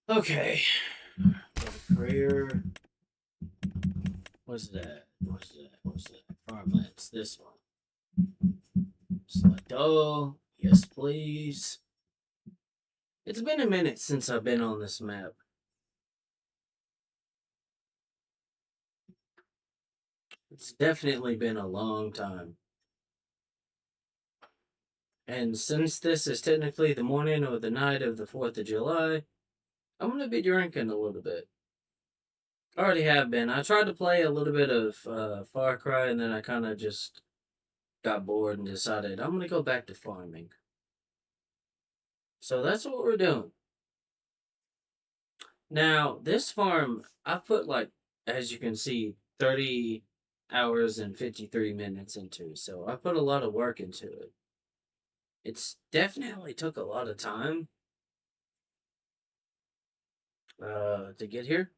Okay. Career. What's that? What's that? Farmlands. This one. Select all. Yes, please. It's been a minute since I've been on this map. It's definitely been a long time. And since this is technically the morning or the night of the 4th of July, I'm going to be drinking a little bit. I already have been. I tried to play a little bit of Far Cry and then I kind of just got bored and decided I'm going to go back to farming. So that's what we're doing. Now, this farm, I put like, as you can see, 30 hours and 53 minutes into. So I put a lot of work into it. It's definitely took a lot of time to get here.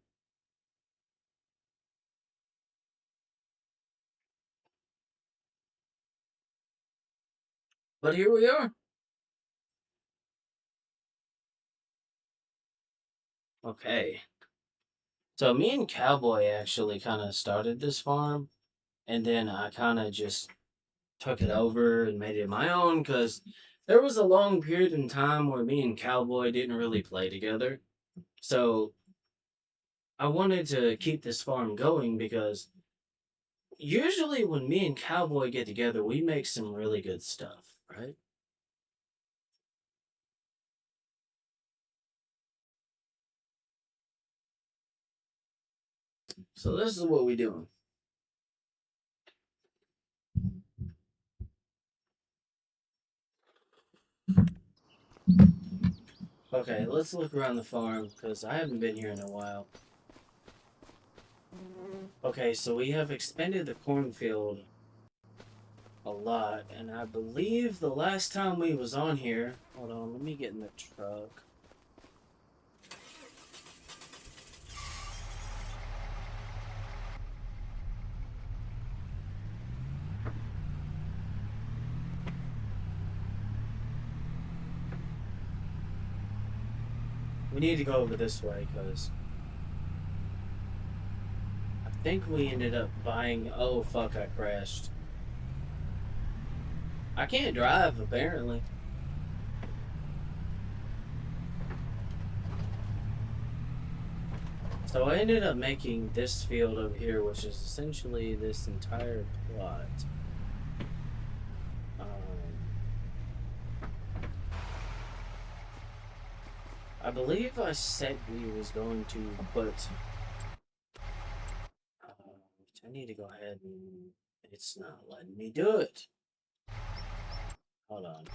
But here we are. Okay. So me and Cowboy actually kind of started this farm, and then I kind of just took it over and made it my own because there was a long period in time where me and Cowboy didn't really play together. So I wanted to keep this farm going because usually when me and Cowboy get together, we make some really good stuff, right? So this is what we doing. Okay, let's look around the farm because I haven't been here in a while. Okay, so we have expanded the cornfield a lot, and I believe the last time we was on here, hold on, let me get in the truck. We need to go over this way because I think we ended up buying. Oh fuck! I crashed. I can't drive apparently. So I ended up making this field over here, which is essentially this entire plot. I believe I said we was going to put. I need to go ahead and it's not letting me do it. Hold on.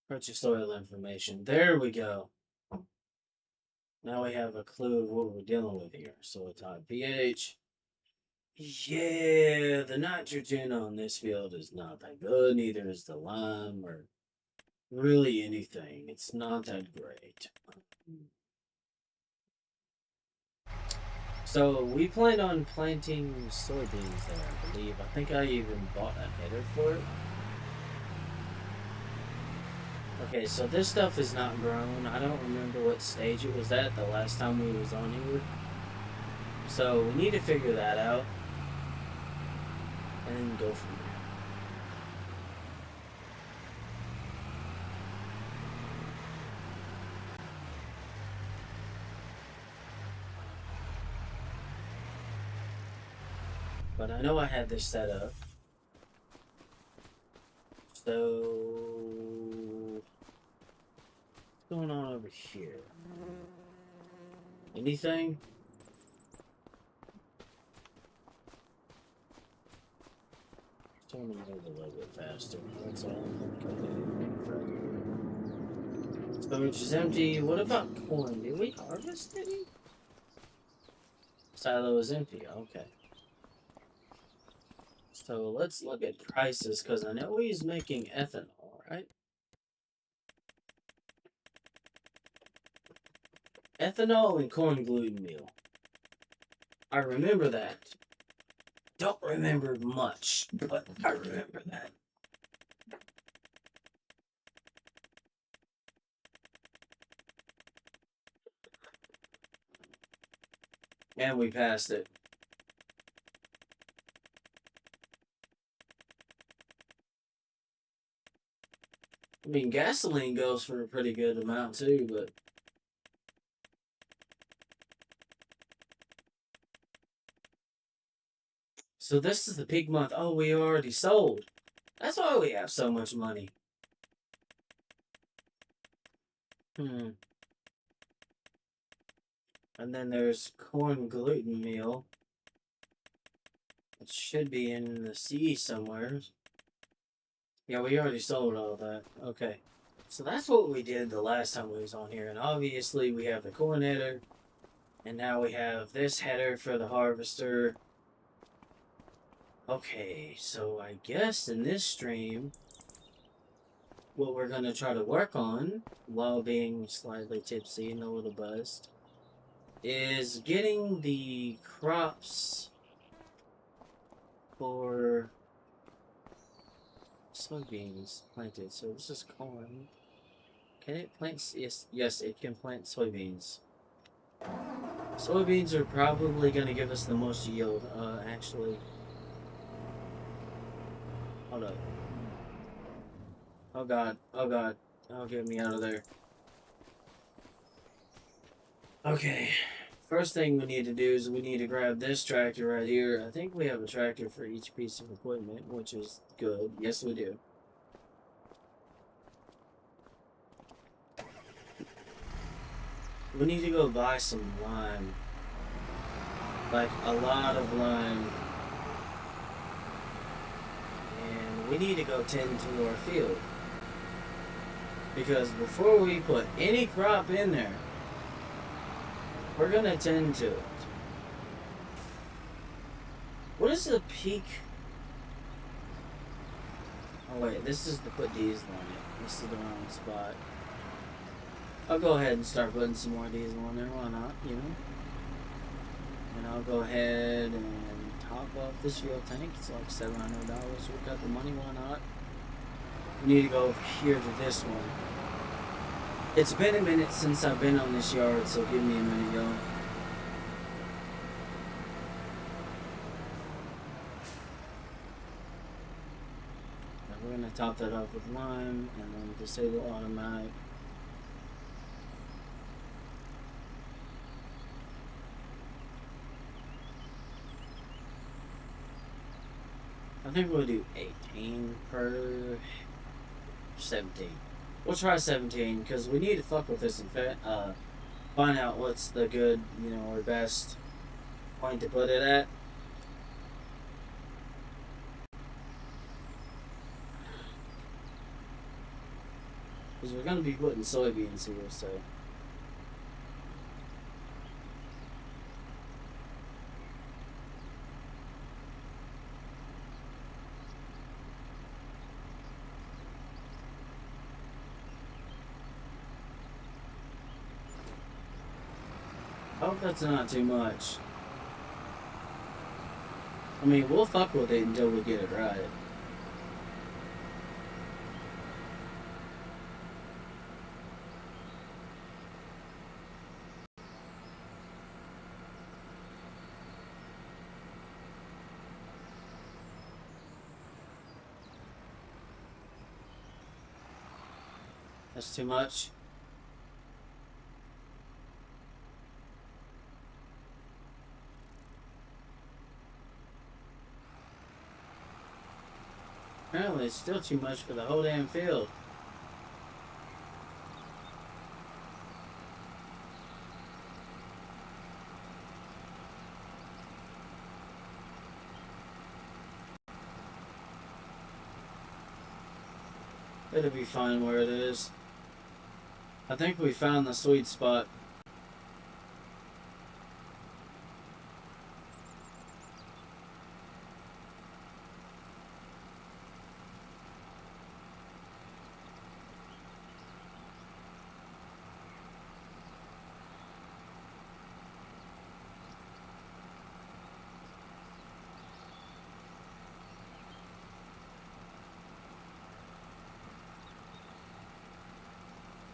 Purchase soil information. There we go. Now we have a clue of what we're dealing with here. So it's on pH. Yeah, the nitrogen on this field is not that good. Neither is the lime or really anything. It's not that great. So we plan on planting soybeans there, I believe. I think I even bought a header for it. Okay, so this stuff is not grown. I don't remember what stage it was at the last time we was on here. So we need to figure that out and then go from there. But I know I had this set up. So what's going on over here? Anything? Turn them over a little bit faster. That's all. Okay. Storage is empty. What about corn? Did we harvest any? Silo is empty. Okay. So let's look at prices because I know he's making ethanol, right? Ethanol and corn gluten meal. I remember that. Don't remember much, but I remember that. And we passed it. I mean, gasoline goes for a pretty good amount too, but so this is the peak month. Oh, we already sold. That's why we have so much money. Hmm. And then there's corn gluten meal. It should be in the sea somewhere. Yeah, we already sold all that. Okay. So that's what we did the last time we was on here. And obviously we have the corn header. And now we have this header for the harvester. Okay, so I guess in this stream, what we're going to try to work on, while being slightly tipsy and a little buzzed, is getting the crops for soybeans planted. So this is corn. Can it plant? Yes, it can plant soybeans. Soybeans are probably going to give us the most yield. Actually, hold up. Oh god. Oh god. Oh, get me out of there. Okay. First thing we need to do is we need to grab this tractor right here. I think we have a tractor for each piece of equipment, which is good. Yes, we do. We need to go buy some lime. Like, a lot of lime. And we need to go tend to our field. Because before we put any crop in there, we're gonna tend to it. What is the peak? Oh wait, this is to put diesel on it. This is the wrong spot. I'll go ahead and start putting some more diesel on there. Why not? You know. And I'll go ahead and top off this fuel tank. It's like $700. We got the money. Why not? We need to go over here to this one. It's been a minute since I've been on this yard, so give me a minute, y'all. We're gonna top that off with lime and then disable automatic. I think we'll do 18 per 17. We'll try 17 because we need to fuck with this and find out what's the good, you know, or best point to put it at. Because we're going to be putting soybeans here, so. I hope that's not too much. I mean, we'll fuck with it until we get it right. That's too much. Apparently, it's still too much for the whole damn field. It'll be fine where it is. I think we found the sweet spot.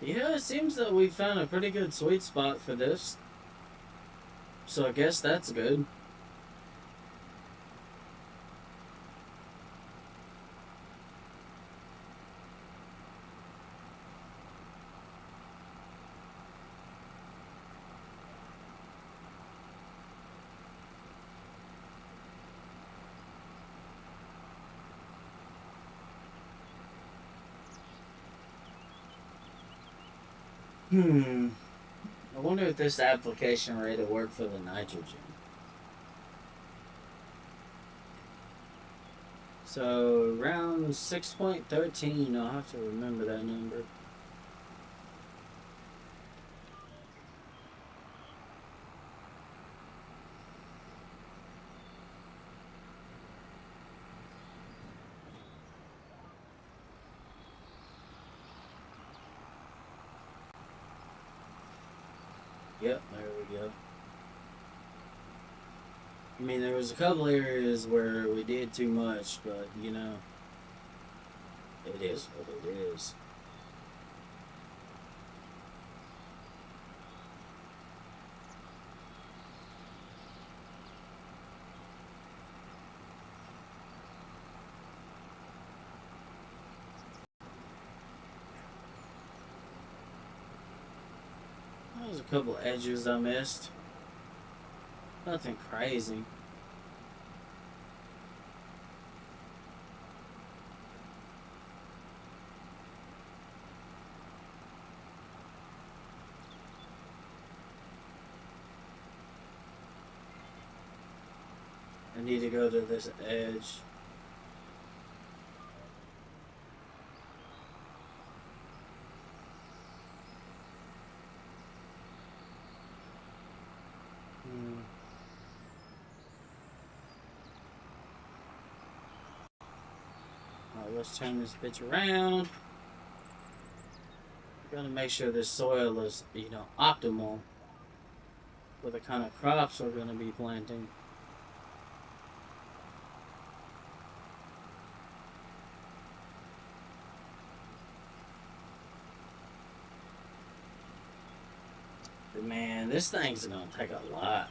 Yeah, it seems that we found a pretty good sweet spot for this. So I guess that's good. Hmm. I wonder if this application ready to work for the nitrogen. So around 6.13, I'll have to remember that number. Yep, there we go. I mean, there was a couple areas where we did too much, but it is what it is. There was a couple edges I missed. Nothing crazy. I need to go to this edge. Hmm. Alright, let's turn this bitch around. Gotta make sure this soil is, optimal for the kind of crops we're gonna be planting. But man, this thing's gonna take a lot.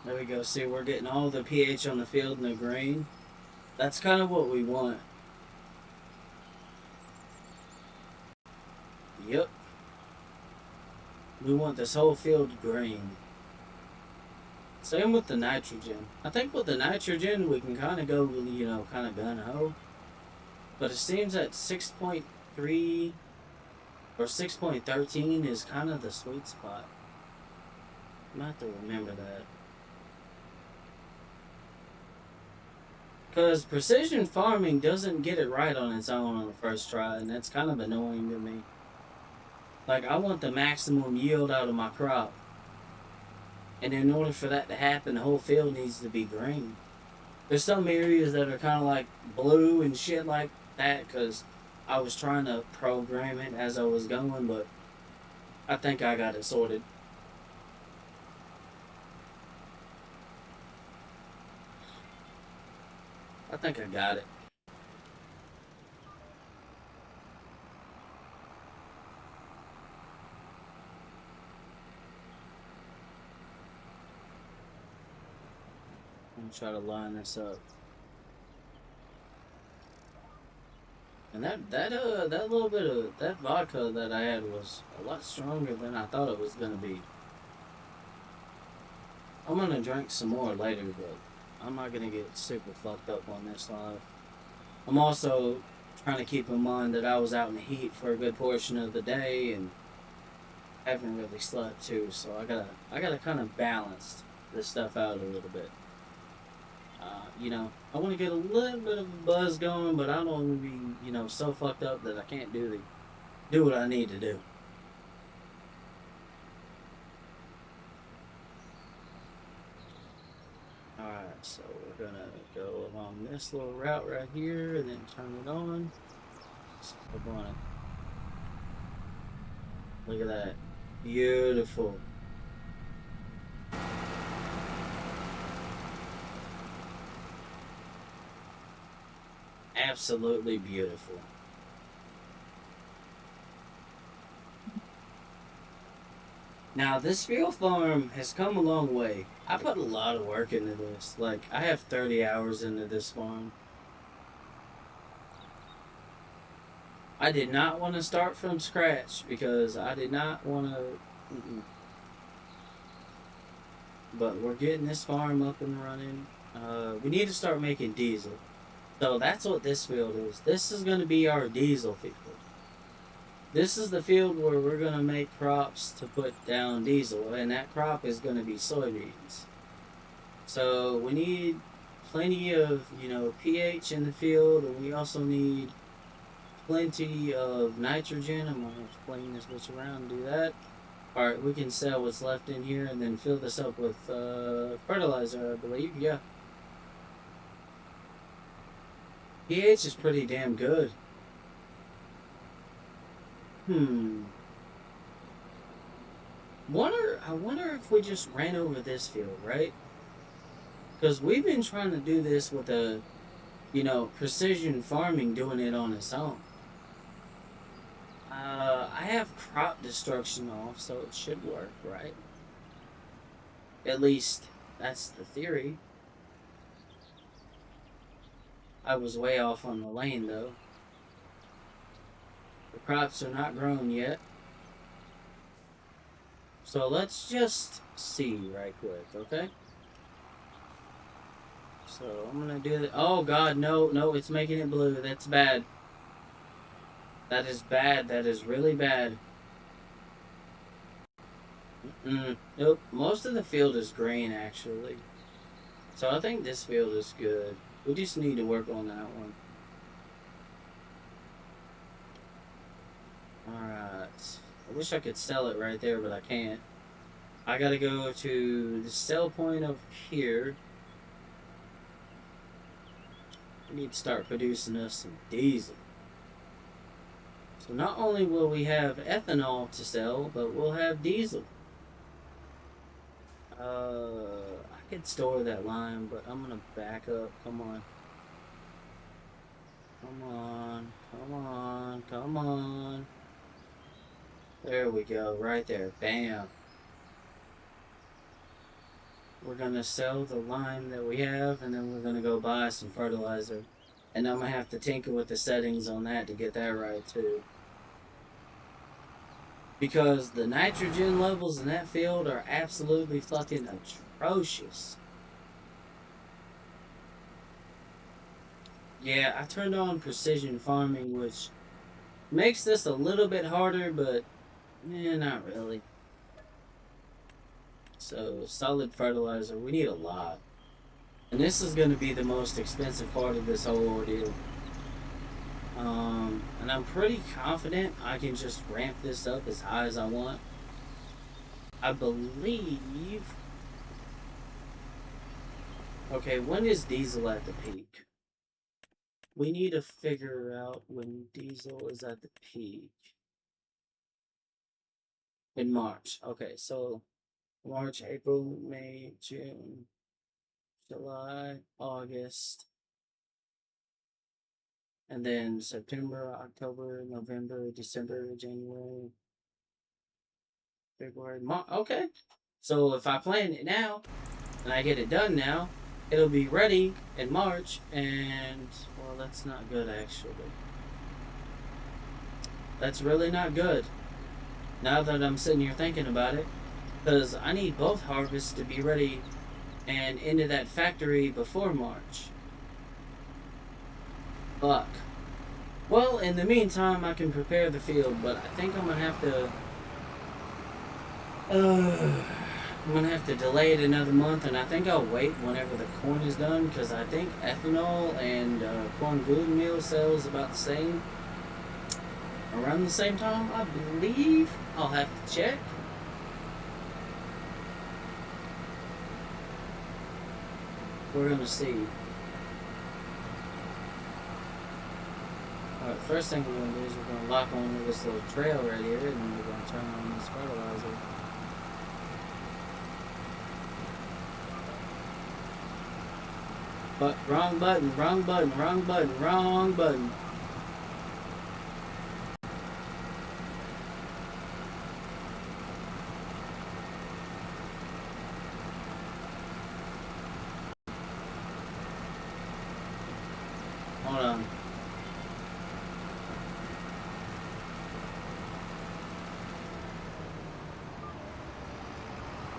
There we go. See, we're getting all the pH on the field in the green. That's kind of what we want. Yep. We want this whole field green. Same with the nitrogen. I think with the nitrogen, we can kind of go, kind of gun ho. But it seems that 6.3 or 6.13 is kind of the sweet spot. I'm gonna have to remember that. Because precision farming doesn't get it right on its own on the first try, and that's kind of annoying to me. Like, I want the maximum yield out of my crop. And in order for that to happen, the whole field needs to be green. There's some areas that are kind of like blue and shit like that because I was trying to program it as I was going, but I think I got it sorted. I think I got it. I'm gonna try to line this up. And that little bit of that vodka that I had was a lot stronger than I thought it was gonna be. I'm gonna drink some more later, but I'm not gonna get super fucked up on this live. I'm also trying to keep in mind that I was out in the heat for a good portion of the day and haven't really slept too, so I gotta kind of balance this stuff out a little bit. I want to get a little bit of a buzz going, but I don't want to be, so fucked up that I can't do what I need to do. So we're gonna go along this little route right here and then turn it on. So we're gonna look at that. Beautiful. Absolutely beautiful. Now, this field farm has come a long way. I put a lot of work into this. Like, I have 30 hours into this farm. I did not want to start from scratch because I did not want to. But we're getting this farm up and running. We need to start making diesel. So that's what this field is. This is going to be our diesel field. This is the field where we're going to make crops to put down diesel, and that crop is going to be soybeans. So we need plenty of, pH in the field, and we also need plenty of nitrogen. I'm going to explain this bitch around and do that. Alright, we can sell what's left in here and then fill this up with fertilizer, I believe. Yeah. pH is pretty damn good. I wonder if we just ran over this field, right? Because we've been trying to do this with a, precision farming, doing it on its own. I have crop destruction off, so it should work, right? At least, that's the theory. I was way off on the lane, though. The crops are not grown yet. So let's just see right quick, okay? So I'm gonna do that. Oh god, no, it's making it blue. That's bad. That is bad. That is really bad. Nope. Most of the field is green, actually. So I think this field is good. We just need to work on that one. Alright. I wish I could sell it right there, but I can't. I gotta go to the sell point over here. We need to start producing us some diesel. So not only will we have ethanol to sell, but we'll have diesel. I could store that line, but I'm gonna back up. Come on. Come on. Come on. Come on. There we go. Right there. Bam. We're gonna sell the lime that we have, and then we're gonna go buy some fertilizer. And I'm gonna have to tinker with the settings on that to get that right too. Because the nitrogen levels in that field are absolutely fucking atrocious. Yeah, I turned on precision farming, which makes this a little bit harder, but not really. So, solid fertilizer, we need a lot. And this is going to be the most expensive part of this whole ordeal. And I'm pretty confident I can just ramp this up as high as I want. I believe... Okay, when is diesel at the peak? We need to figure out when diesel is at the peak. In March. Okay, so March, April, May, June, July, August, and then September, October, November, December, January, February, March. Okay. So if I plan it now and I get it done now, it'll be ready in March, and well, that's not good actually. That's really not good. Now that I'm sitting here thinking about it, because I need both harvests to be ready and into that factory before March. Fuck. Well, in the meantime, I can prepare the field, but I think I'm gonna have to. I'm gonna have to delay it another month, and I think I'll wait whenever the corn is done, because I think ethanol and corn gluten meal sells about the same. Around the same time, I believe. I'll have to check. We're gonna see. Alright, first thing we're gonna do is we're gonna lock onto this little trail right here, and then we're gonna turn on this fertilizer. But wrong button, wrong button, wrong button, wrong button. Hold on.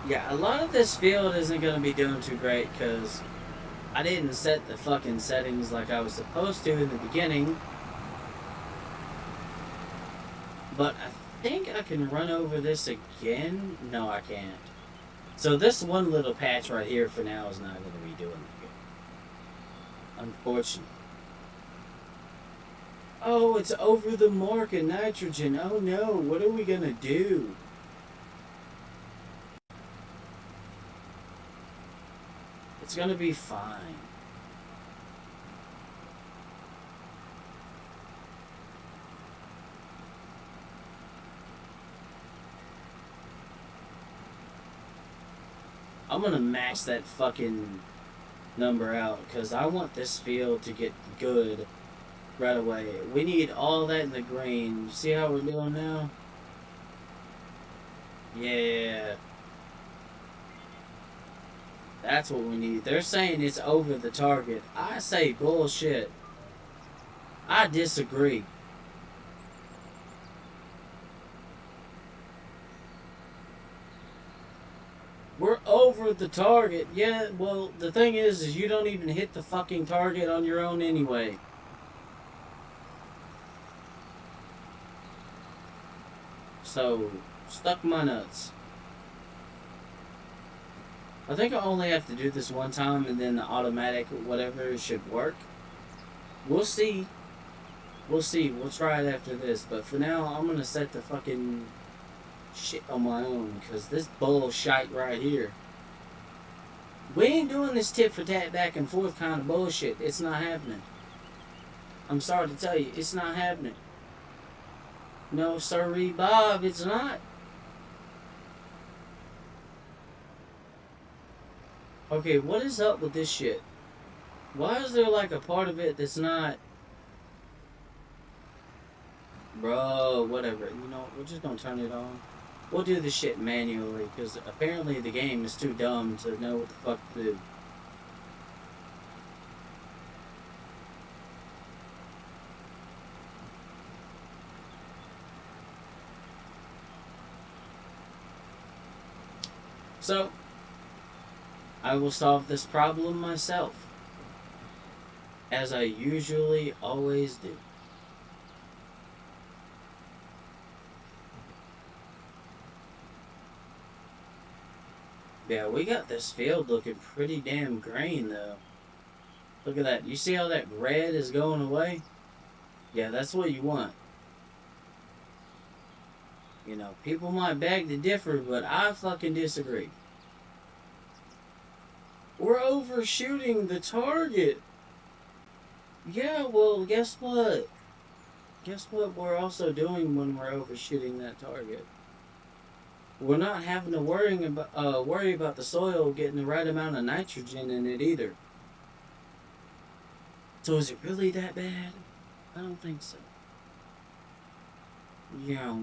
Yeah, a lot of this field isn't going to be doing too great because I didn't set the fucking settings like I was supposed to in the beginning. But I think I can run over this again. No, I can't. So this one little patch right here for now is not going to be doing good. Unfortunately. Oh, it's over the mark in nitrogen. Oh no, what are we going to do? It's going to be fine. I'm going to max that fucking number out because I want this field to get good right away. We need all that in the green. You see how we're doing now? Yeah. That's what we need. They're saying it's over the target. I say bullshit. I disagree. We're over the target. Yeah, well, the thing is you don't even hit the fucking target on your own anyway. So, stuck my nuts. I think I only have to do this one time and then the automatic whatever should work. We'll see. We'll see. We'll try it after this. But for now, I'm going to set the fucking shit on my own because this bullshit right here. We ain't doing this tit for tat back and forth kind of bullshit. It's not happening. I'm sorry to tell you, it's not happening. No, sorry, Bob, it's not. Okay, what is up with this shit? Why is there like a part of it that's not... Bro, whatever. You know, we're just gonna turn it on. We'll do this shit manually, because apparently the game is too dumb to know what the fuck to do. So, I will solve this problem myself. As I usually always do. Yeah, we got this field looking pretty damn green, though. Look at that. You see how that red is going away? Yeah, that's what you want. You know, people might beg to differ, but I fucking disagree. We're overshooting the target. Yeah, well, guess what? Guess what we're also doing when we're overshooting that target? We're not having to worry about the soil getting the right amount of nitrogen in it either. So is it really that bad? I don't think so. Yeah.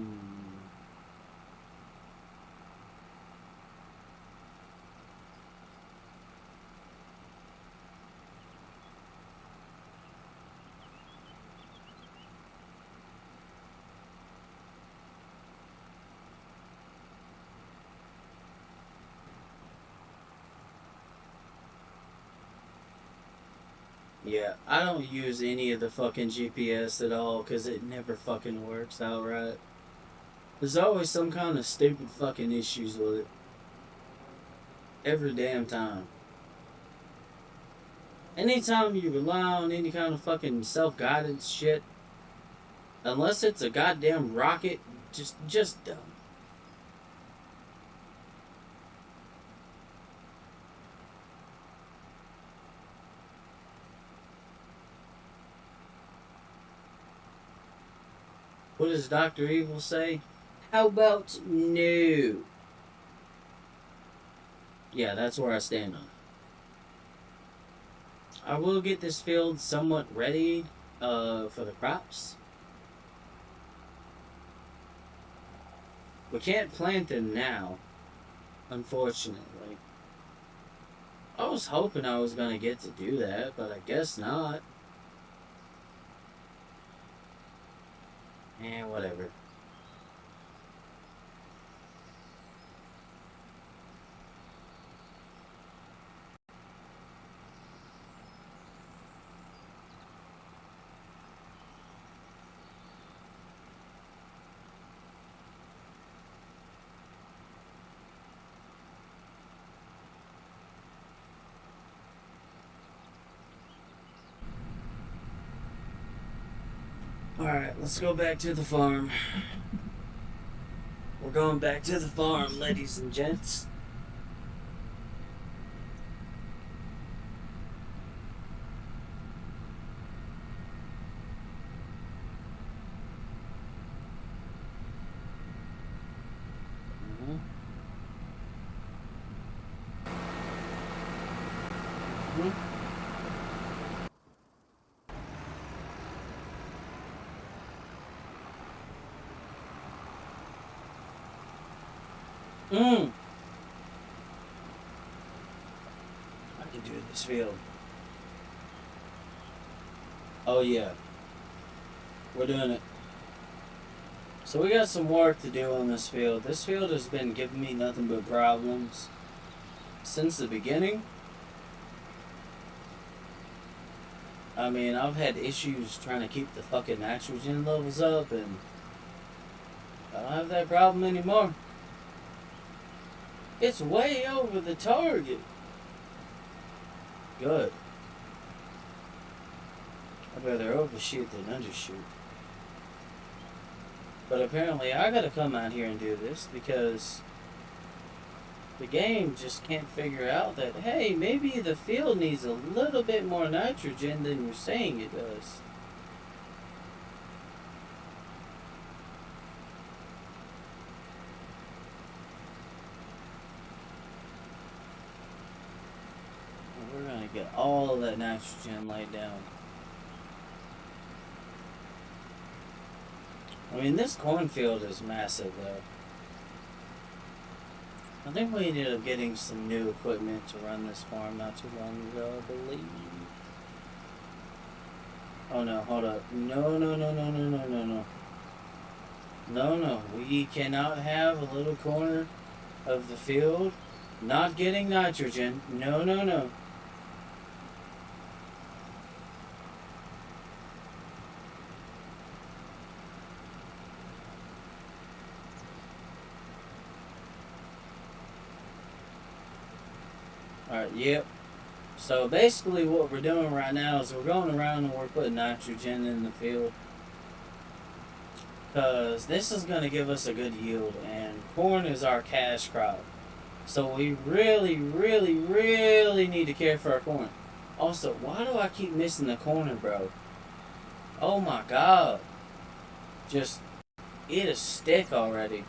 Yeah, I don't use any of the fucking GPS at all because it never fucking works out right. There's always some kind of stupid fucking issues with it. Every damn time. Anytime you rely on any kind of fucking self-guidance shit, unless it's a goddamn rocket, just dumb. What does Dr. Evil say? How about no? Yeah, that's where I stand on it. I will get this field somewhat ready for the crops. We can't plant them now, unfortunately. I was hoping I was going to get to do that, but I guess not. Whatever. Alright, let's go back to the farm. We're going back to the farm, ladies and gents. Mm-hmm. Mm. I can do this field. Oh yeah, we're doing it. So we got some work to do on this field. This field has been giving me nothing but problems since the beginning. I mean, I've had issues trying to keep the fucking nitrogen levels up, and I don't have that problem anymore. It's way over the target. Good. I'd rather overshoot than undershoot. But apparently I gotta come out here and do this because the game just can't figure out that, hey, maybe the field needs a little bit more nitrogen than you're saying it does. And we're gonna get all of that nitrogen laid down. I mean, this cornfield is massive, though. I think we ended up getting some new equipment to run this farm not too long ago, I believe. Oh no, hold up. No, no, no, no, no, no, no, no. No, no. We cannot have a little corner of the field not getting nitrogen. No, no, no. Alright, yep. So basically what we're doing right now is we're going around and we're putting nitrogen in the field. Because this is going to give us a good yield, and corn is our cash crop. So we really, really, really need to care for our corn. Also, why do I keep missing the corner, bro? Oh my god. Just eat a stick already.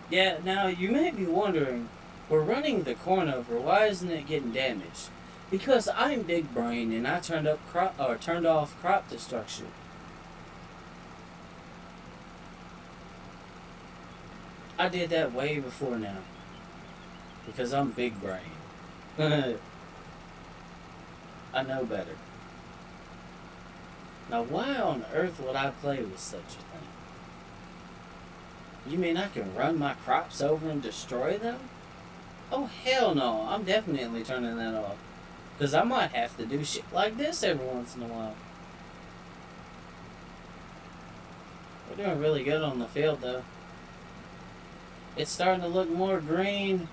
Yeah, now you may be wondering, we're running the corn over, why isn't it getting damaged? Because I'm big brain and I turned off crop destruction. I did that way before now. Because I'm big brain. I know better. Now why on earth would I play with such a thing? You mean I can run my crops over and destroy them? Oh hell no, I'm definitely turning that off. Because I might have to do shit like this every once in a while. We're doing really good on the field though. It's starting to look more green.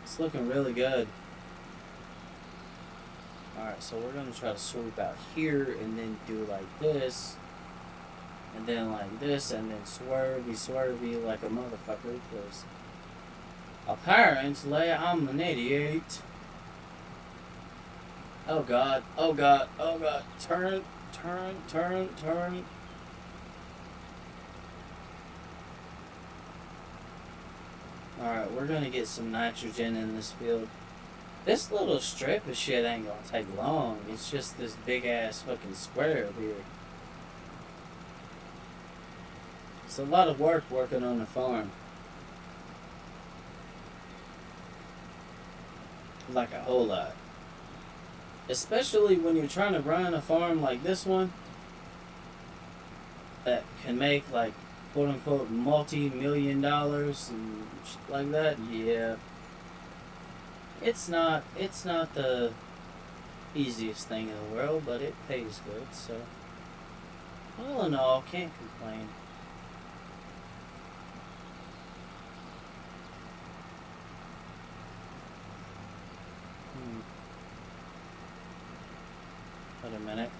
It's looking really good. Alright, so we're going to try to swoop out here and then do like this. And then like this and then swervy like a motherfucker. Because Apparently, I'm an idiot. Oh god, oh god, oh god. Turn, turn, turn, turn. Alright, we're gonna get some nitrogen in this field. This little strip of shit ain't gonna take long. It's just this big ass fucking square over here. It's a lot of work working on the farm. Like a whole lot. Especially when you're trying to run a farm like this one that can make like quote unquote multi-million dollars and shit like that. Yeah. It's not the easiest thing in the world, but it pays good, so all in all, can't complain. Hmm. Wait a minute.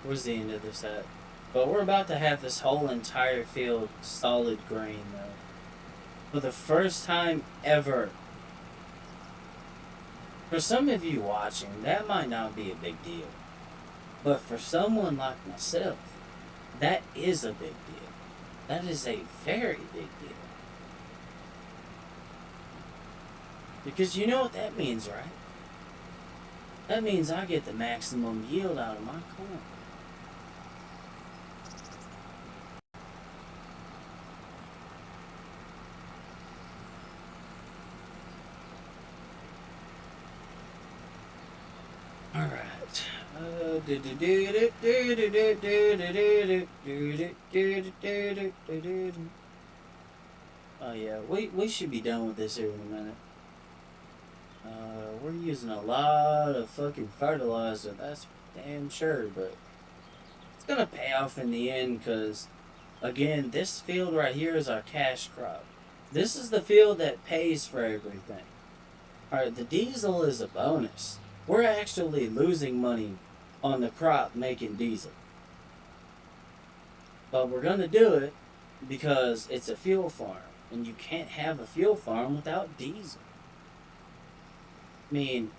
Where's the end of this at? But we're about to have this whole entire field solid green though. For the first time ever. For some of you watching, that might not be a big deal. But for someone like myself, that is a big deal. That is a very big deal. Because you know what that means, right? That means I get the maximum yield out of my corn. Alright. Oh yeah, we should be done with this here in a minute. We're using a lot of fucking fertilizer, that's damn sure, but it's gonna pay off in the end because, again, this field right here is our cash crop. This is the field that pays for everything. Alright, the diesel is a bonus. We're actually losing money on the crop making diesel. But we're gonna do it because it's a fuel farm. And you can't have a fuel farm without diesel. I mean,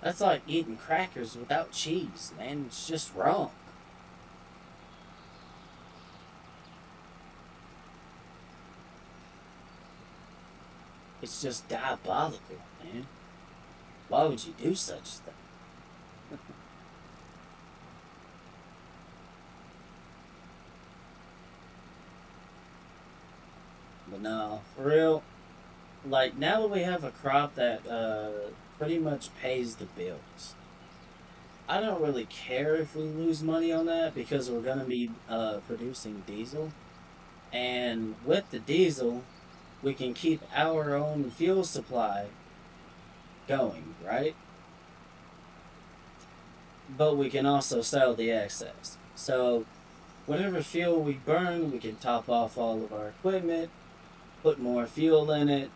that's like eating crackers without cheese, man. It's just wrong. It's just diabolical, man. Why would you do such a thing? But no, for real, like now that we have a crop that pretty much pays the bills, I don't really care if we lose money on that because we're gonna be producing diesel, and with the diesel, we can keep our own fuel supply going, right? But we can also sell the excess. So whatever fuel we burn, we can top off all of our equipment, put more fuel in it,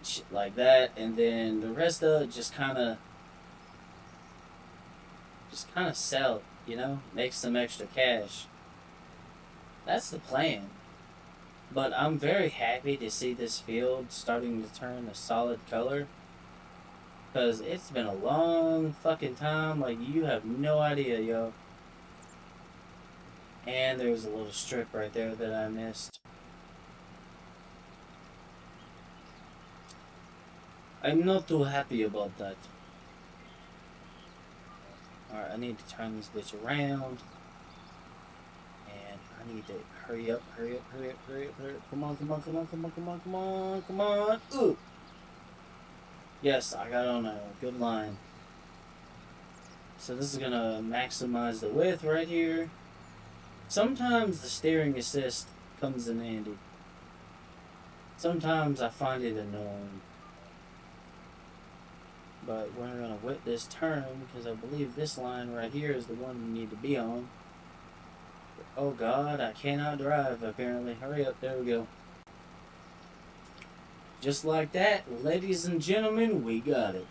shit like that, and then the rest of it just kind of sell it, make some extra cash. That's the plan. But I'm very happy to see this field starting to turn a solid color. Because it's been a long fucking time. Like, you have no idea, yo. And there's a little strip right there that I missed. I'm not too happy about that. Alright, I need to turn this bitch around. And I need to hurry up, hurry up, hurry up, hurry up, hurry up. Come on, come on, come on, come on, come on, come on, come on. Ooh! Yes, I got on a good line. So this is gonna maximize the width right here. Sometimes the steering assist comes in handy. Sometimes I find it annoying. But we're gonna whip this turn because I believe this line right here is the one we need to be on. Oh god, I cannot drive apparently. Hurry up, there we go. Just like that, ladies and gentlemen, we got it.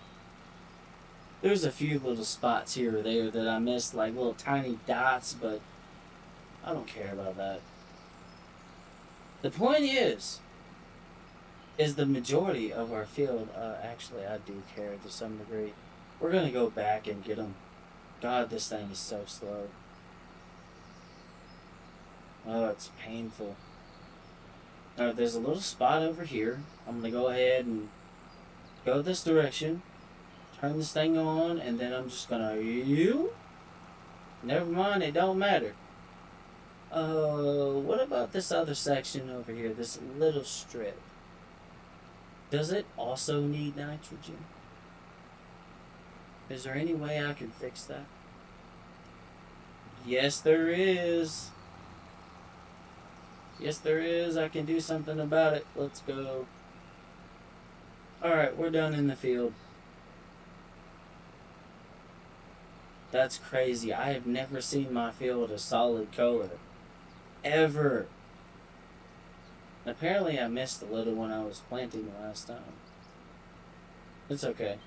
There's a few little spots here or there that I missed, like little tiny dots, but I don't care about that. The point is, is the majority of our field. Actually, I do care to some degree. We're gonna go back and get them. God, this thing is so slow. Oh, it's painful. Alright, there's a little spot over here. I'm gonna go ahead and go this direction. Turn this thing on, and then I'm just gonna you. Never mind, it don't matter. What about this other section over here? This little strip. Does it also need nitrogen? Is there any way I can fix that? Yes, there is. Yes, there is. I can do something about it. Let's go. Alright, we're done in the field. That's crazy. I have never seen my field a solid color. Ever. Apparently I missed a little when I was planting the last time. It's okay.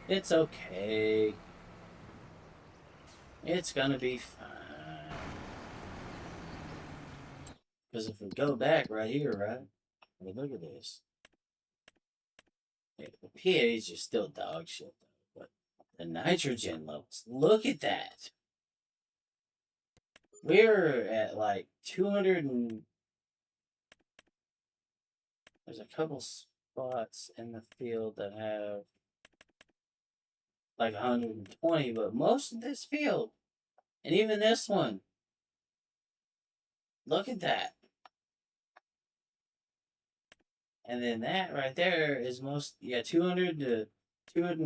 It's okay. It's gonna be fine. Because if we go back right here, right? I mean, look at this. Yeah, the pH is still dog shit, though. But the nitrogen levels, look at that. We're at like 200 and... There's a couple spots in the field that have like 120, but most of this field, and even this one, look at that. And then that right there is 200 to 200,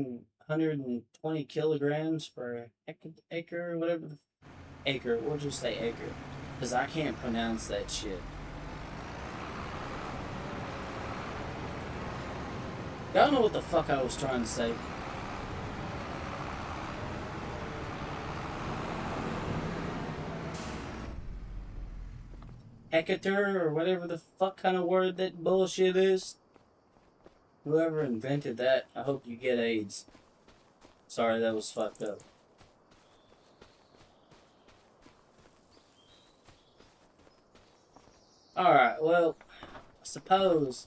120 kilograms per acre, whatever. Acre, we'll just say acre. Because I can't pronounce that shit. Y'all know what the fuck I was trying to say. Hector, or whatever the fuck kind of word that bullshit is. Whoever invented that, I hope you get AIDS. Sorry, that was fucked up. Alright, well, I suppose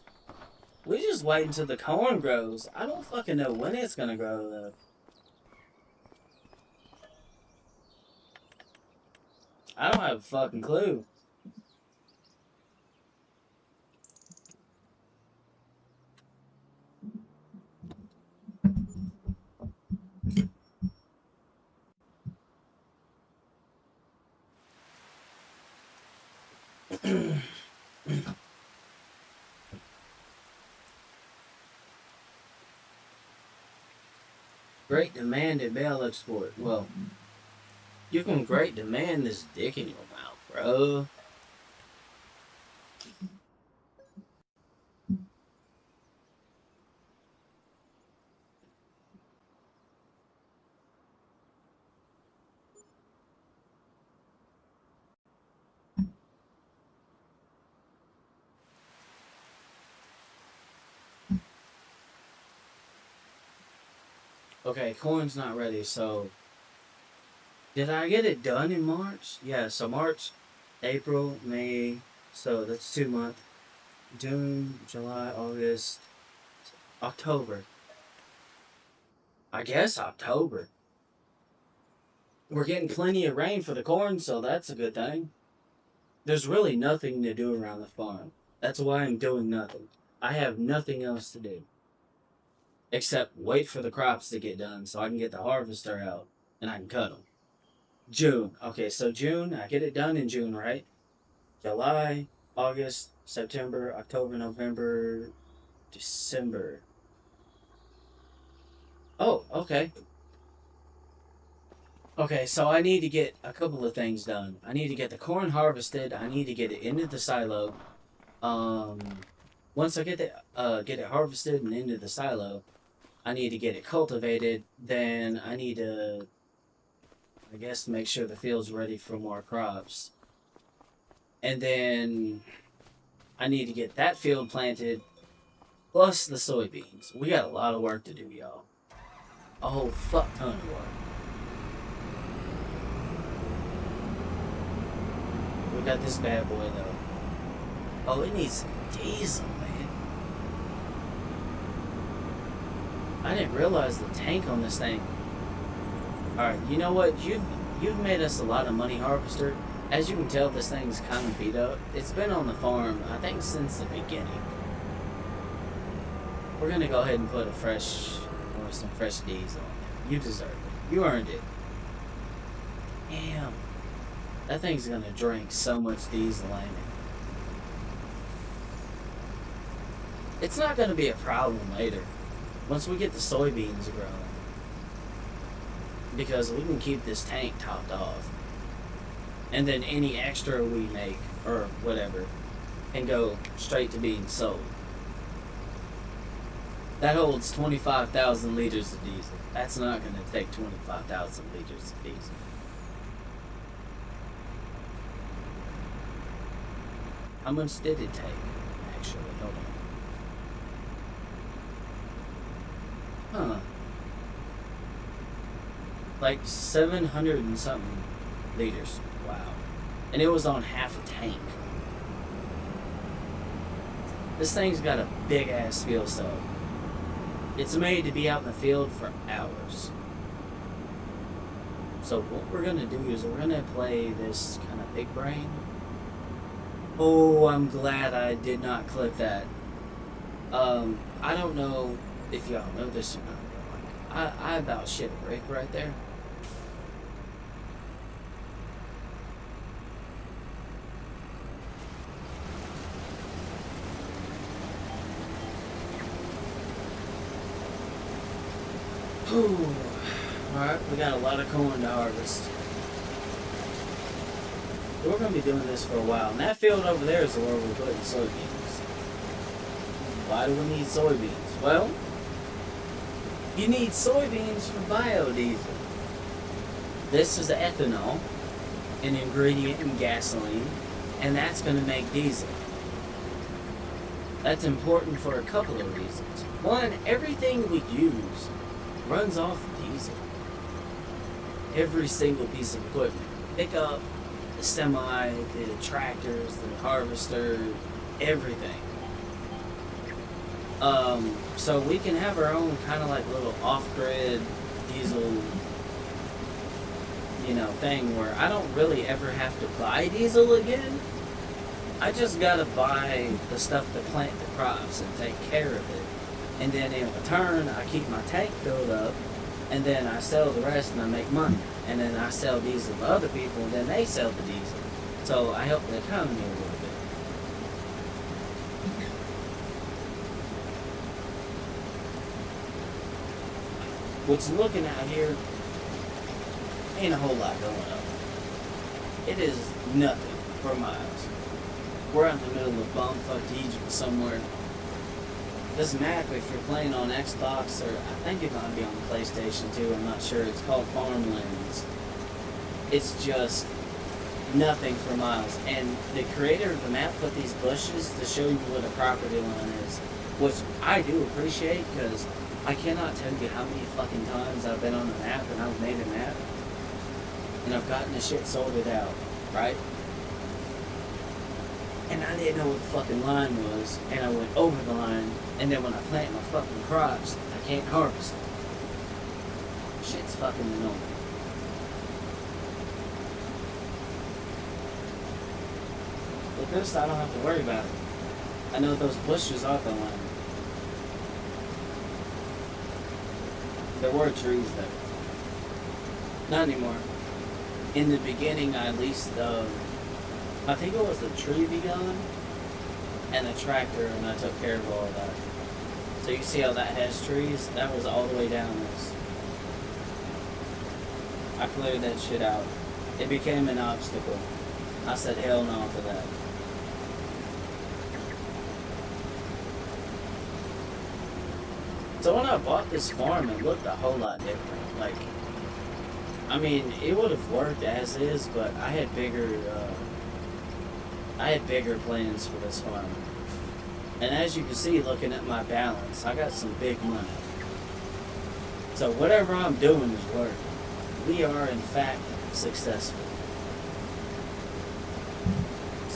we just wait until the corn grows. I don't fucking know when it's gonna grow, though. I don't have a fucking clue. Great demand at mail export. Well, you can great demand this dick in your mouth, bro. Okay, corn's not ready, so... Did I get it done in March? Yeah, so March, April, May, so that's 2 months. June, July, August, October. I guess October. We're getting plenty of rain for the corn, so that's a good thing. There's really nothing to do around the farm. That's why I'm doing nothing. I have nothing else to do. Except wait for the crops to get done so I can get the harvester out and I can cut them. June. Okay, so June, I get it done in June, right? July, August, September, October, November, December. Oh, okay. Okay, so I need to get a couple of things done. I need to get the corn harvested. I need to get it into the silo. Um, Once I get it harvested and into the silo, I need to get it cultivated. Then I need to, I guess, make sure the field's ready for more crops. And then I need to get that field planted, plus the soybeans. We got a lot of work to do, y'all. A whole fuck ton of work. We got this bad boy though. Oh, it needs some diesel, man. I didn't realize the tank on this thing. Alright, you know what? You've made us a lot of money, Harvester. As you can tell, this thing's kind of beat up. It's been on the farm, I think, since the beginning. We're gonna go ahead and put some fresh diesel on it. You deserve it. You earned it. Damn. That thing's gonna drink so much diesel, ain't it? It's not gonna be a problem later. Once we get the soybeans growing. Because we can keep this tank topped off. And then any extra we make, or whatever, can go straight to being sold. That holds 25,000 liters of diesel. That's not going to take 25,000 liters of diesel. How much did it take, actually? Hold on. Huh. Like 700 and something liters. Wow. And it was on half a tank. This thing's got a big ass fuel cell. It's made to be out in the field for hours. So what we're gonna do is we're gonna play this kind of big brain. Oh, I'm glad I did not click that. I don't know if y'all know this or not, but like, I about shit a brick right there. Alright, we got a lot of corn to harvest. We're going to be doing this for a while. And that field over there is where we're putting soybeans. Why do we need soybeans? Well, you need soybeans for biodiesel. This is ethanol, an ingredient in gasoline, and that's going to make diesel. That's important for a couple of reasons. One, everything we use runs off diesel. Every single piece of equipment. Pickup, the semi, the tractors, the harvester, everything. So we can have our own kind of like little off-grid diesel, thing where I don't really ever have to buy diesel again. I just gotta buy the stuff to plant the crops and take care of it. And then in return, I keep my tank filled up, and then I sell the rest and I make money. And then I sell diesel to other people, and then they sell the diesel. So I help the economy a little bit. What's looking out here, ain't a whole lot going on. It is nothing for miles. We're out in the middle of bumfuck Egypt somewhere. This map, if you're playing on Xbox, or I think it might be on PlayStation too, I'm not sure, it's called Farmlands. It's just nothing for miles. And the creator of the map put these bushes to show you what a property line is, which I do appreciate, because I cannot tell you how many fucking times I've been on a map and I've made a map, and I've gotten the shit sorted out, right? And I didn't know what the fucking line was, and I went over the line, and then when I plant my fucking crops, I can't harvest them. Shit's fucking annoying. With this, I don't have to worry about it. I know those bushes are the line. There were trees there. Not anymore. In the beginning, I leased I think it was the tree begun and the tractor, and I took care of all of that. So you see how that has trees? That was all the way down this. I cleared that shit out. It became an obstacle. I said hell no to that. So when I bought this farm, it looked a whole lot different. Like, I mean, it would have worked as is, but I had bigger plans for this farm. And as you can see, looking at my balance, I got some big money. So whatever I'm doing is working. We are, in fact, successful.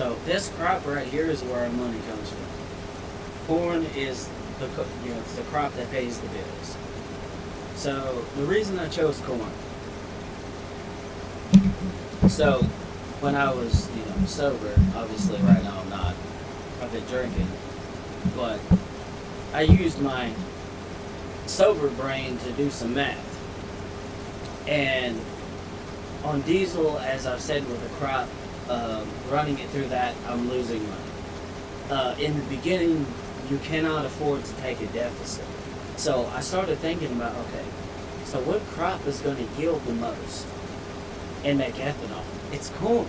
So this crop right here is where our money comes from. Corn is it's the crop that pays the bills. So the reason I chose corn. So when I was sober, obviously right now I'm not. I've been drinking, but I used my sober brain to do some math. And on diesel, as I've said with the crop, running it through that, I'm losing money. In the beginning, you cannot afford to take a deficit. So I started thinking about, okay, so what crop is going to yield the most and make ethanol? It's corn.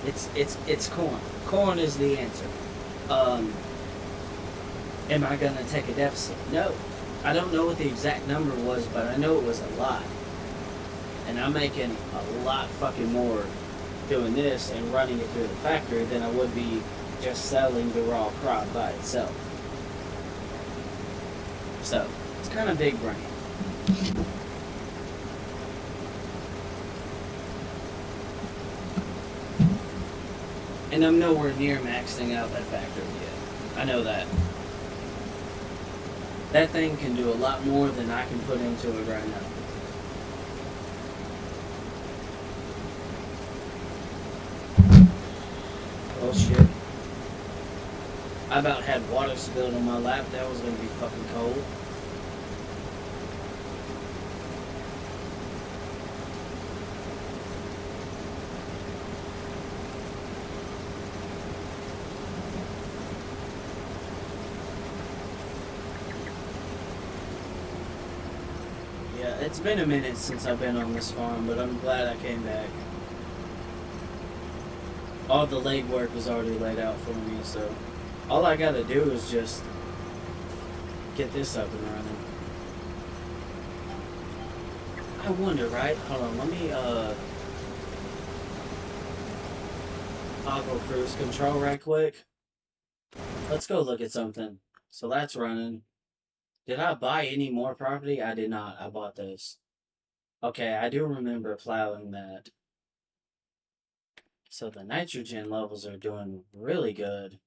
It's corn. Corn is the answer. Am I going to take a deficit? No. I don't know what the exact number was, but I know it was a lot. And I'm making a lot fucking more doing this and running it through the factory than I would be just selling the raw crop by itself. So, it's kind of big brain. And I'm nowhere near maxing out that factory yet. I know that. That thing can do a lot more than I can put into it right now. Oh shit. I about had water spilled on my lap. That was gonna be fucking cold. Yeah, it's been a minute since I've been on this farm, but I'm glad I came back. All the legwork was already laid out for me, so all I gotta do is just get this up and running. I wonder, right? Hold on, let me toggle cruise control right quick. Let's go look at something. So that's running. Did I buy any more property? I did not. I bought this. Okay, I do remember plowing that. So the nitrogen levels are doing really good.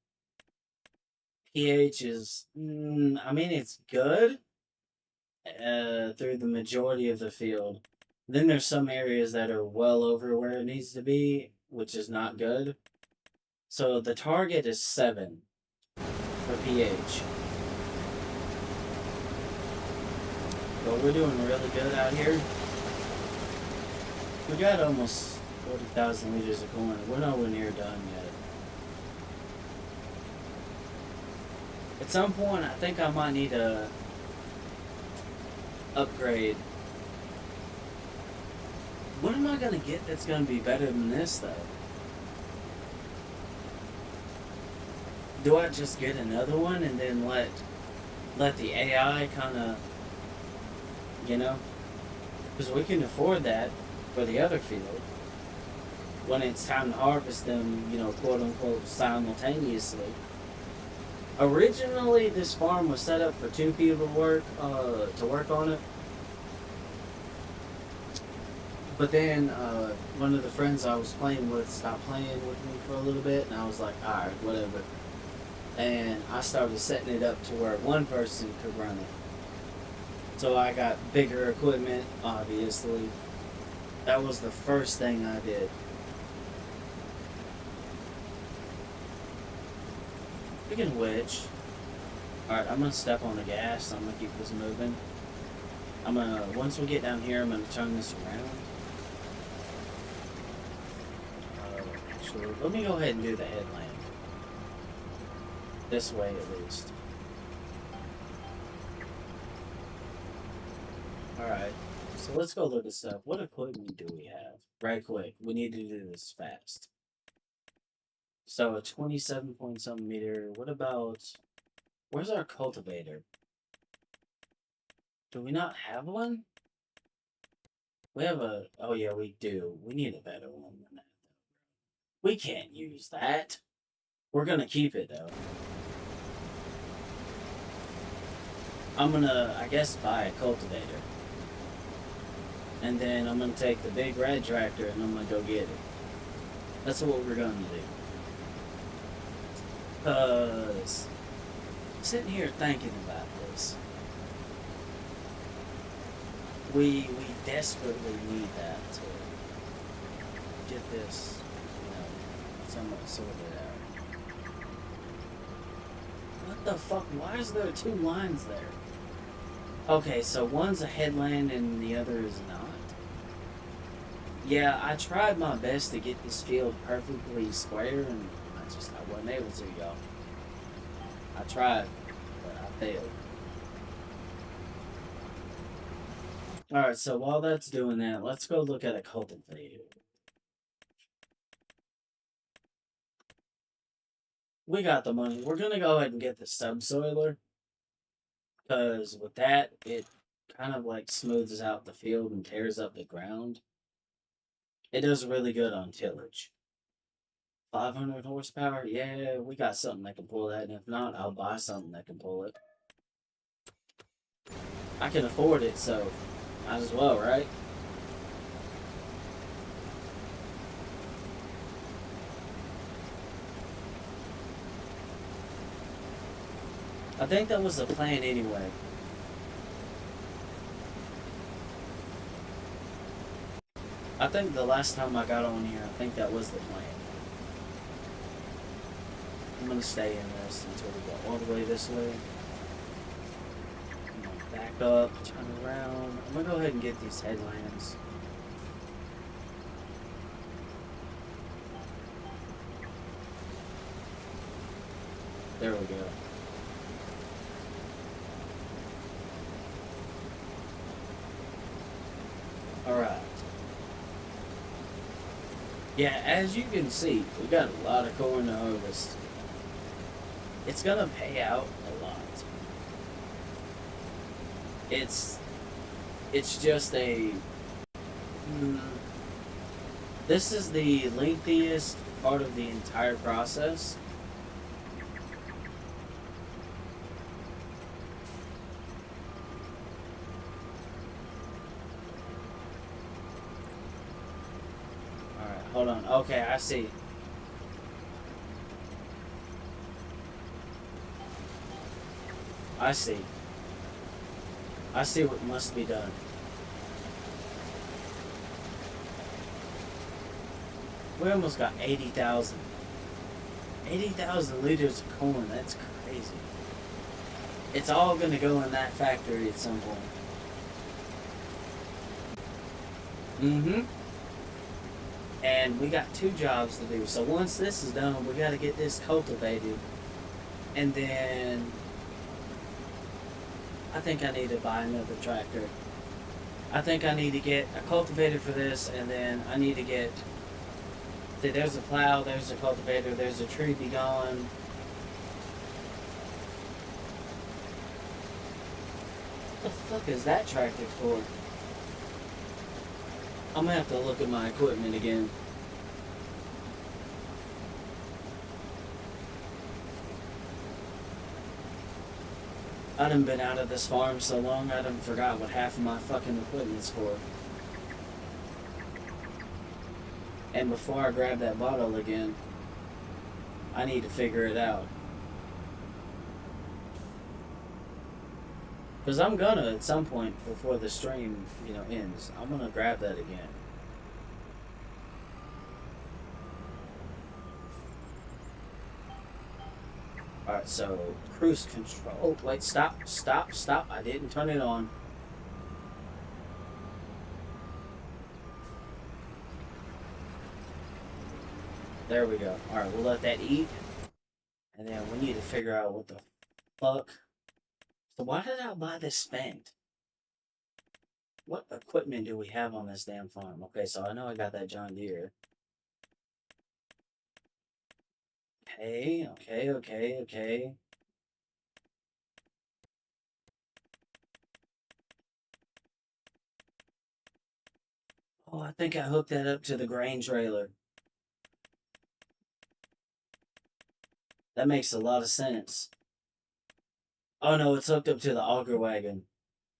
pH is, I mean, it's good through the majority of the field. Then there's some areas that are well over where it needs to be, which is not good. So the target is 7 for pH. But we're doing really good out here. We got almost 40,000 liters of corn. We're nowhere near done yet. At some point, I think I might need to upgrade. What am I going to get that's going to be better than this, though? Do I just get another one and then let the AI kind of, because we can afford that for the other field. When it's time to harvest them, quote unquote, simultaneously. Originally, this farm was set up for 2 people to work on it. But then one of the friends I was playing with stopped playing with me for a little bit, and I was like, all right, whatever. And I started setting it up to where one person could run it. So I got bigger equipment, obviously. That was the first thing I did. Speaking of which, alright, I'm going to step on the gas. I'm going to keep this moving. Once we get down here, I'm going to turn this around. Actually, let me go ahead and do the headlamp. This way, at least. Alright, so let's go look at stuff. What equipment do we have? Right quick, we need to do this fast. So a 27 point something meter. What about, where's our cultivator? Do we not have one? We have oh yeah, we do. We need a better one than that. We can't use that. We're gonna keep it though. I'm gonna, I guess, buy a cultivator. And then I'm gonna take the big red tractor and I'm gonna go get it. That's what we're gonna do. Cause sitting here thinking about this, we desperately need that to get this, somewhat sorted out. What the fuck? Why is there two lines there? Okay, so one's a headland and the other is not. Yeah, I tried my best to get this field perfectly square, and I wasn't able to, y'all. I tried, but I failed. All right, so while that's doing that, let's go look at a cultivator. We got the money. We're gonna go ahead and get the subsoiler, because with that, it kind of like smooths out the field and tears up the ground. It does really good on tillage. 500 horsepower? Yeah, we got something that can pull that, and if not, I'll buy something that can pull it. I can afford it, so might as well, right? I think that was the plan anyway. I think the last time I got on here, I think that was the plan. I'm gonna stay in this until we go all the way this way. I'm gonna back up, turn around. I'm gonna go ahead and get these headlands. There we go. Alright. Yeah, as you can see, we got a lot of corn to harvest. It's gonna pay out a lot. It's it's just a mm, this is the lengthiest part of the entire process. Alright, hold on. Okay, I see. I see. I see what must be done. We almost got 80,000. 80,000 liters of corn. That's crazy. It's all gonna go in that factory at some point. Mm-hmm. And we got two jobs to do. So once this is done, we got to get this cultivated, and then I think I need to buy another tractor. I think I need to get a cultivator for this, and then I need to get. See, there's a plow, there's a cultivator, there's a tree be gone. What the fuck is that tractor for? I'm gonna have to look at my equipment again. I done been out of this farm so long, I done forgot what half of my fucking equipment's for. And before I grab that bottle again, I need to figure it out. Because I'm gonna, at some point before the stream, ends, I'm gonna grab that again. Alright, so cruise control. Oh, wait, stop, stop, stop. I didn't turn it on. There we go. Alright, we'll let that eat. And then we need to figure out what the fuck. So why did I buy this spent? What equipment do we have on this damn farm? Okay, so I know I got that John Deere. Okay, okay, okay, okay. Oh, I think I hooked that up to the grain trailer. That makes a lot of sense. Oh no, it's hooked up to the auger wagon.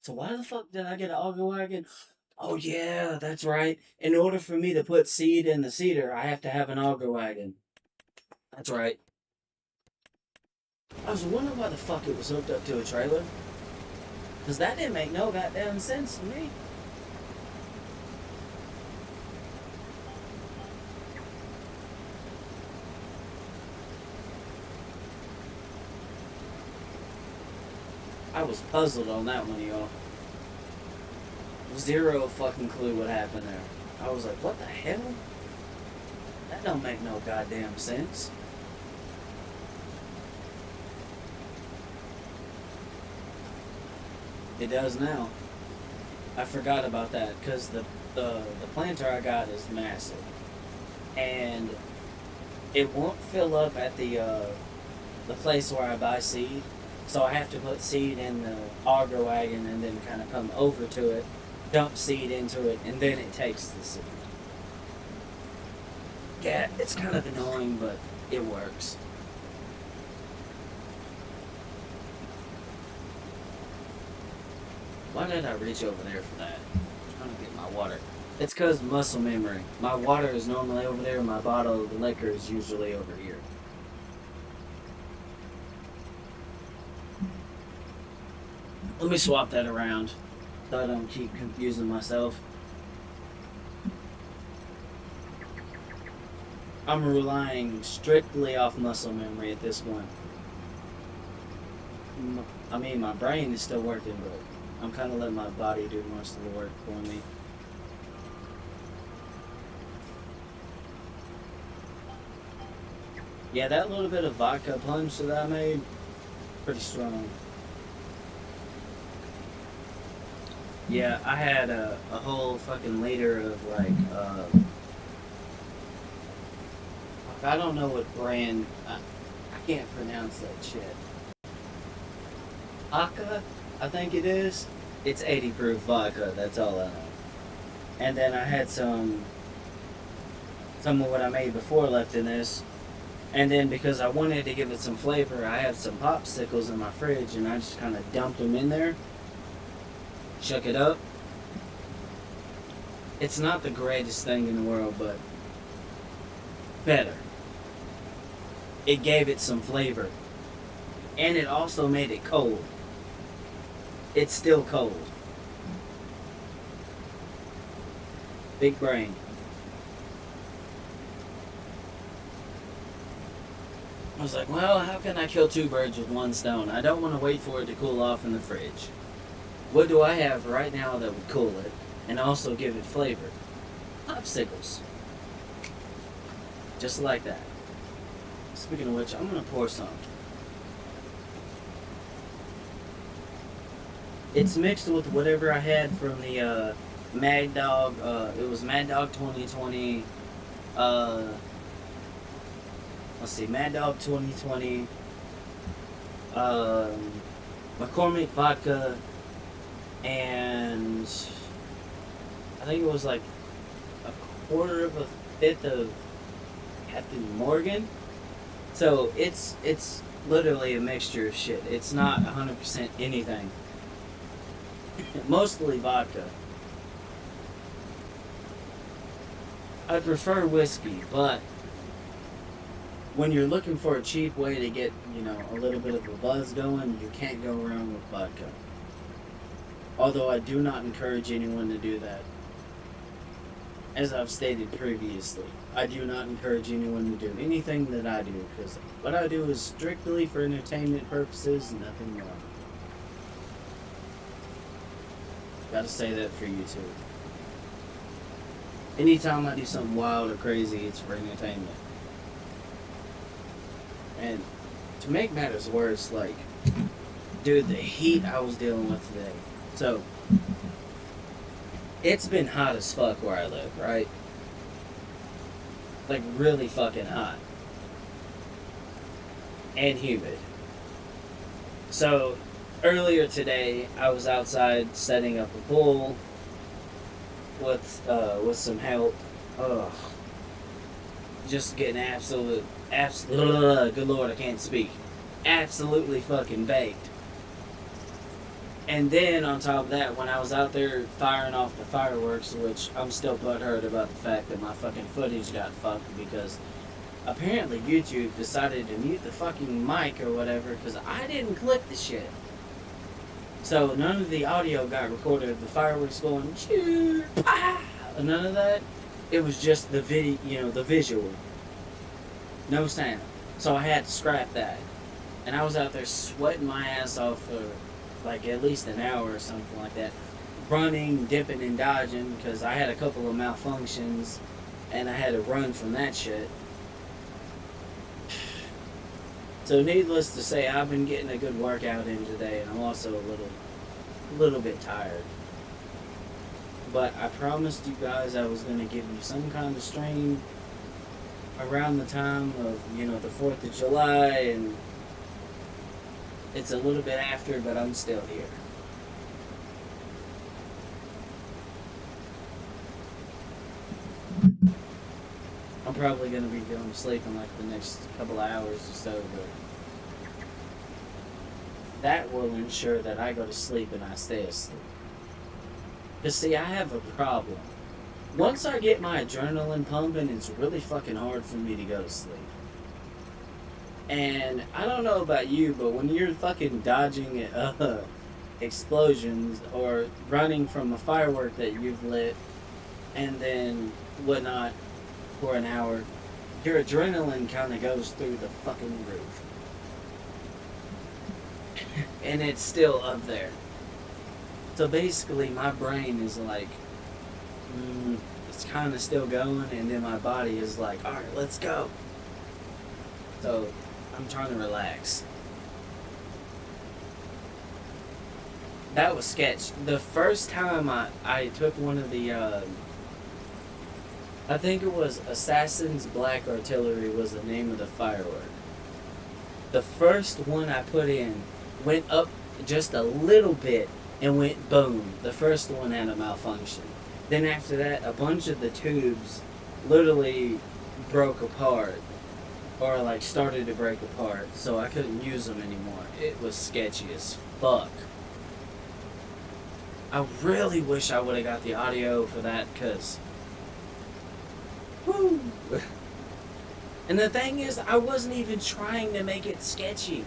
So why the fuck did I get an auger wagon? Oh yeah, that's right. In order for me to put seed in the seeder, I have to have an auger wagon. That's right. I was wondering why the fuck it was hooked up to a trailer. Because that didn't make no goddamn sense to me. I was puzzled on that one, y'all. Zero fucking clue what happened there. I was like, what the hell? That don't make no goddamn sense. It does now. I forgot about that because the planter I got is massive, and it won't fill up at the place where I buy seed. So I have to put seed in the auger wagon and then kind of come over to it, dump seed into it, and then it takes the seed. Yeah, it's kind of annoying, but it works. Why did I reach over there for that? I'm trying to get my water. It's because muscle memory. My water is normally over there, my bottle of liquor is usually over here. Let me swap that around so I don't keep confusing myself. I'm relying strictly off muscle memory at this point. I mean, my brain is still working, but I'm kind of letting my body do most of the work for me. Yeah, that little bit of vodka punch that I made, pretty strong. Yeah, I had a whole fucking liter of like, I don't know what brand, I can't pronounce that shit. Aka, I think it is. It's 80 proof vodka, that's all I know. And then I had some of what I made before left in this. And then because I wanted to give it some flavor, I had some popsicles in my fridge and I just kind of dumped them in there, shook it up. It's not the greatest thing in the world, but better. It gave it some flavor. And it also made it cold. It's still cold. Big brain. I was like, well, how can I kill two birds with one stone? I don't want to wait for it to cool off in the fridge. What do I have right now that would cool it and also give it flavor? Popsicles. Just like that. Speaking of which, I'm going to pour some. It's mixed with whatever I had from the Mad Dog. It was Mad Dog 2020. Uh, let's see, Mad Dog 2020. McCormick vodka, and I think it was like a quarter of a fifth of Captain Morgan. So it's literally a mixture of shit. It's not 100% anything. Mostly vodka. I prefer whiskey, but when you're looking for a cheap way to get, a little bit of a buzz going, you can't go wrong with vodka. Although I do not encourage anyone to do that. As I've stated previously, I do not encourage anyone to do anything that I do, because what I do is strictly for entertainment purposes and nothing more. Gotta say that for you too. Anytime I do something wild or crazy, it's for entertainment. And to make matters worse, dude, the heat I was dealing with today. So, it's been hot as fuck where I live, right? Like, really fucking hot. And humid. So, earlier today, I was outside setting up a pool with some help. Ugh. Just getting good lord, I can't speak. Absolutely fucking baked. And then on top of that, when I was out there firing off the fireworks, which I'm still butthurt about the fact that my fucking footage got fucked because apparently YouTube decided to mute the fucking mic or whatever because I didn't click the shit. So none of the audio got recorded of the fireworks going, choo, pow, none of that. It was just the video, the visual. No sound. So I had to scrap that. And I was out there sweating my ass off for like at least an hour or something like that. Running, dipping, and dodging because I had a couple of malfunctions and I had to run from that shit. So needless to say, I've been getting a good workout in today, and I'm also a little bit tired. But I promised you guys I was going to give you some kind of stream around the time of, the 4th of July, and it's a little bit after, but I'm still here. I'm probably going to be going to sleep in like the next couple of hours or so, but that will ensure that I go to sleep and I stay asleep. Because see, I have a problem. Once I get my adrenaline pumping, it's really fucking hard for me to go to sleep. And I don't know about you, but when you're fucking dodging explosions or running from a firework that you've lit and then whatnot for an hour, your adrenaline kind of goes through the fucking roof. And it's still up there. So basically my brain is like, it's kind of still going, and then my body is like, alright, let's go. So I'm trying to relax. That was sketch. The first time I took one of the, I think it was Assassin's Black Artillery was the name of the firework. The first one I put in went up just a little bit and went boom. The first one had a malfunction. Then after that, a bunch of the tubes literally broke apart or like started to break apart, so I couldn't use them anymore. It was sketchy as fuck. I really wish I would have got the audio for that, because woo. And the thing is, I wasn't even trying to make it sketchy.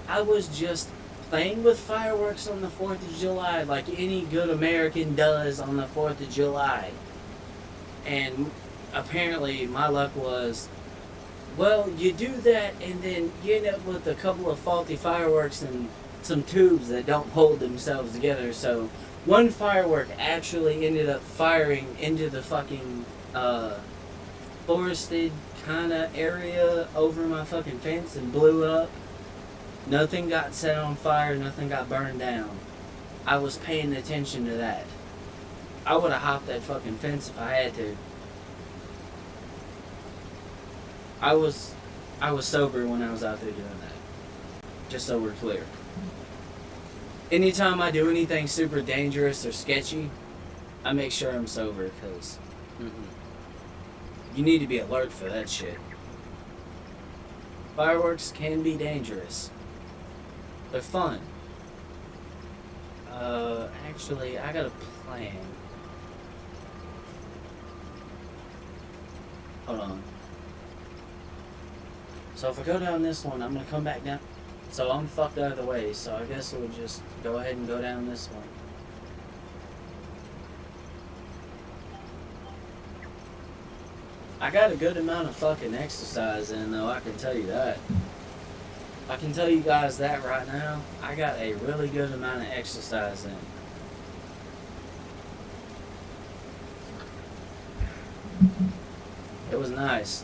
I was just playing with fireworks on the 4th of July like any good American does on the 4th of July. And apparently my luck was, well, you do that and then you end up with a couple of faulty fireworks and some tubes that don't hold themselves together. So one firework actually ended up firing into the fucking forested kind of area over my fucking fence and blew up. Nothing got set on fire, nothing got burned down. I was paying attention to that. I would have hopped that fucking fence if I had to. I was sober when I was out there doing that. Just so we're clear. Anytime I do anything super dangerous or sketchy, I make sure I'm sober, because you need to be alert for that shit. Fireworks can be dangerous. They're fun. Actually, I got a plan. Hold on. So if I go down this one, I'm gonna come back down. So I'm fucked out of the way, so I guess we'll just go ahead and go down this one. I got a good amount of fucking exercise in, though, I can tell you that. I can tell you guys that right now. I got a really good amount of exercise in. It was nice.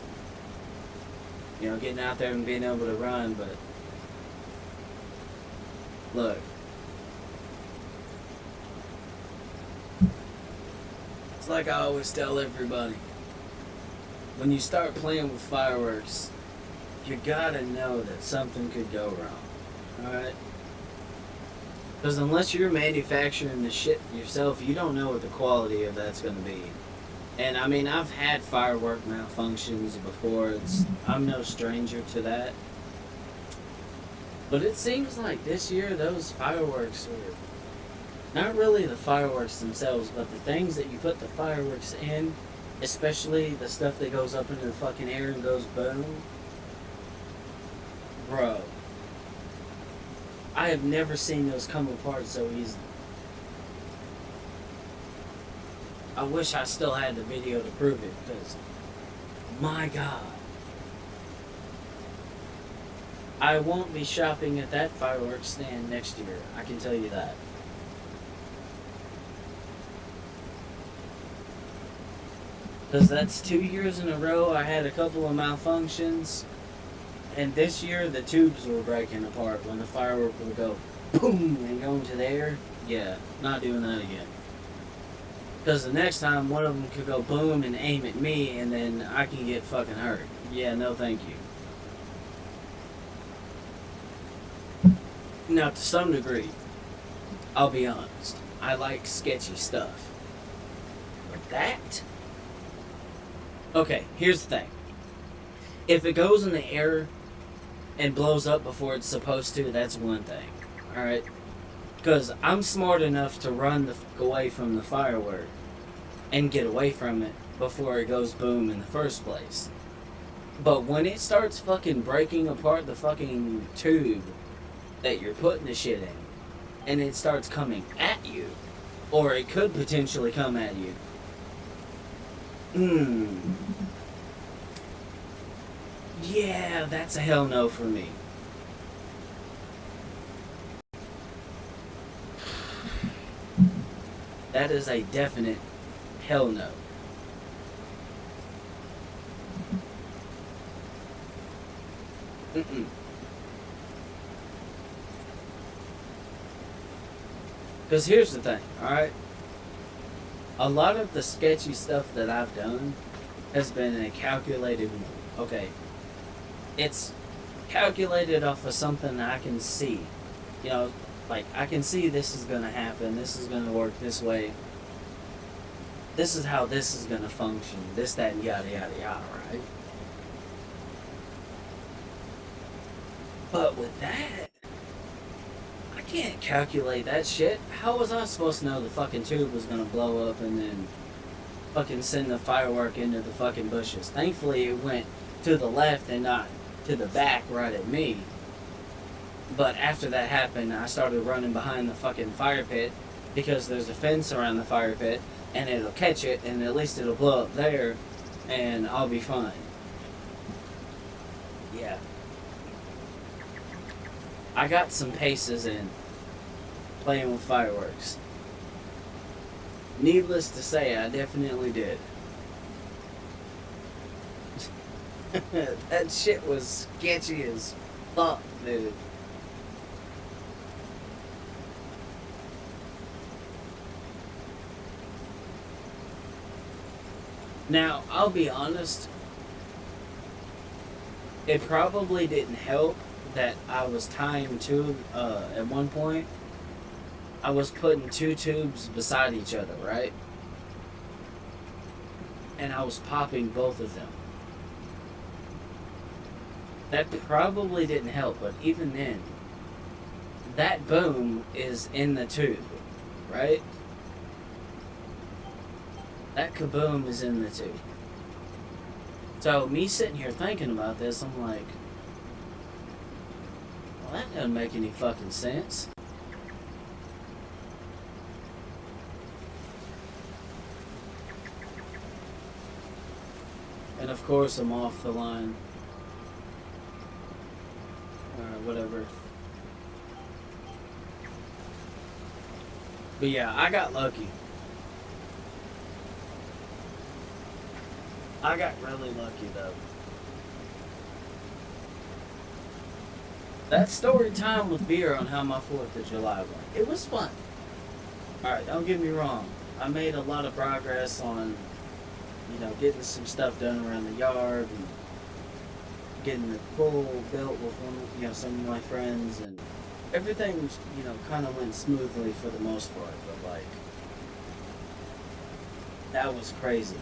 Getting out there and being able to run, but look. It's like I always tell everybody. When you start playing with fireworks, you gotta know that something could go wrong. Alright? Because unless you're manufacturing the shit yourself, you don't know what the quality of that's gonna be. And I mean, I've had firework malfunctions before. I'm no stranger to that. But it seems like this year those fireworks were Not really the fireworks themselves, but the things that you put the fireworks in, especially the stuff that goes up into the fucking air and goes boom. Bro, I have never seen those come apart so easily. I wish I still had the video to prove it, because, my God. I won't be shopping at that fireworks stand next year, I can tell you that. Because that's 2 years in a row I had a couple of malfunctions, and this year the tubes were breaking apart when the firework would go boom and go into the air. Yeah, not doing that again. Because the next time one of them could go boom and aim at me and then I can get fucking hurt. Yeah, no thank you. Now, to some degree, I'll be honest, I like sketchy stuff. But that? Okay, here's the thing. If it goes in the air and blows up before it's supposed to, that's one thing. Alright? Because I'm smart enough to run away from the firework and get away from it before it goes boom in the first place. But when it starts fucking breaking apart the fucking tube that you're putting the shit in, and it starts coming at you, or it could potentially come at you, yeah, that's a hell no for me. That is a definite hell no. Because here's the thing, alright? A lot of the sketchy stuff that I've done has been a calculated move. Okay. It's calculated off of something I can see. You know, like, I can see this is going to happen, this is going to work this way. This is how this is going to function, this, that, and yada, yada, yada, right? But with that, I can't calculate that shit. How was I supposed to know the fucking tube was going to blow up and then fucking send the firework into the fucking bushes? Thankfully, it went to the left and not to the back right at me. But after that happened, I started running behind the fucking fire pit because there's a fence around the fire pit and it'll catch it and at least it'll blow up there and I'll be fine. Yeah. I got some paces in playing with fireworks. Needless to say, I definitely did. That shit was sketchy as fuck, dude. Now, I'll be honest, it probably didn't help that I was tying two, at one point, I was putting two tubes beside each other, right? And I was popping both of them. That probably didn't help, but even then, that boom is in the tube, right? That kaboom is in the tube. So, me sitting here thinking about this, I'm like, well, that doesn't make any fucking sense. And of course, I'm off the line. Or whatever. But yeah, I got lucky. I got really lucky though. That story time with Vera on how my 4th of July went, it was fun. Alright, don't get me wrong. I made a lot of progress on, getting some stuff done around the yard and getting the pool built with some of my friends, and everything, kind of went smoothly for the most part, but like, that was crazy.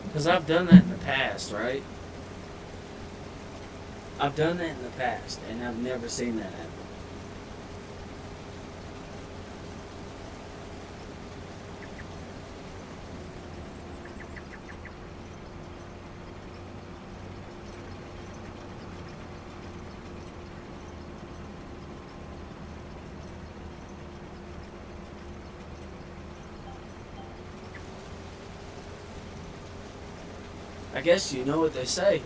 Because I've done that in the past, right? I've done that in the past, and I've never seen that happen. I guess you know what they say.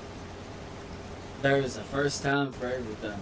There is a first time for everything.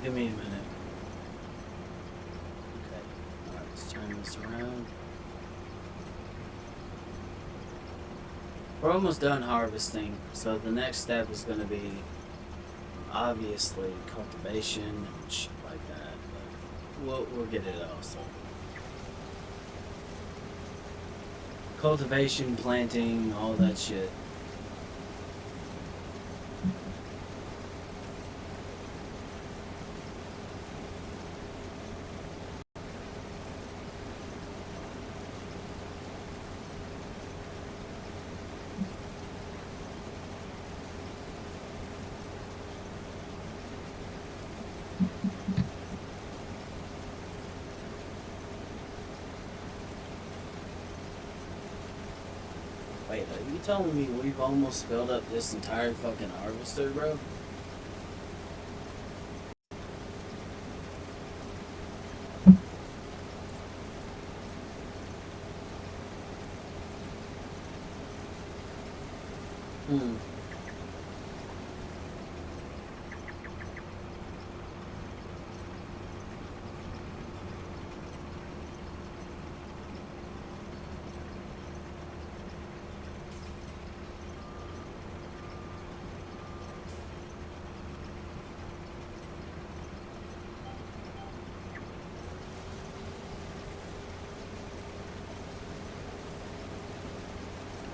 Give me a minute. Okay. Alright, let's turn this around. We're almost done harvesting, so the next step is going to be obviously cultivation and shit like that. But we'll get it also. Cultivation, planting, all that shit. Wait, are you telling me we've almost filled up this entire fucking harvester, bro? Hmm.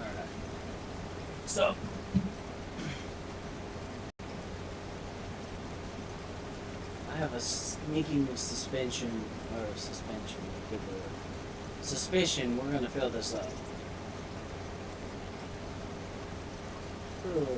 Alright. So, I have a sneaking good word. Suspicion we're gonna fill this up. Ugh.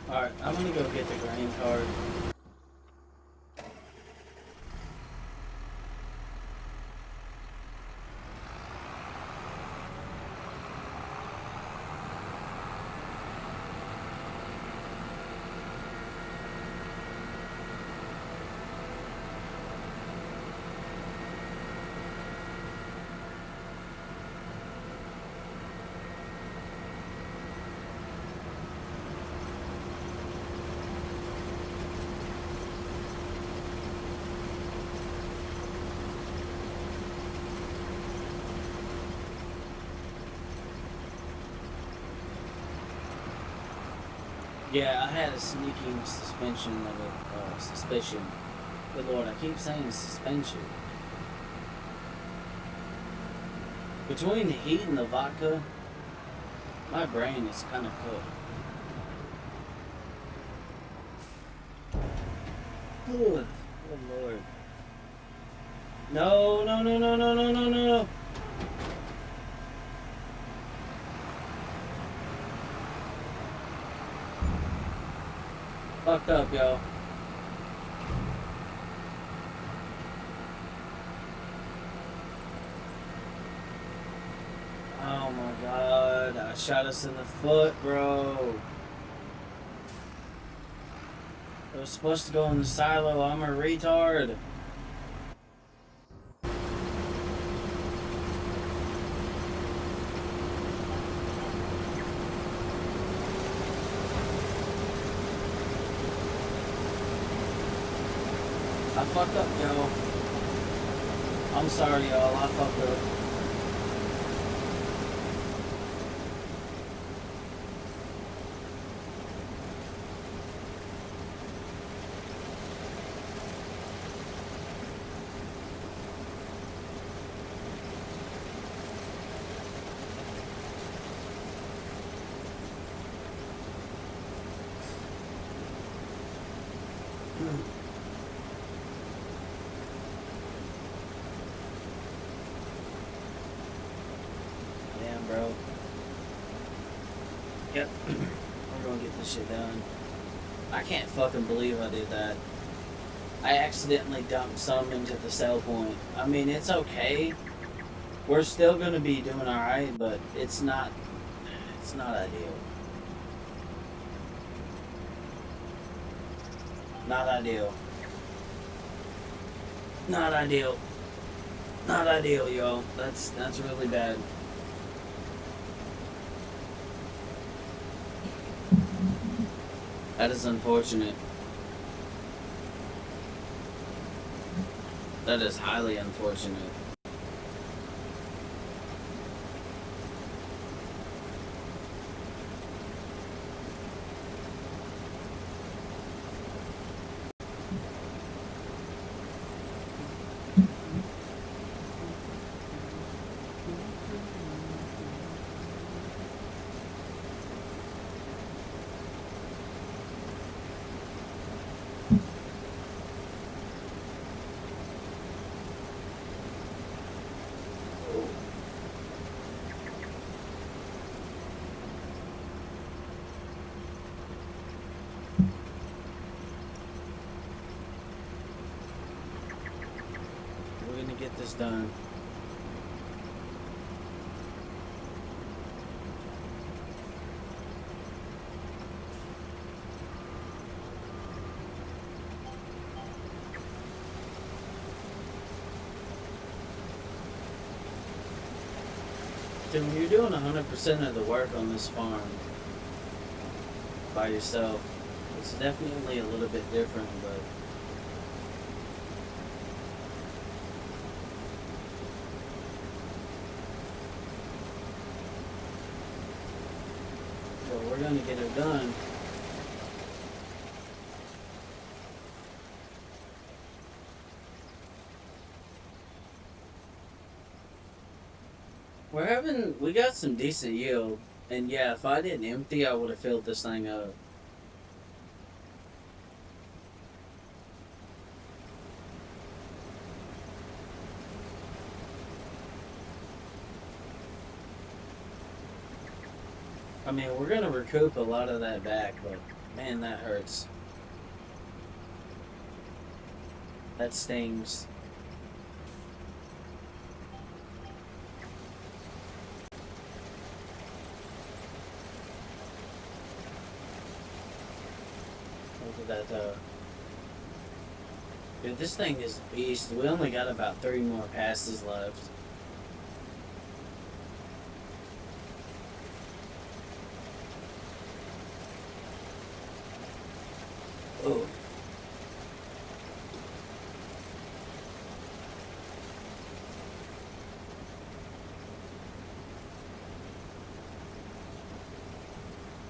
Alright, I'm gonna go get the grain card. Yeah, I had a sneaking suspicion. Good lord, I keep saying suspension. Between the heat and the vodka, my brain is kind of cooked. Good lord. No, no, no, no, no, no, no, no. Fucked up, yo. Oh my god. I shot us in the foot, bro. It was supposed to go in the silo. I'm a retard. I fucked up, yo. I'm sorry, y'all. I fucked up. Damn, bro. Yep. We're gonna get this shit done. I can't fucking believe I did that. I accidentally dumped some into the sell point. I mean, it's okay. We're still gonna be doing alright, but it's not ideal. Not ideal. Not ideal. Not ideal, yo. That's really bad. That is unfortunate. That is highly unfortunate. We're gonna get this done. So when you're doing 100% of the work on this farm by yourself, it's definitely a little bit different, but we're gonna get it done. We got some decent yield, and yeah, if I didn't empty, I would have filled this thing up. I mean, we're gonna recoup a lot of that back, but man, that hurts. That stings. Look at that, dude, this thing is a beast. We only got about 3 more passes left. Oh.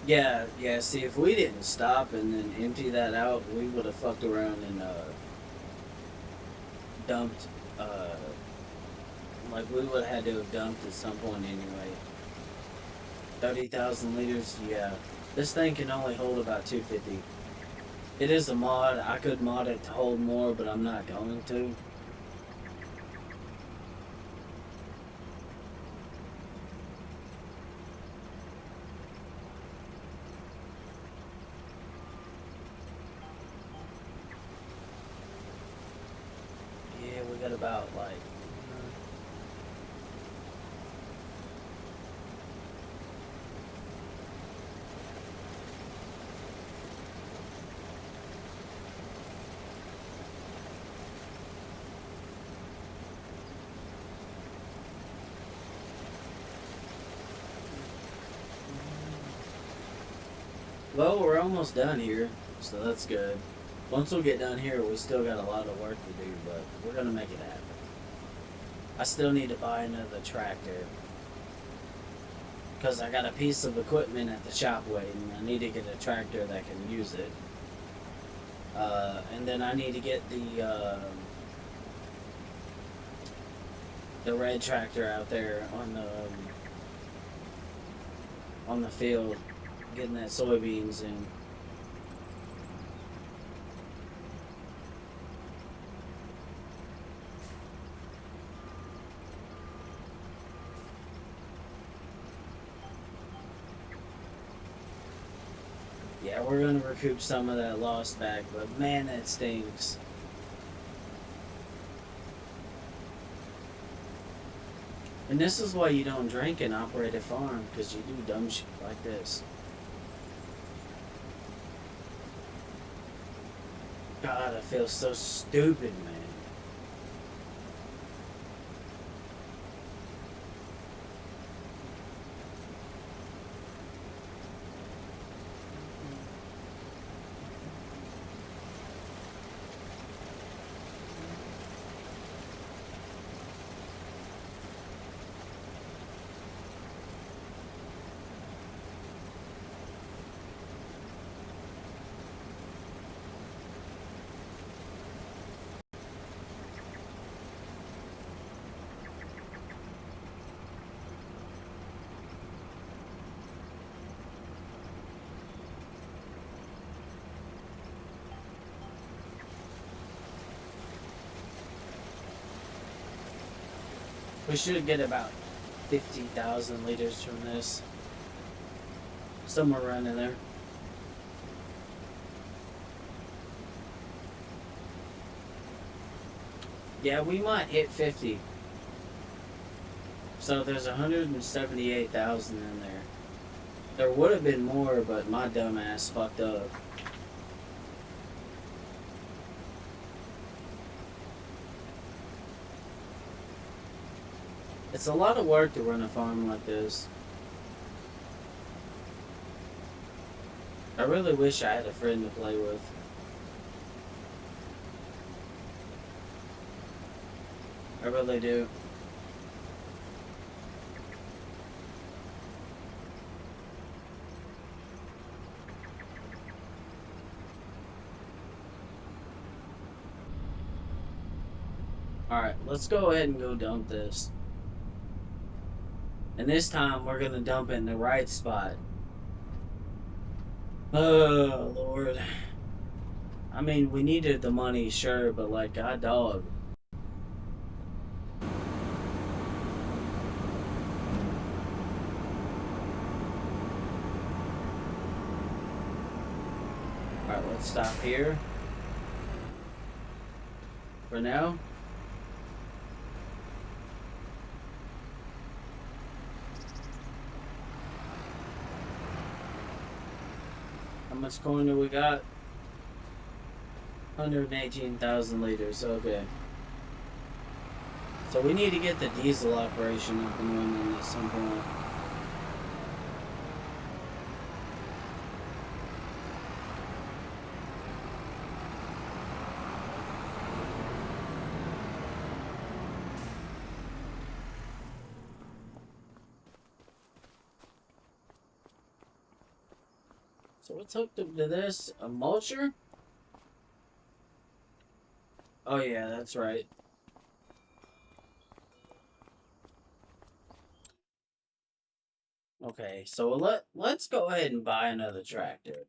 Yeah, yeah, see, if we didn't stop and then empty that out, we would have fucked around and, dumped, uh, like, we would have had to have dumped at some point anyway. 30,000 liters, yeah. This thing can only hold about 250. It is a mod. I could mod it to hold more, but I'm not going to. about like well, we're almost done here, so that's good. Once we get done here, we still got a lot of work to do, but we're gonna make it happen. I still need to buy another tractor because I got a piece of equipment at the shop waiting. I need to get a tractor that can use it, and then I need to get the red tractor out there on the field, getting that soybeans in. Yeah, we're gonna recoup some of that lost back, but man, that stinks. And this is why you don't drink and operate a farm, because you do dumb shit like this. God, I feel so stupid, man. We should get about 50,000 liters from this. Somewhere around in there. Yeah, we might hit 50. So there's 178,000 in there. There would have been more, but my dumb ass fucked up. It's a lot of work to run a farm like this. I really wish I had a friend to play with. I really do. Alright, let's go ahead and go dump this. And this time we're gonna dump it in the right spot. Oh, Lord. I mean, we needed the money, sure, but like, god dog. Alright, let's stop here. For now. How much corn do we got? 118,000 liters, okay. So we need to get the diesel operation up and running at some point. So what's hooked up to this? A mulcher? Oh yeah, that's right. Okay, so let's go ahead and buy another tractor.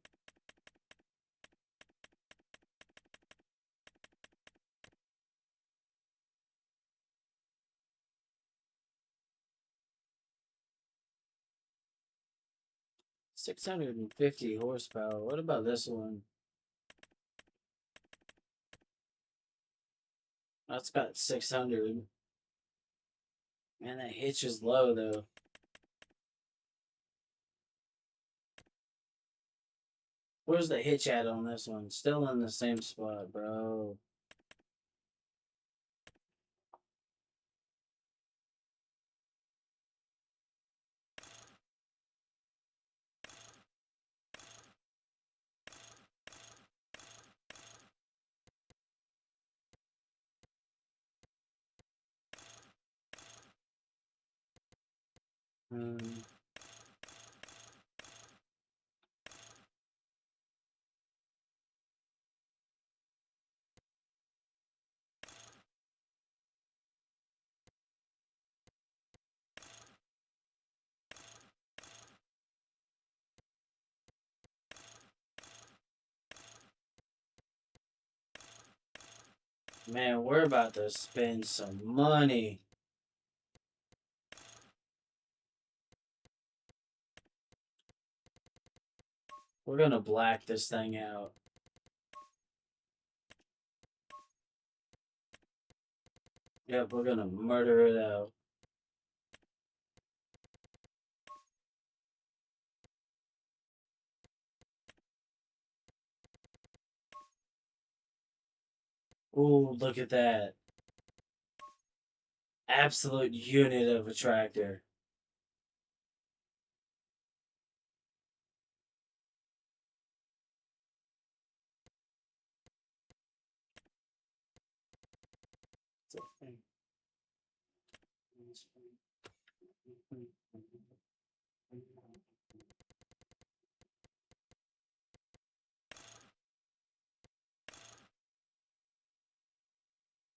$650 horsepower. What about this one? That's got 600. Man, that hitch is low though. Where's the hitch at on this one? Still in the same spot, bro. Hmm. Man, we're about to spend some money. We're gonna black this thing out. Yep, we're gonna murder it out. Ooh, look at that. Absolute unit of a tractor.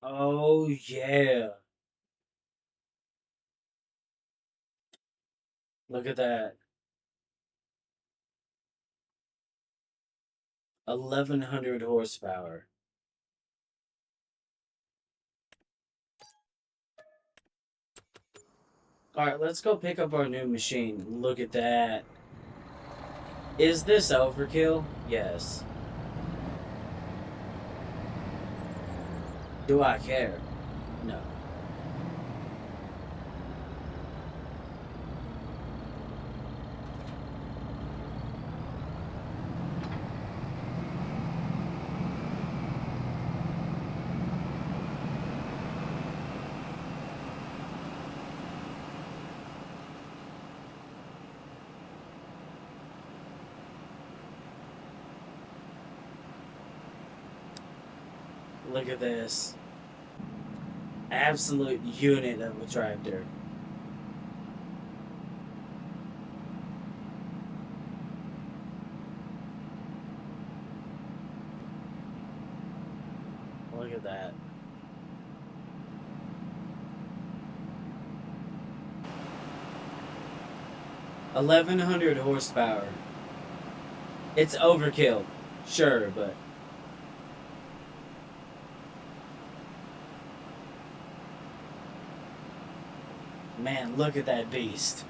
Oh, yeah. Look at that. 1100 horsepower. Alright, let's go pick up our new machine. Look at that. Is this overkill? Yes. Do I care? No. Look at this. Absolute unit of a tractor. Look at that. $1,100 horsepower. It's overkill. Sure, but man, look at that beast.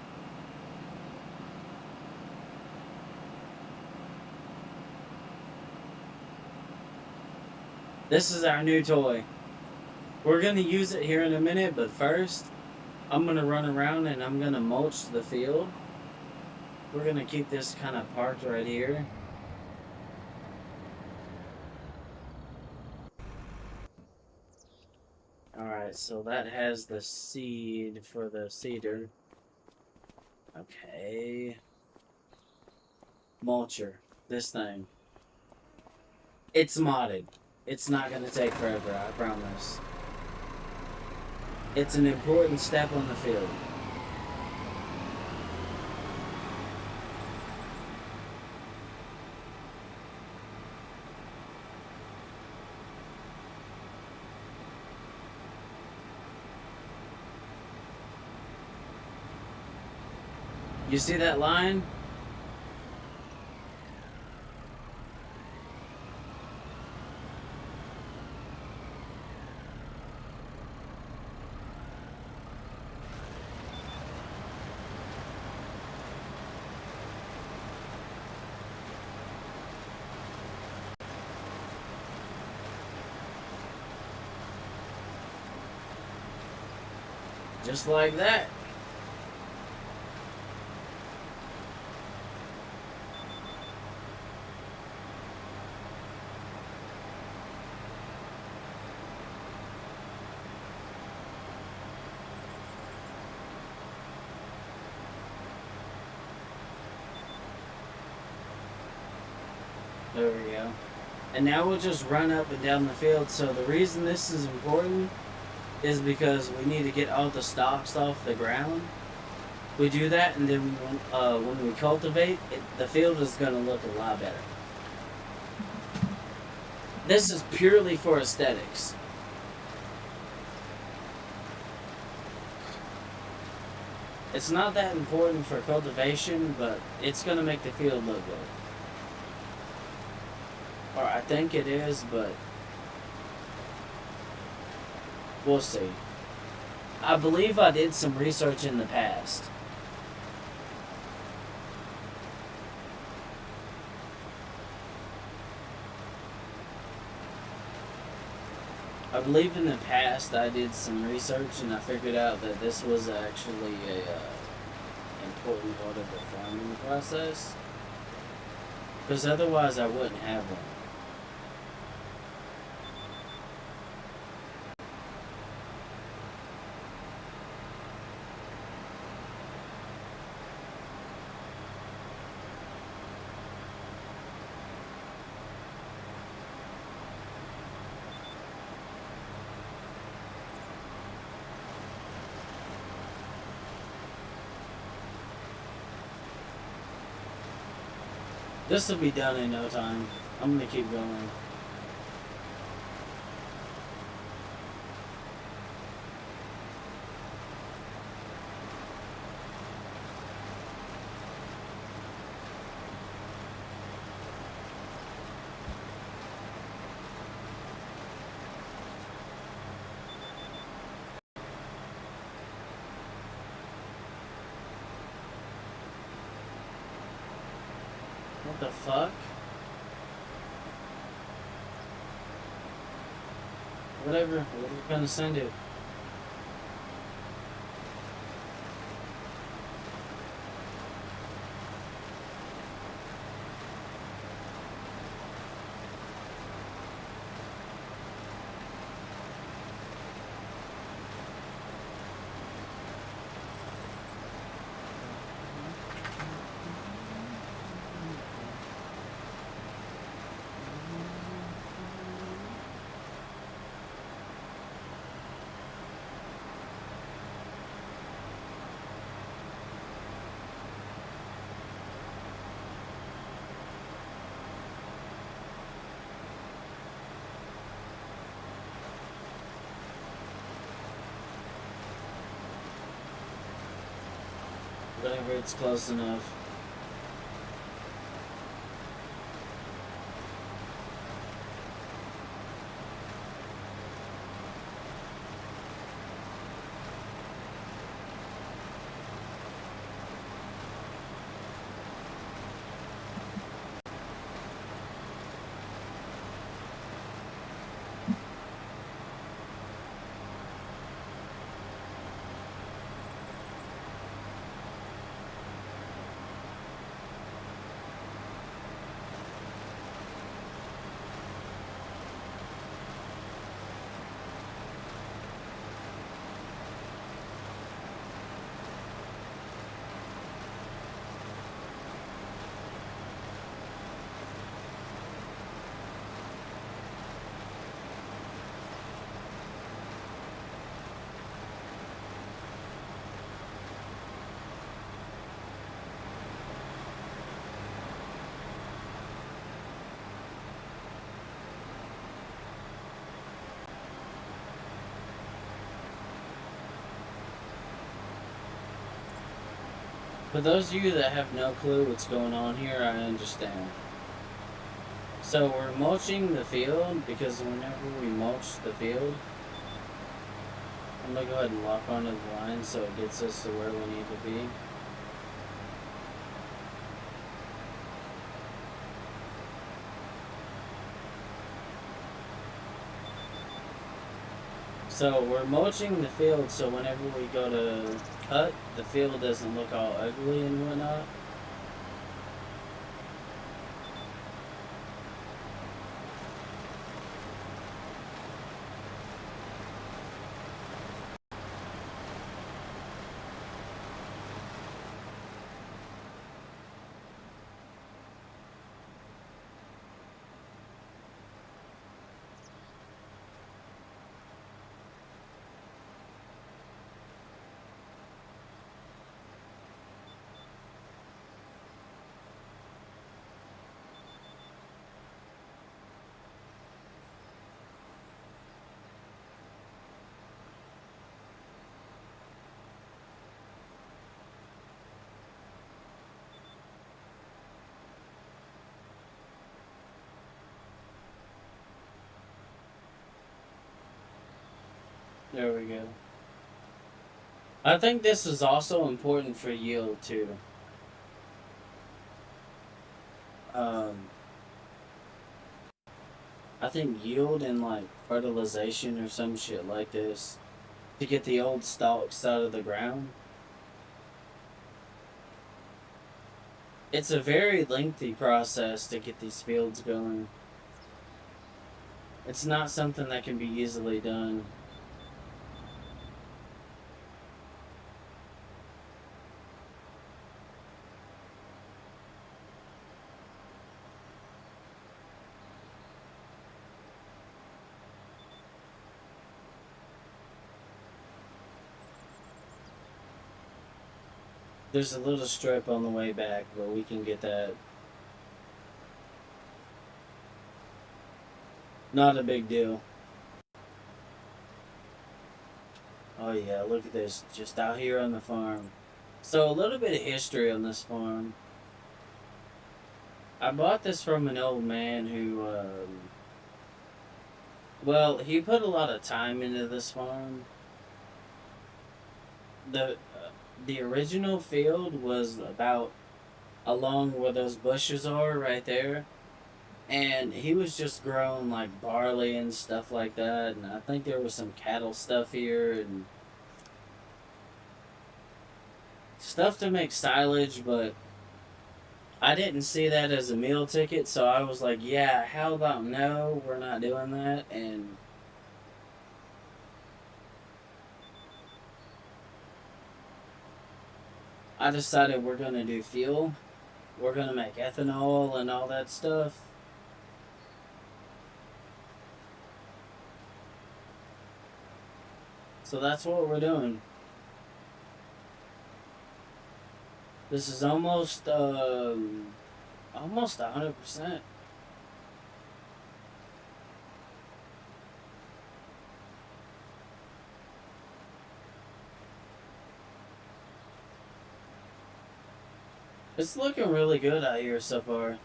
This is our new toy. We're gonna use it here in a minute, but first, I'm gonna run around and I'm gonna mulch the field. We're gonna keep this kind of parked right here. Alright, so that has the seed for the cedar. Okay. Mulcher. This thing. It's modded. It's not gonna take forever, I promise. It's an important step on the field. You see that line? Just like that. There we go. And now we'll just run up and down the field. So the reason this is important is because we need to get all the stalks off the ground. We do that, and then when we cultivate, the field is going to look a lot better. This is purely for aesthetics. It's not that important for cultivation, but it's going to make the field look good. Or I think it is, but we'll see. I believe I did some research in the past. I believe in the past I did some research and I figured out that this was actually a important part of the farming process. Because otherwise I wouldn't have one. This will be done in no time. I'm gonna keep going. What the fuck? Whatever. What are you gonna send it? Whatever, it's close enough. For those of you that have no clue what's going on here, I understand. So we're mulching the field because whenever we mulch the field, I'm gonna go ahead and lock onto the line so it gets us to where we need to be. So we're mulching the field so whenever we go to cut, the field doesn't look all ugly and whatnot. There we go. I think this is also important for yield too. Um, I think yield and like fertilization or some shit like this to get the old stalks out of the ground. It's a very lengthy process to get these fields going. It's not something that can be easily done. There's a little strip on the way back, but we can get that. Not a big deal. Oh yeah, look at this. Just out here on the farm. So a little bit of history on this farm. I bought this from an old man who, well, he put a lot of time into this farm. The original field was about along where those bushes are right there, and he was just growing like barley and stuff like that. And I think there was some cattle stuff here and stuff to make silage, but I didn't see that as a meal ticket, so I was like, yeah, how about no, we're not doing that. And I decided we're gonna do fuel. We're gonna make ethanol and all that stuff. So that's what we're doing. This is almost 100%. It's looking really good out here so far.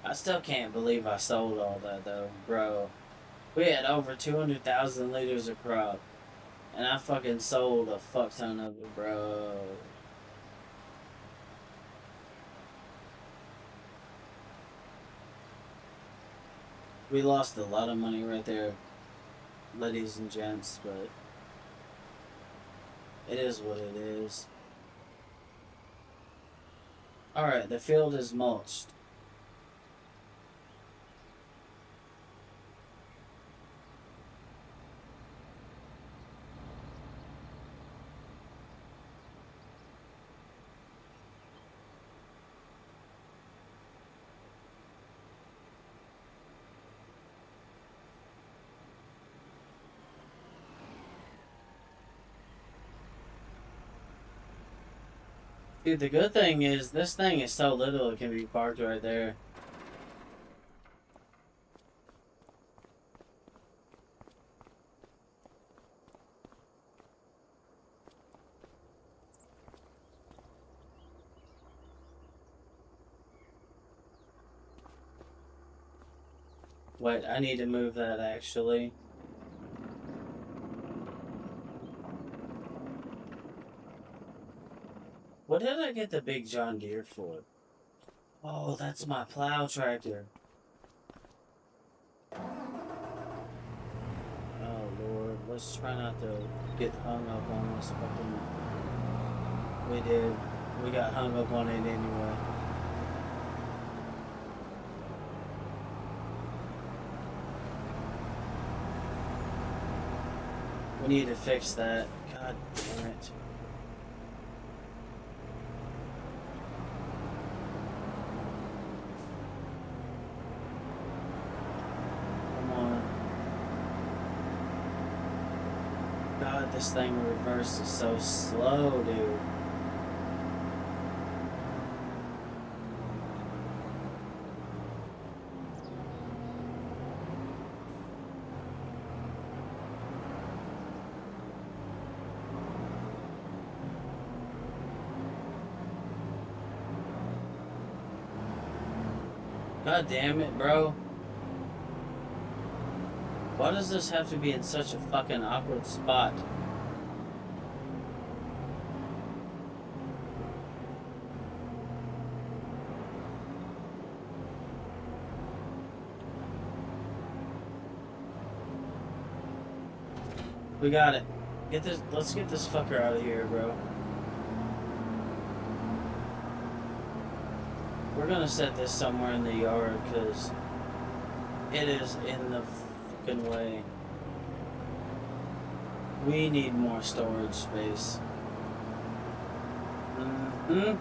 I still can't believe I sold all that though, bro. We had over 200,000 liters of crop, and I fucking sold a fuck ton of it, bro. We lost a lot of money right there, ladies and gents, but it is what it is. Alright, the field is mulched. Dude, the good thing is this thing is so little it can be parked right there. Wait, I need to move that actually. What did I get the big John Deere for? Oh, that's my plow tractor. Oh, let's try not to get hung up on this fucking. We did. We got hung up on it anyway. We need to fix that. God damn it. Come on. God, this thing reverse is so slow, dude. God damn it, bro. Why does this have to be in such a fucking awkward spot? We got it. Get this. Let's get this fucker out of here, bro. We're gonna set this somewhere in the yard because it is in the fucking way. We need more storage space. Mm-hmm.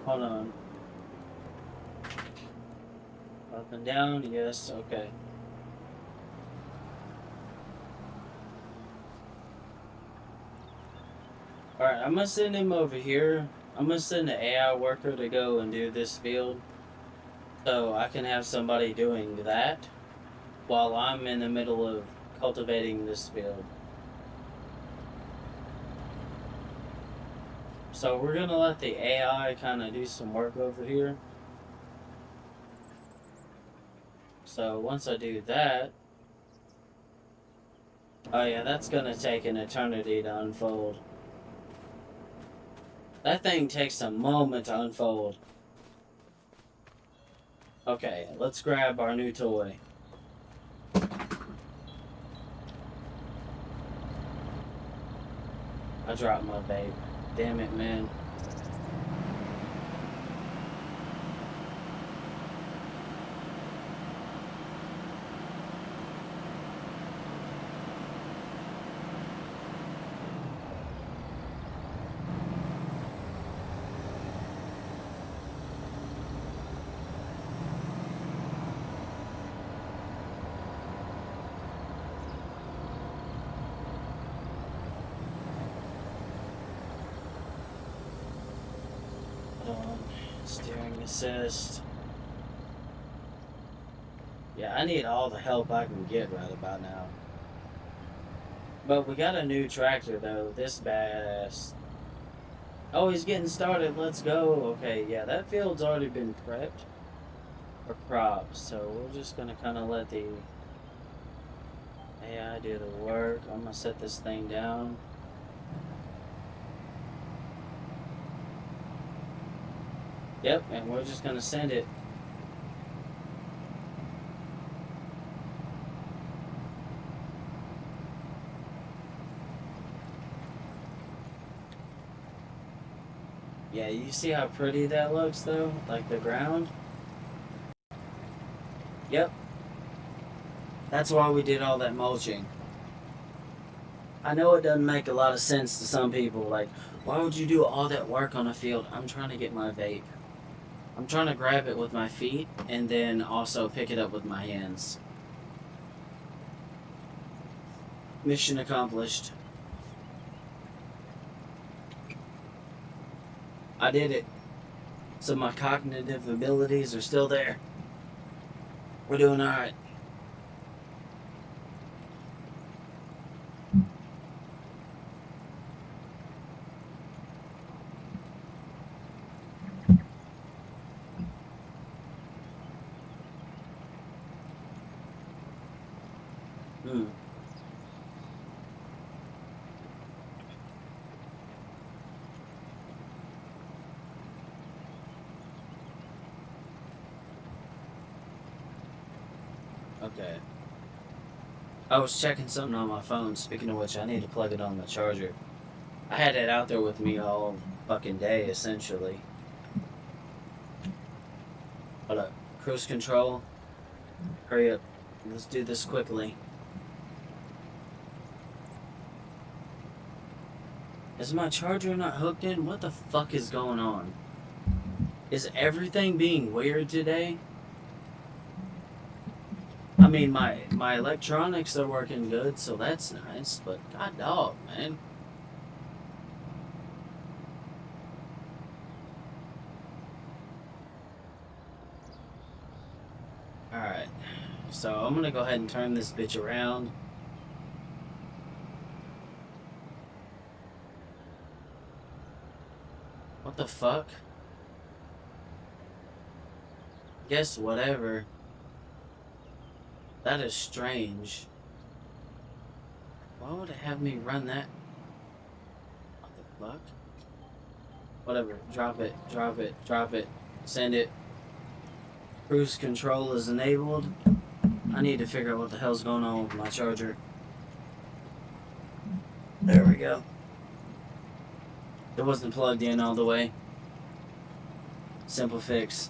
Hold on. Up and down, yes, okay. Alright, I'm gonna send him over here. I'm gonna send the AI worker to go and do this field. So I can have somebody doing that while I'm in the middle of cultivating this field. So we're gonna let the AI kind of do some work over here. So once I do that, oh yeah, that's gonna take an eternity to unfold. That thing takes a moment to unfold. Okay, let's grab our new toy. I dropped my vape. Damn it, man. Steering assist. Yeah, I need all the help I can get right about now. But we got a new tractor though. This badass. Oh, he's getting started. Let's go. Okay, yeah, that field's already been prepped for crops, so we're just gonna kind of let the AI do the work. I'm gonna set this thing down. Yep, and we're just gonna send it. Yeah, you see how pretty that looks though? Like the ground? Yep. That's why we did all that mulching. I know it doesn't make a lot of sense to some people. Like, why would you do all that work on a field? I'm trying to get my vape. I'm trying to grab it with my feet and then also pick it up with my hands. Mission accomplished. I did it. So my cognitive abilities are still there. We're doing alright. Mm. Okay. I was checking something on my phone. Speaking of which, I need to plug it on the charger. I had it out there with me all fucking day, essentially. Hold up. Cruise control. Hurry up. Let's do this quickly. Is my charger not hooked in? What the fuck is going on? Is everything being weird today? I mean, my electronics are working good, so that's nice. But god dog, man. All right. So I'm gonna go ahead and turn this bitch around. What the fuck? Guess whatever. That is strange. Why would it have me run that? What the fuck? Whatever. Drop it. Drop it. Drop it. Send it. Cruise control is enabled. I need to figure out what the hell's going on with my charger. There we go. It wasn't plugged in all the way. Simple fix.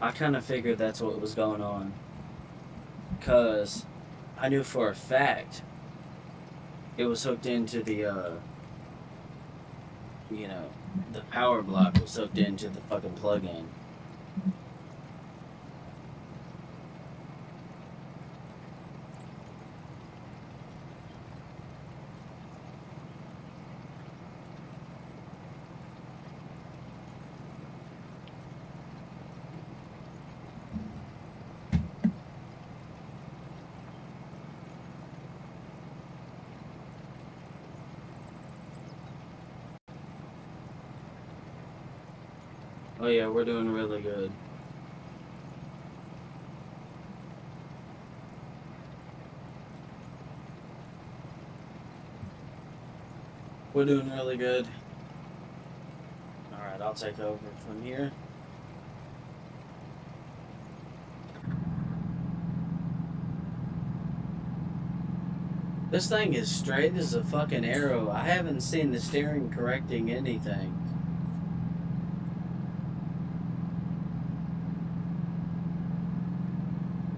I kind of figured that's what was going on. Because I knew for a fact it was hooked into the, the power block was hooked into the fucking plug-in. Oh yeah, we're doing really good. We're doing really good. Alright, I'll take over from here. This thing is straight as a fucking arrow. I haven't seen the steering correcting anything.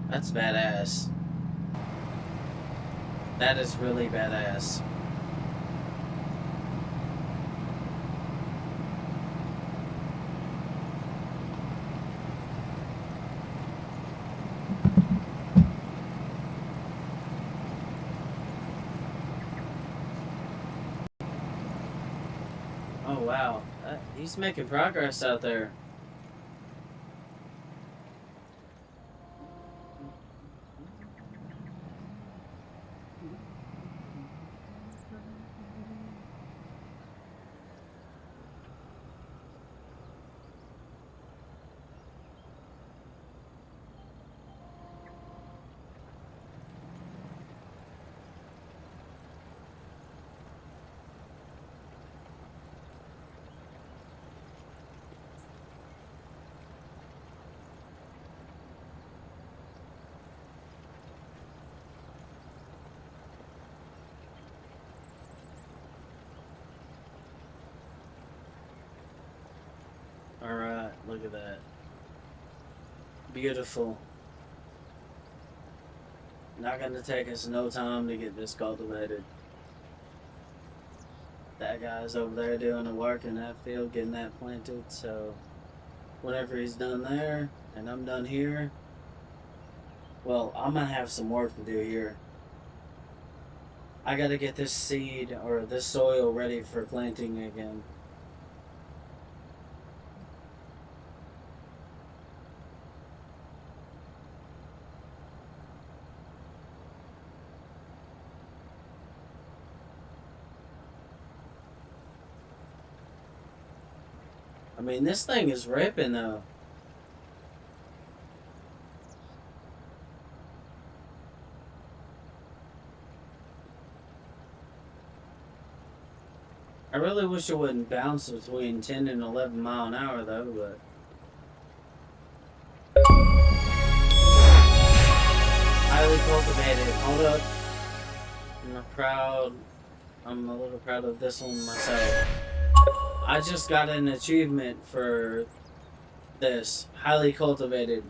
That's badass. That is really badass. Oh wow, he's making progress out there. Alright, look at that. Beautiful. Not gonna take us no time to get this cultivated. That guy's over there doing the work in that field, getting that planted, so whenever he's done there and I'm done here, well, I'm gonna have some work to do here. I gotta get this seed or this soil ready for planting again. I mean, this thing is ripping though. I really wish it wouldn't bounce between 10 and 11 mile an hour though, but highly cultivated. Hold up. I'm proud. I'm a little proud of this one myself. I just got an achievement for this. Highly cultivated.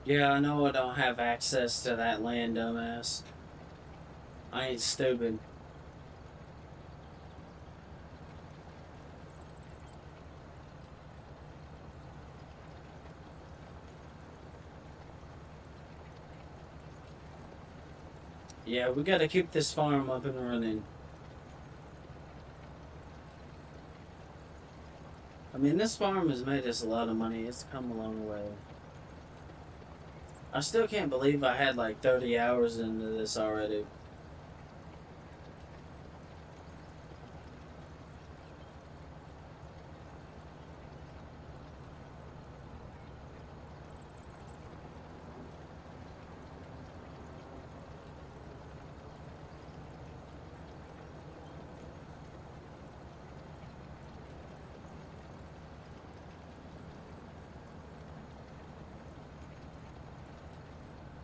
Yeah, I know I don't have access to that land, dumbass. I ain't stupid. Yeah, we gotta keep this farm up and running. I mean, this farm has made us a lot of money. It's come a long way. I still can't believe I had like 30 hours into this already.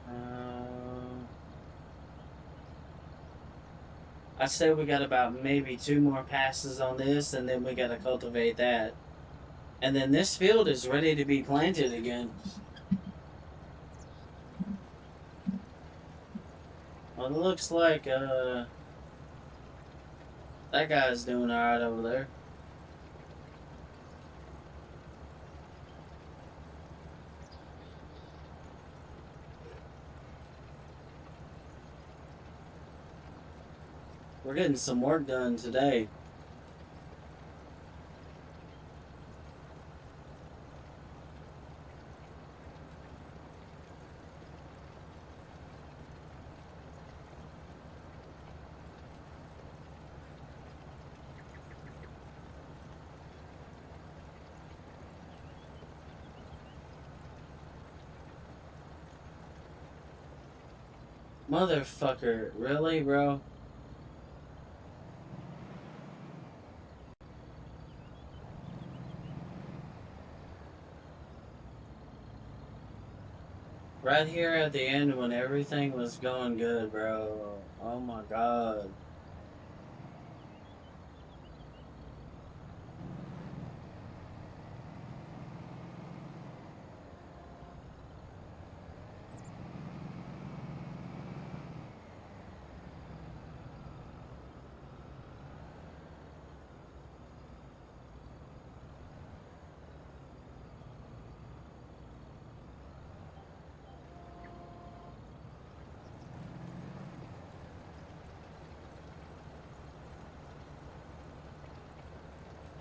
Uh, I say we got about maybe two more passes on this, and then we gotta cultivate that. And then this field is ready to be planted again. Well, it looks like that guy's doing alright over there. We're getting some work done today. Motherfucker, really, bro? Right here at the end when everything was going good, bro. Oh my god.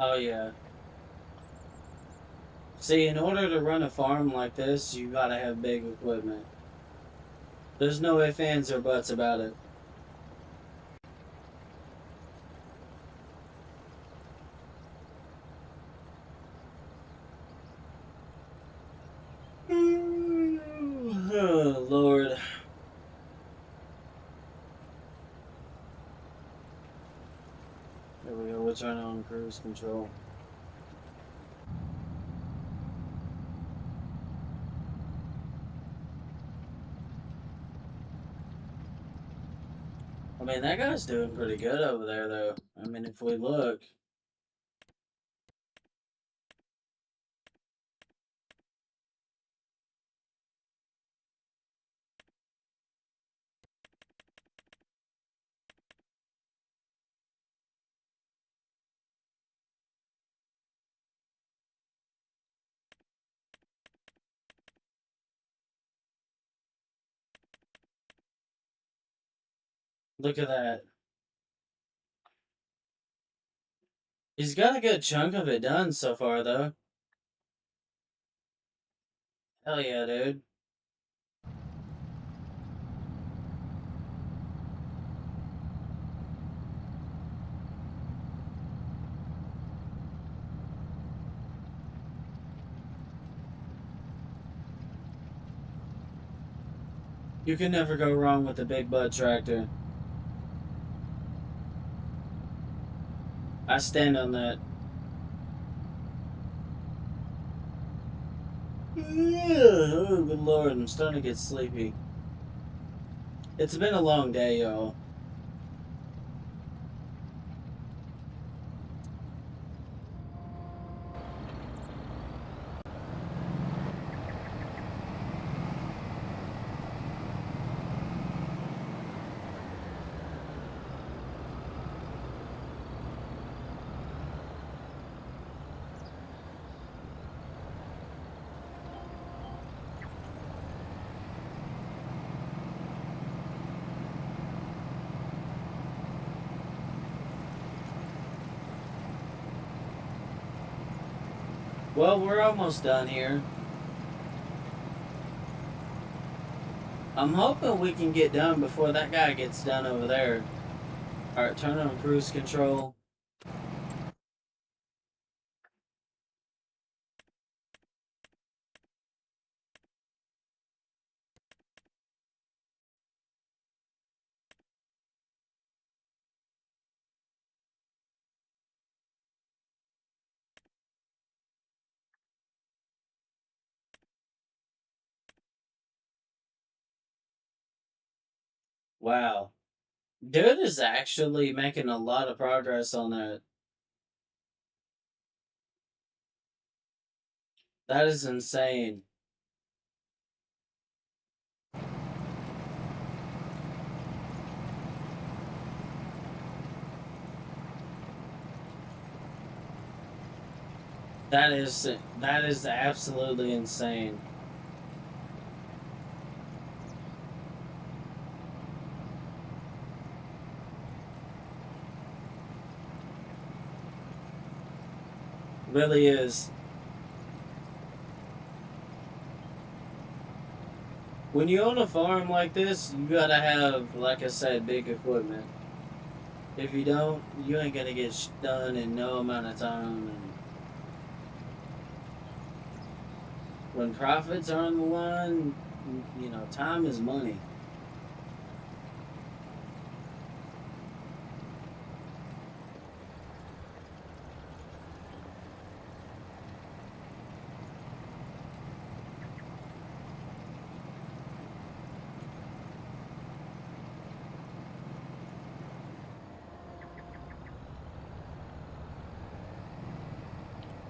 Oh yeah. See, in order to run a farm like this, you gotta have big equipment. There's no ifs, ands, or buts about it. Oh, Lord. There we go. We'll turn on cruise control. I mean, that guy's doing pretty good over there, though. I mean, if we look, Look at that. He's got a good chunk of it done so far, though. Hell yeah, dude. You can never go wrong with the big butt tractor. I stand on that. Oh, good lord, I'm starting to get sleepy. It's been a long day, y'all. Well, we're almost done here. I'm hoping we can get done before that guy gets done over there. Alright, turn on cruise control. Wow. Dude is actually making a lot of progress on that. That is insane. That is absolutely insane. Really is. When you own a farm like this, you gotta have, like I said, big equipment. If you don't, you ain't gonna get done in no amount of time. And when profits are on the line, time is money.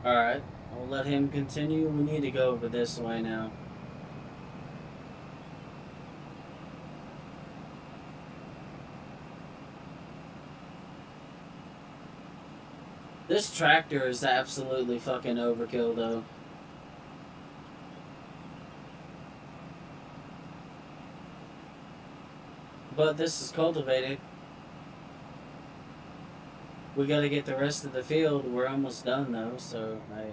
Alright, I'll let him continue. We need to go over this way now. This tractor is absolutely fucking overkill, though. But this is cultivated. We gotta get the rest of the field. We're almost done, though, so hey.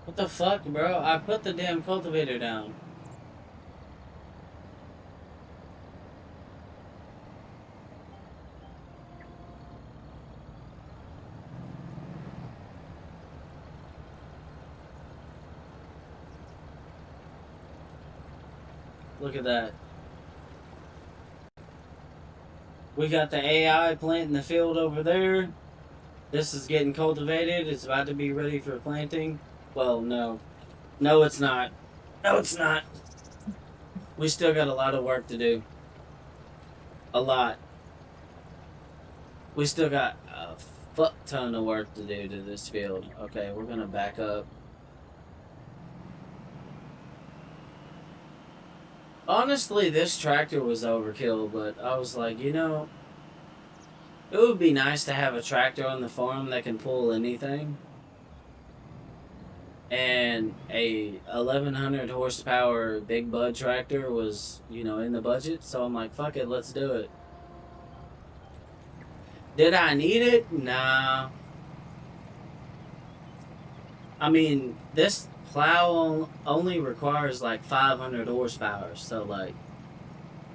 What the fuck, bro? I put the damn cultivator down. Look at that. We got the AI planting the field over there. This is getting cultivated. It's about to be ready for planting. Well, no. No, it's not. No, it's not. We still got a lot of work to do. A lot. We still got a fuck ton of work to do to this field. Okay, we're gonna back up. Honestly, this tractor was overkill, but I was like, It would be nice to have a tractor on the farm that can pull anything. And a 1100 horsepower big bud tractor was, in the budget. So I'm like, fuck it, let's do it. Did I need it? Nah. I mean, this plow only requires like 500 horsepower. So, like,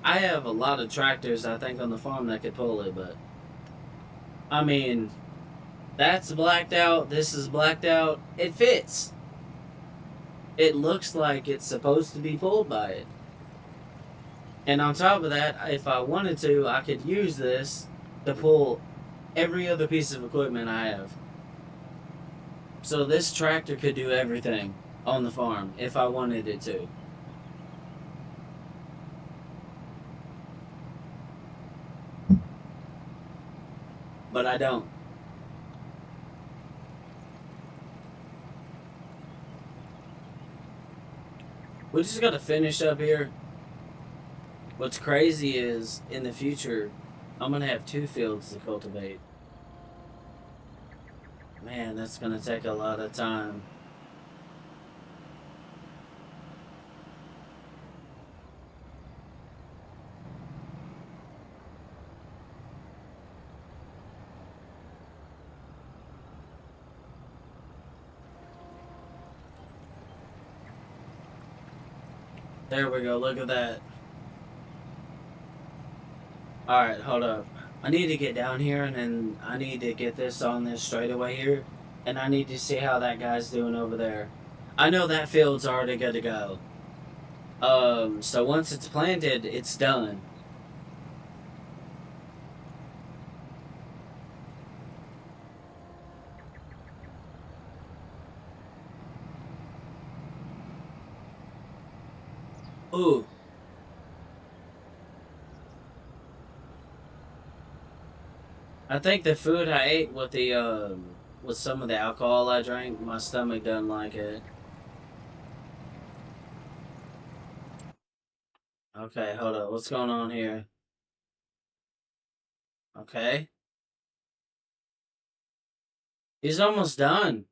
I have a lot of tractors, I think, on the farm that could pull it. But, I mean, that's blacked out. This is blacked out. It fits. It looks like it's supposed to be pulled by it. And on top of that, if I wanted to, I could use this to pull every other piece of equipment I have. So this tractor could do everything on the farm if I wanted it to. But I don't. We just got to finish up here. What's crazy is in the future, I'm going to have two fields to cultivate. Man, that's going to take a lot of time. There we go. Look at that. All right, hold up. I need to get down here and then I need to get this on this straightaway here. And I need to see how that guy's doing over there. I know that field's already good to go. So once it's planted, it's done. Ooh, I think the food I ate with the with some of the alcohol I drank, my stomach doesn't like it. Okay, hold up. What's going on here? Okay, he's almost done.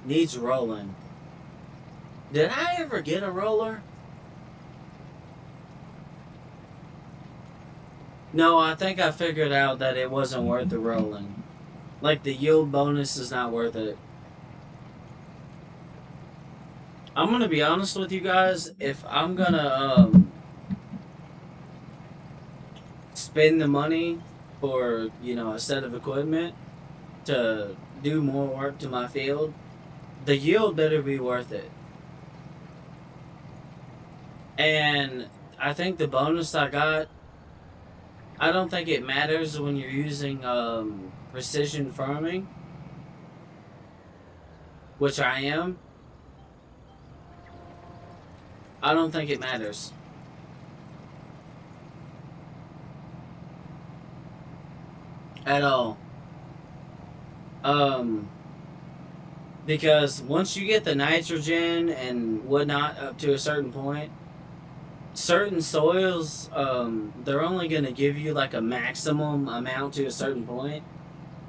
Needs rolling. Did I ever get a roller? No, I think I figured out that it wasn't worth the rolling. Like the yield bonus is not worth it. I'm gonna be honest with you guys. If I'm gonna spend the money for a set of equipment to do more work to my field, the yield better be worth it. And I think the bonus I got, I don't think it matters when you're using precision farming, which I am. I don't think it matters at all. Um, because once you get the nitrogen and whatnot up to a certain point, certain soils, they're only going to give you like a maximum amount to a certain point,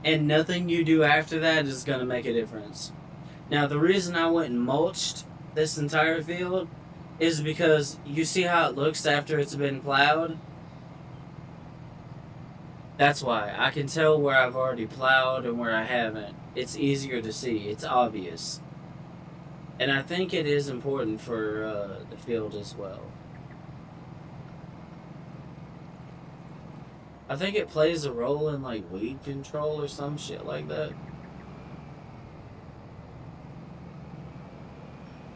and nothing you do after that is going to make a difference. Now, the reason I went and mulched this entire field is because you see how it looks after it's been plowed? That's why. I can tell where I've already plowed and where I haven't. It's easier to see, it's obvious. And I think it is important for the field as well. I think it plays a role in like weed control or some shit like that.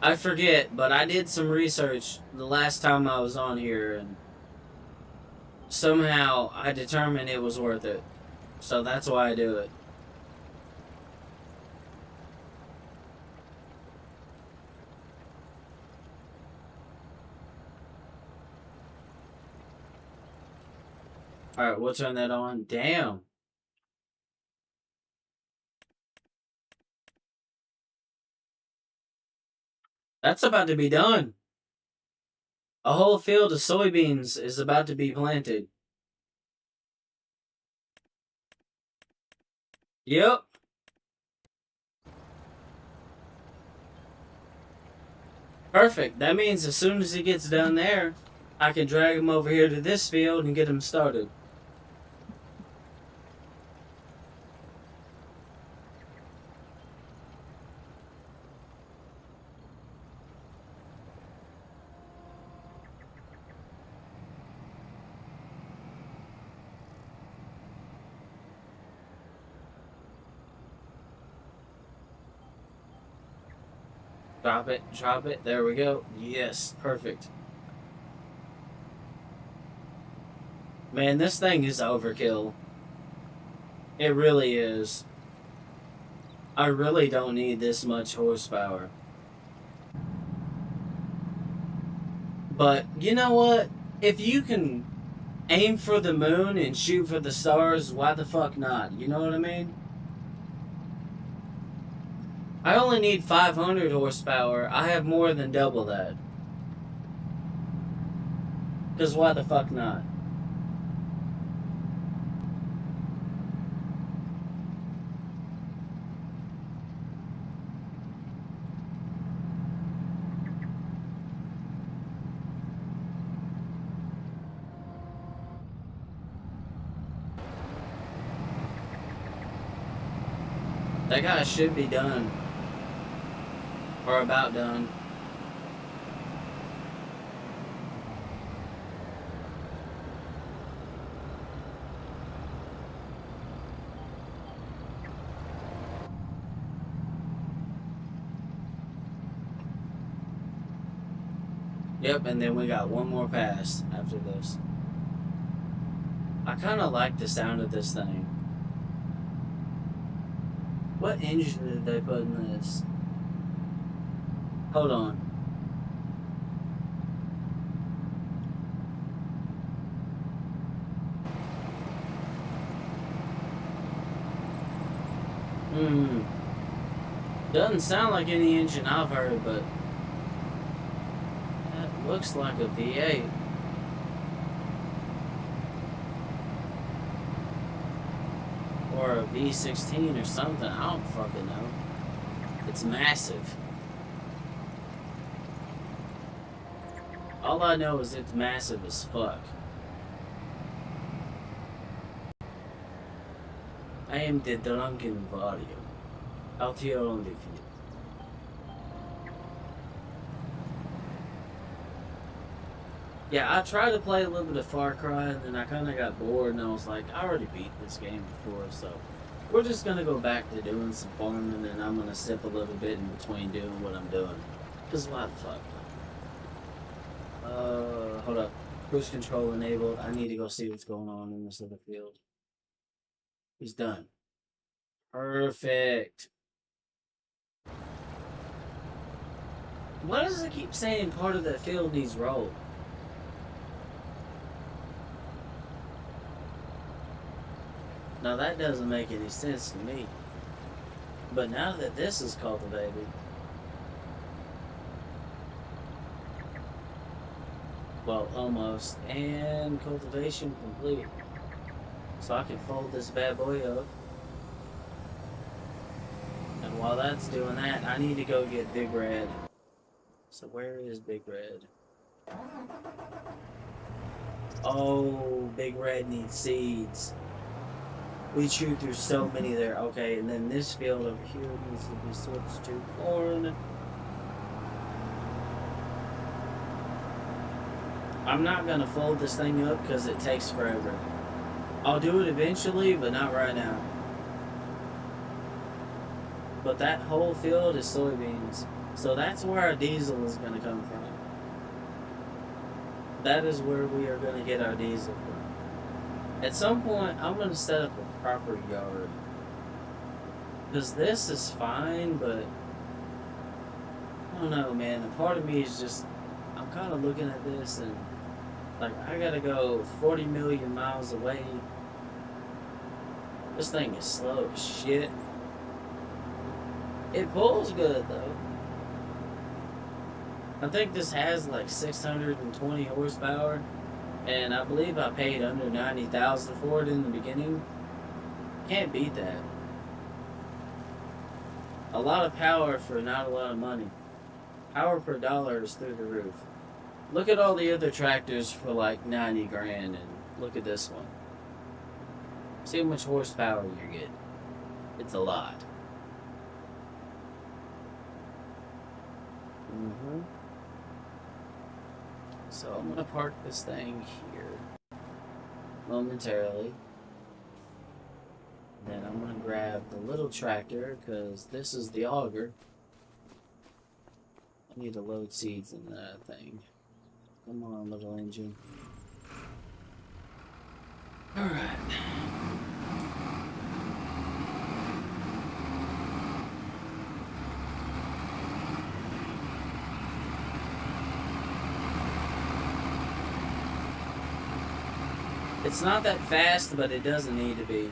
I forget, but I did some research the last time I was on here, and somehow I determined it was worth it. So that's why I do it. All right, we'll turn that on. Damn, that's about to be done. A whole field of soybeans is about to be planted. Yep. Perfect. That means as soon as he gets down there, I can drag him over here to this field and get him started. Drop it, drop it. There we go. Yes, perfect. Man, this thing is overkill. It really is. I really don't need this much horsepower. But you know what? If you can aim for the moon and shoot for the stars, why the fuck not? You know what I mean? I only need 500 horsepower. I have more than double that. Because why the fuck not? That guy should be done. Or about done. Yep, and then we got one more pass after this. I kind of like the sound of this thing. What engine did they put in this? Hold on. Doesn't sound like any engine I've heard, but that looks like a V8. Or a V16 or something. I don't fucking know. It's massive. All I know is it's massive as fuck. I am the drunken warrior. Out here on the field. Yeah, I tried to play a little bit of Far Cry and then I kind of got bored and I was like, I already beat this game before, so we're just gonna go back to doing some farming and I'm gonna sip a little bit in between doing what I'm doing. Cause why the fuck? Hold up. Cruise control enabled. I need to go see what's going on in this other field. He's done. Perfect. Why does it keep saying part of that field needs rolled? Now that doesn't make any sense to me. But now that this is cultivated, well, almost, and cultivation complete. So I can fold this bad boy up. And while that's doing that, I need to go get Big Red. So where is Big Red? Oh, Big Red needs seeds. We chewed through so many there. Okay, and then this field over here needs to be switched to corn. I'm not gonna fold this thing up because it takes forever. I'll do it eventually, but not right now. But that whole field is soybeans. So that's where our diesel is gonna come from. That is where we are gonna get our diesel from. At some point, I'm gonna set up a proper yard. Because this is fine, but I don't know, man. A part of me is just, I'm kind of looking at this and like, I gotta go 40 million miles away. This thing is slow as shit. It pulls good though. I think this has like 620 horsepower, and I believe I paid under 90,000 for it in the beginning. Can't beat that. A lot of power for not a lot of money. Power per dollar is through the roof. Look at all the other tractors for like 90 grand and look at this one. See how much horsepower you're getting. It's a lot. Mm-hmm. So I'm gonna park this thing here momentarily. Then I'm gonna grab the little tractor because this is the auger. I need to load seeds in that thing. Come on, little engine. Alright. It's not that fast, but it doesn't need to be.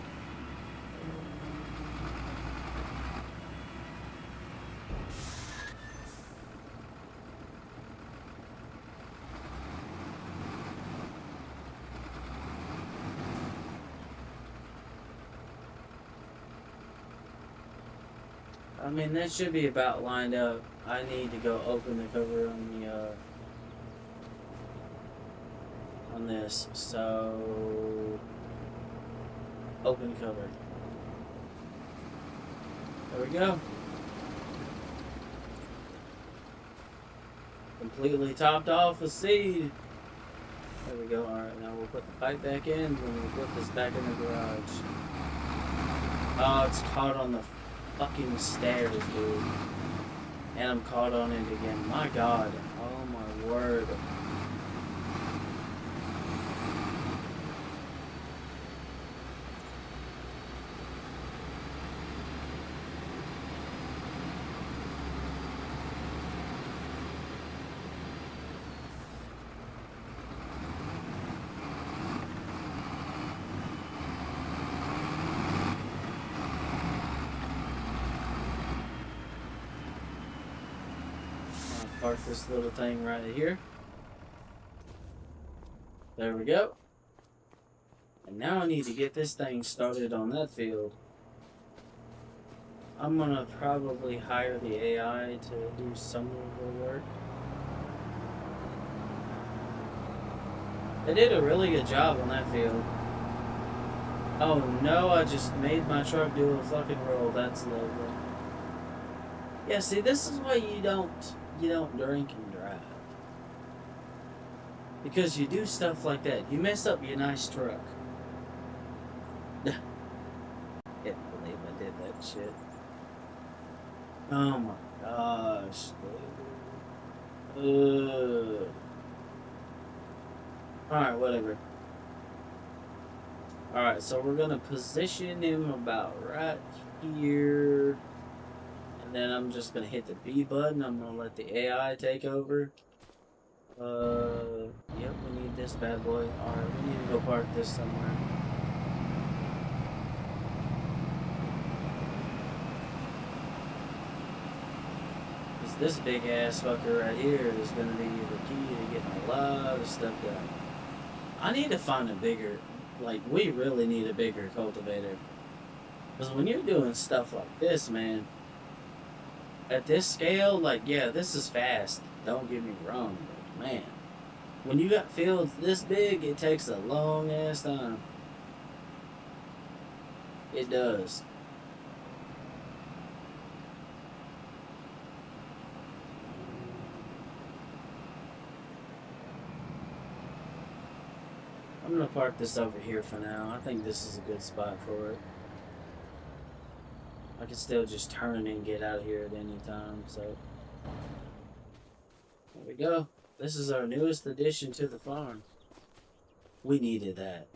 I mean, that should be about lined up. I need to go open the cover on this. So, open cover. There we go. Completely topped off with seed. There we go. Alright, now we'll put the pipe back in when we put this back in the garage. Oh, it's caught on the fucking stairs, dude. And I'm caught on it again. My god. Oh my word. Park this little thing right here. There we go. And now I need to get this thing started on that field. I'm gonna probably hire the AI to do some of the work. They did a really good job on that field. Oh no, I just made my truck do a fucking roll. That's lovely. Yeah, see, this is why you don't drink and drive. Because you do stuff like that. You mess up your nice truck. Can't believe I did that shit. Oh my gosh. Alright, whatever. Alright, so we're gonna position him about right here. And then I'm just gonna hit the B button. I'm gonna let the AI take over. Yep, we need this bad boy. Alright, we need to go park this somewhere. Cause this big ass fucker right here is gonna be the key to getting a lot of stuff done. I need to find a bigger, like, we really need a bigger cultivator. Cause when you're doing stuff like this, man, at this scale, like, yeah, this is fast. Don't get me wrong, but man, when you got fields this big, it takes a long ass time. It does. I'm gonna park this over here for now. I think this is a good spot for it. I can still just turn and get out of here at any time, so. There we go. This is our newest addition to the farm. We needed that.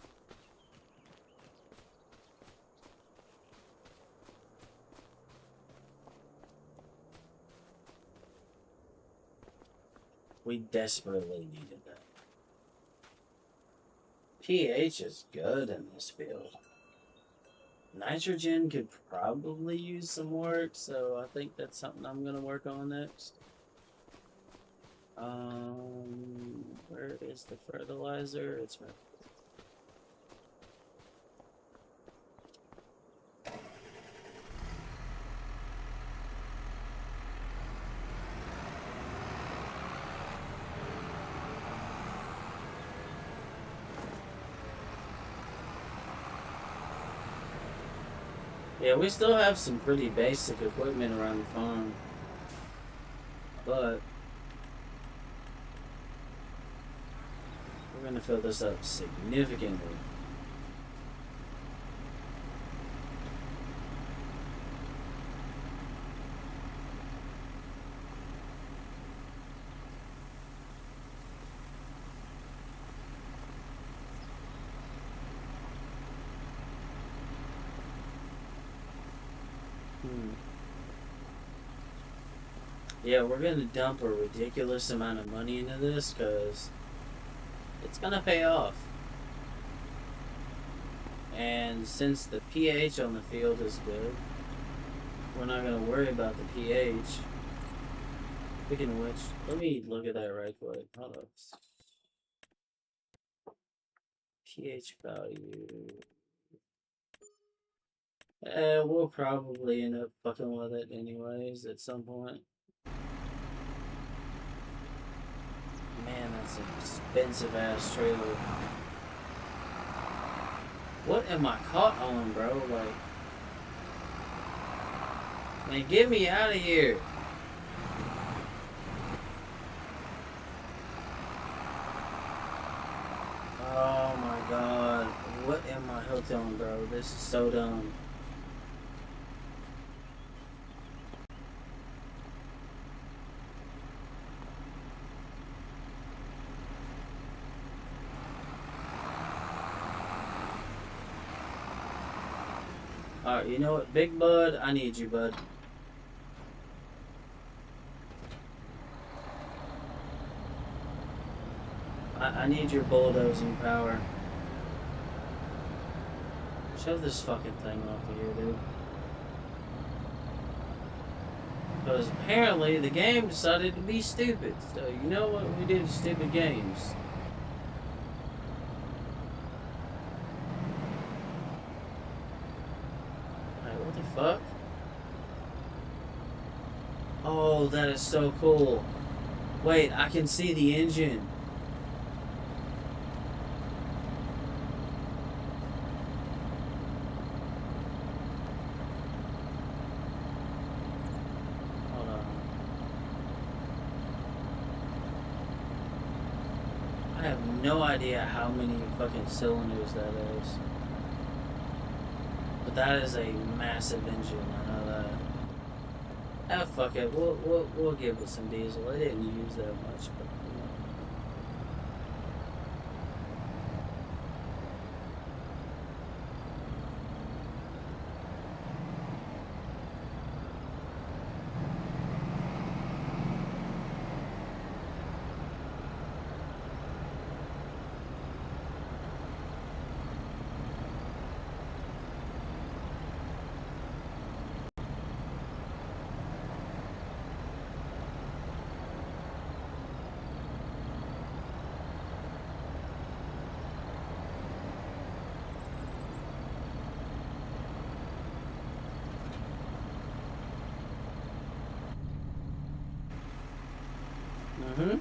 We desperately needed that. pH is good in this field. Nitrogen could probably use some work, so I think that's something I'm gonna work on next. Where is the fertilizer? It's right. Yeah, we still have some pretty basic equipment around the farm, but we're gonna fill this up significantly. Hmm. Yeah, we're gonna dump a ridiculous amount of money into this because it's gonna pay off. And since the pH on the field is good, we're not gonna worry about the pH. Speaking of which, let me look at that right quick. Hold up. pH value. We'll probably end up fucking with it anyways at some point. Man, that's an expensive ass trailer. What am I caught on, bro? Like, man, get me out of here. Oh my god. What am I hooked on, bro? This is so dumb. Alright, you know what? Big Bud, I need you, bud. I need your bulldozing power. Shove this fucking thing off of here, dude. Because apparently the game decided to be stupid. So you know what we do to stupid games? Alright, what the fuck? Oh, that is so cool. Wait, I can see the engine. Hold on. I have no idea how many fucking cylinders that is. But that is a massive engine, I know that. Ah, fuck it. We'll give it some diesel. I didn't use that much, but you know. Mm-hmm.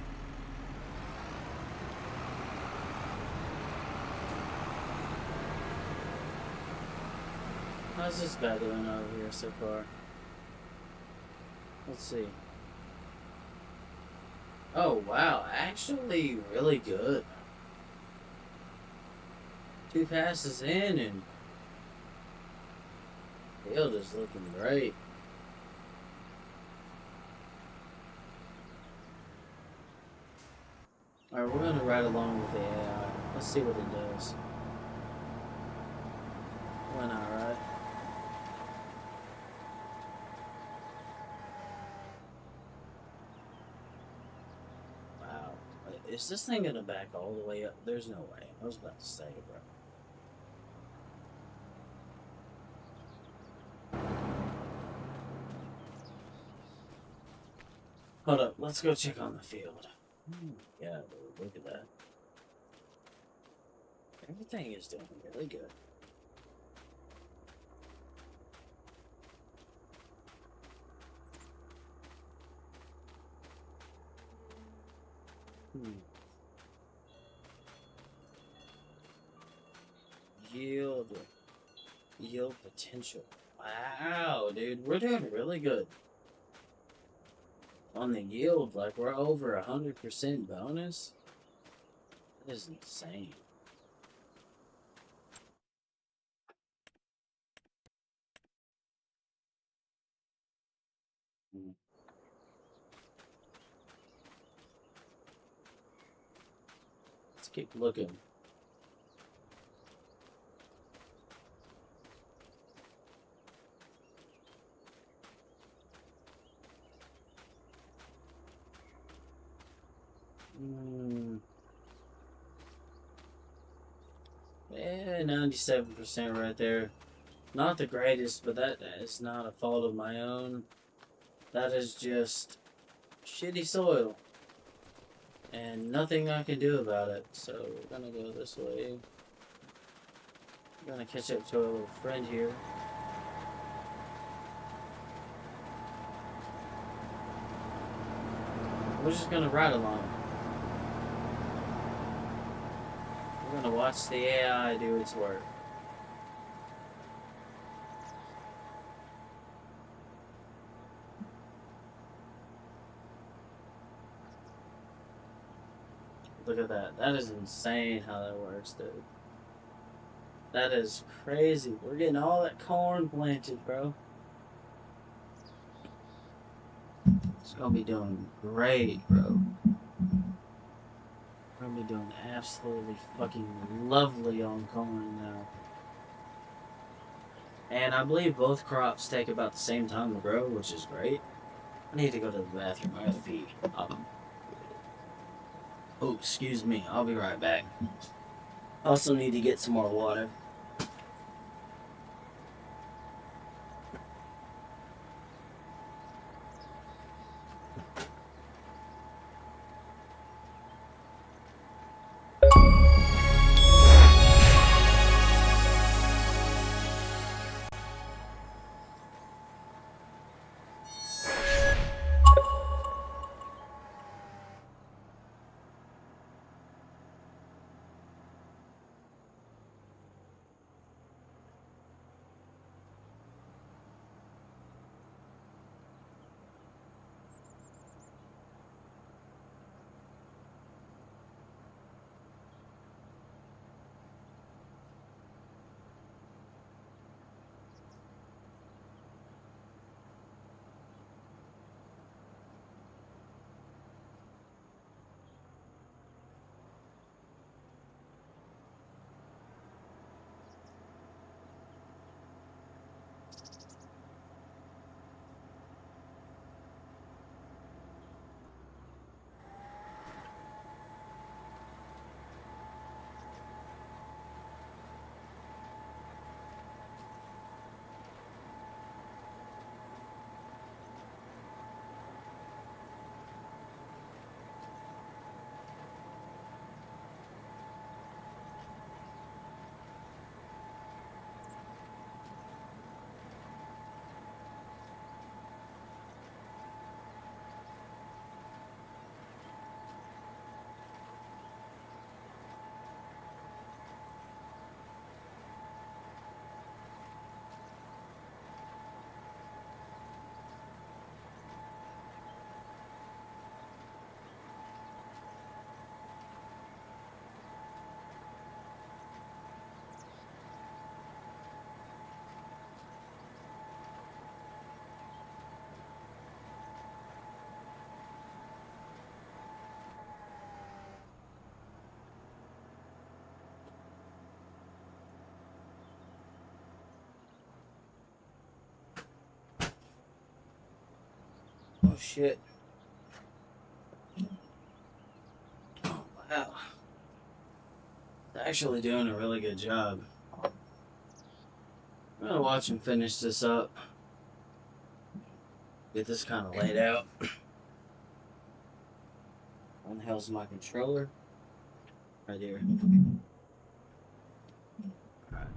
How's this guy doing over here so far? Let's see. Oh, wow. Actually, really good. 2 passes in and field is looking great. Alright, we're gonna ride along with the AI. Let's see what it does. Why not, right? Wow. Is this thing gonna back all the way up? There's no way. I was about to say, bro. Hold up, let's go check on the field. Yeah, dude, look at that. Everything is doing really good. Hmm. Yield. Yield potential. Wow, dude, we're doing really good on the yield. Like we're over 100% bonus. That is insane. Mm. Let's keep looking. Mm. Yeah, 97% right there. Not the greatest, but that is not a fault of my own. That is just shitty soil. And nothing I can do about it. So we're gonna go this way. We're gonna catch up to our little friend here. We're just gonna ride along. We're gonna watch the AI do its work. Look at that. That is insane how that works, dude. That is crazy. We're getting all that corn planted, bro. It's gonna be doing great, bro. We're gonna be doing absolutely fucking lovely on corn now. And I believe both crops take about the same time to grow, which is great. I need to go to the bathroom. I gotta pee. Oh, excuse me. I'll be right back. Also need to get some more water. Oh shit. Oh wow. They're actually doing a really good job. I'm gonna watch him finish this up. Get this kind of laid out. Where the hell's my controller? Right here. Alright.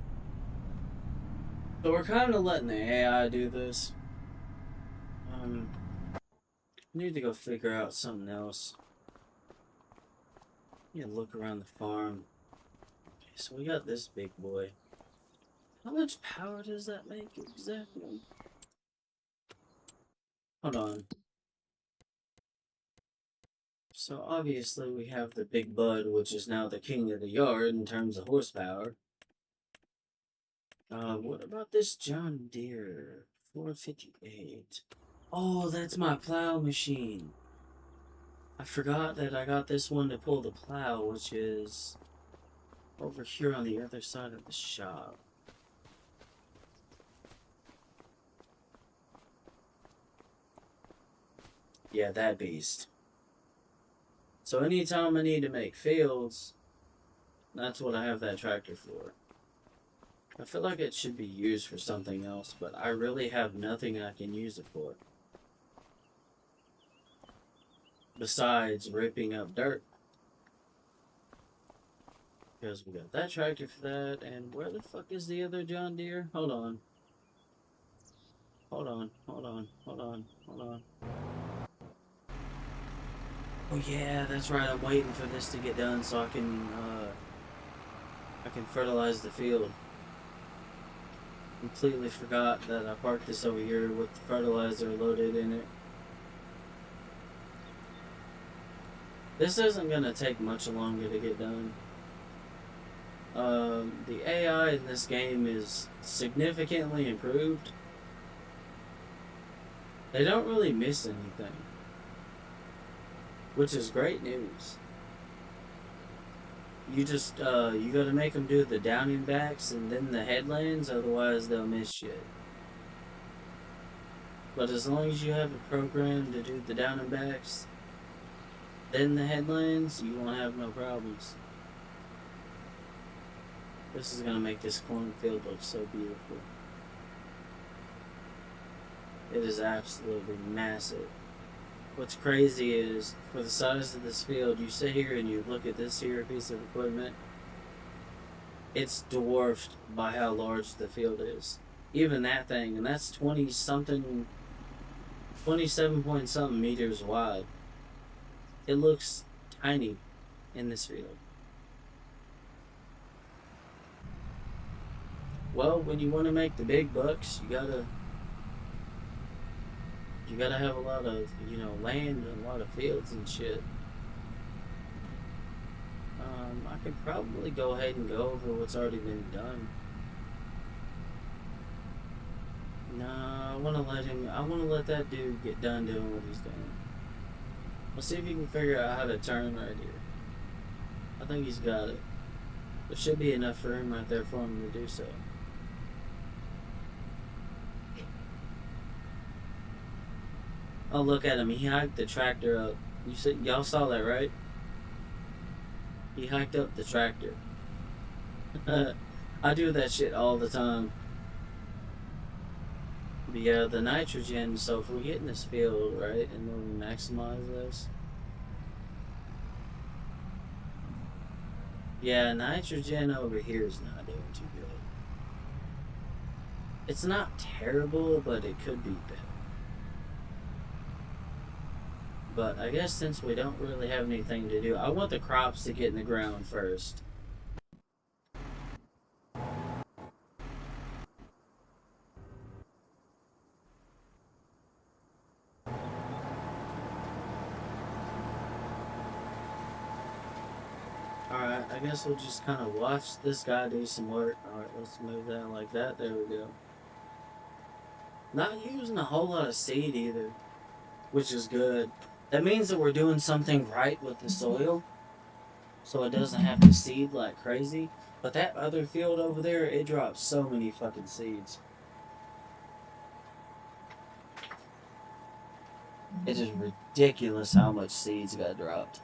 So we're kind of letting the AI do this. Need to go figure out something else. Need to look around the farm. Okay, so we got this big boy. How much power does that make exactly? Hold on. So obviously we have the Big Bud, which is now the king of the yard in terms of horsepower. What about this John Deere 458? Oh, that's my plow machine. I forgot that I got this one to pull the plow, which is over here on the other side of the shop. Yeah, that beast. So anytime I need to make fields, that's what I have that tractor for. I feel like it should be used for something else, but I really have nothing I can use it for. Besides ripping up dirt. Because we got that tractor for that, and where the fuck is the other John Deere? Hold on. Hold on, hold on, hold on, hold on. Oh yeah, that's right, I'm waiting for this to get done so I can fertilize the field. Completely forgot that I parked this over here with the fertilizer loaded in it. This isn't gonna take much longer to get done. The AI in this game is significantly improved. They don't really miss anything, which is great news. You just you gotta make them do the down and backs and then the headlands, otherwise they'll miss shit. But as long as you have a program to do the down and backs, then the headlands, you won't have no problems. This is gonna make this cornfield look so beautiful. It is absolutely massive. What's crazy is, for the size of this field, you sit here and you look at this here piece of equipment, it's dwarfed by how large the field is. Even that thing, and that's 20 something, 27 point something meters wide. It looks tiny in this field. Well, when you want to make the big bucks, you gotta have a lot of, land and a lot of fields and shit. I could probably go ahead and go over what's already been done. Nah, I wanna let that dude get done doing what he's doing. Let's see if he can figure out how to turn right here. I think he's got it. There should be enough room right there for him to do so. Oh, look at him. He hiked the tractor up. Y'all saw that, right? He hiked up the tractor. I do that shit all the time. But yeah, the nitrogen. So if we get in this field, right, and then we maximize this. Yeah, nitrogen over here is not doing too good. It's not terrible, but it could be better. But I guess since we don't really have anything to do, I want the crops to get in the ground first. Alright, I guess we'll just kind of watch this guy do some work. Alright, let's move that like that. There we go. Not using a whole lot of seed either, which is good. That means that we're doing something right with the soil, so it doesn't have to seed like crazy. But that other field over there, it drops so many fucking seeds. It is ridiculous how much seeds got dropped.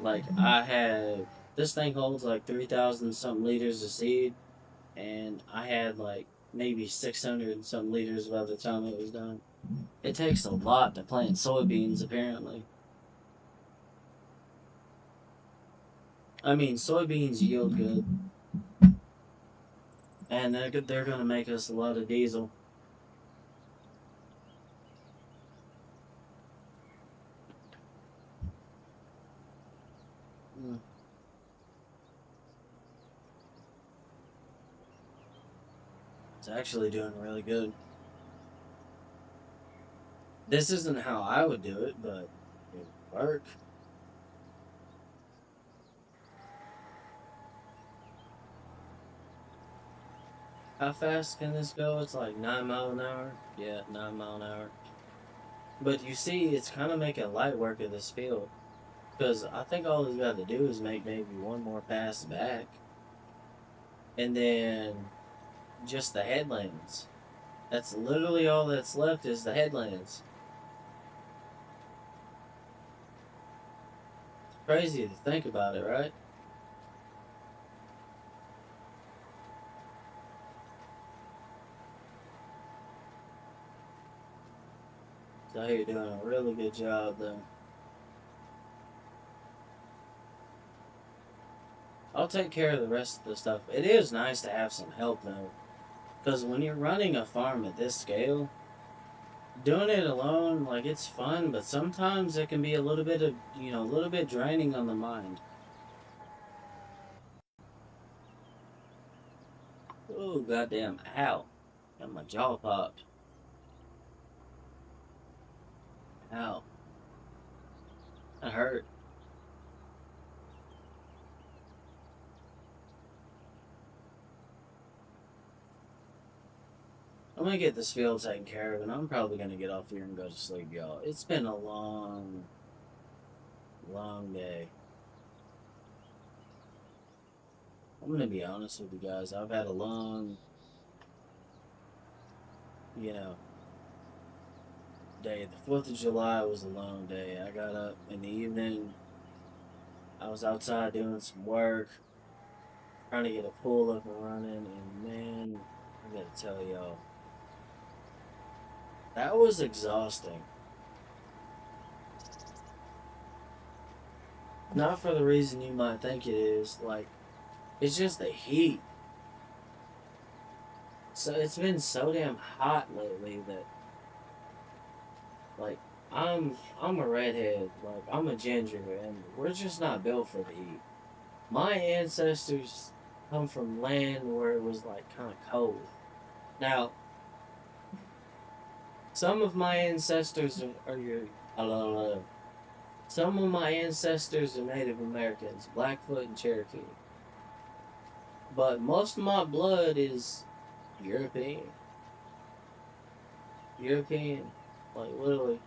Like, this thing holds like 3,000 something liters of seed, and I had like maybe 600 some liters by the time it was done. It takes a lot to plant soybeans, apparently. I mean, soybeans yield good, and they're gonna make us a lot of diesel. Mm. It's actually doing really good. This isn't how I would do it, but it would work. How fast can this go? It's like 9 mile an hour. Yeah, 9 mile an hour. But you see, it's kind of making light work of this field. Because I think all he's got to do is make maybe one more pass back. And then just the headlands. That's literally all that's left is the headlands. Crazy to think about it, right? So you're doing a really good job, though. I'll take care of the rest of the stuff. It is nice to have some help, though. Because when you're running a farm at this scale, doing it alone, like, it's fun, but sometimes it can be a little bit of, a little bit draining on the mind. Oh, goddamn, ow. Got my jaw popped. Ow. That hurt. I'm gonna get this field taken care of, and I'm probably gonna get off here and go to sleep, y'all. It's been a long, long day. I'm gonna be honest with you guys. I've had a long, you know, day. The 4th of July was a long day. I got up in the evening. I was outside doing some work, trying to get a pool up and running, and man, I gotta tell y'all, that was exhausting. Not for the reason you might think it is. Like, it's just the heat. So it's been so damn hot lately that, like, I'm a redhead, like I'm a ginger, and we're just not built for the heat. My ancestors come from land where it was like kind of cold. Now, some of my ancestors are your, uh, some of my ancestors are Native Americans, Blackfoot and Cherokee, but most of my blood is European, European, like literally.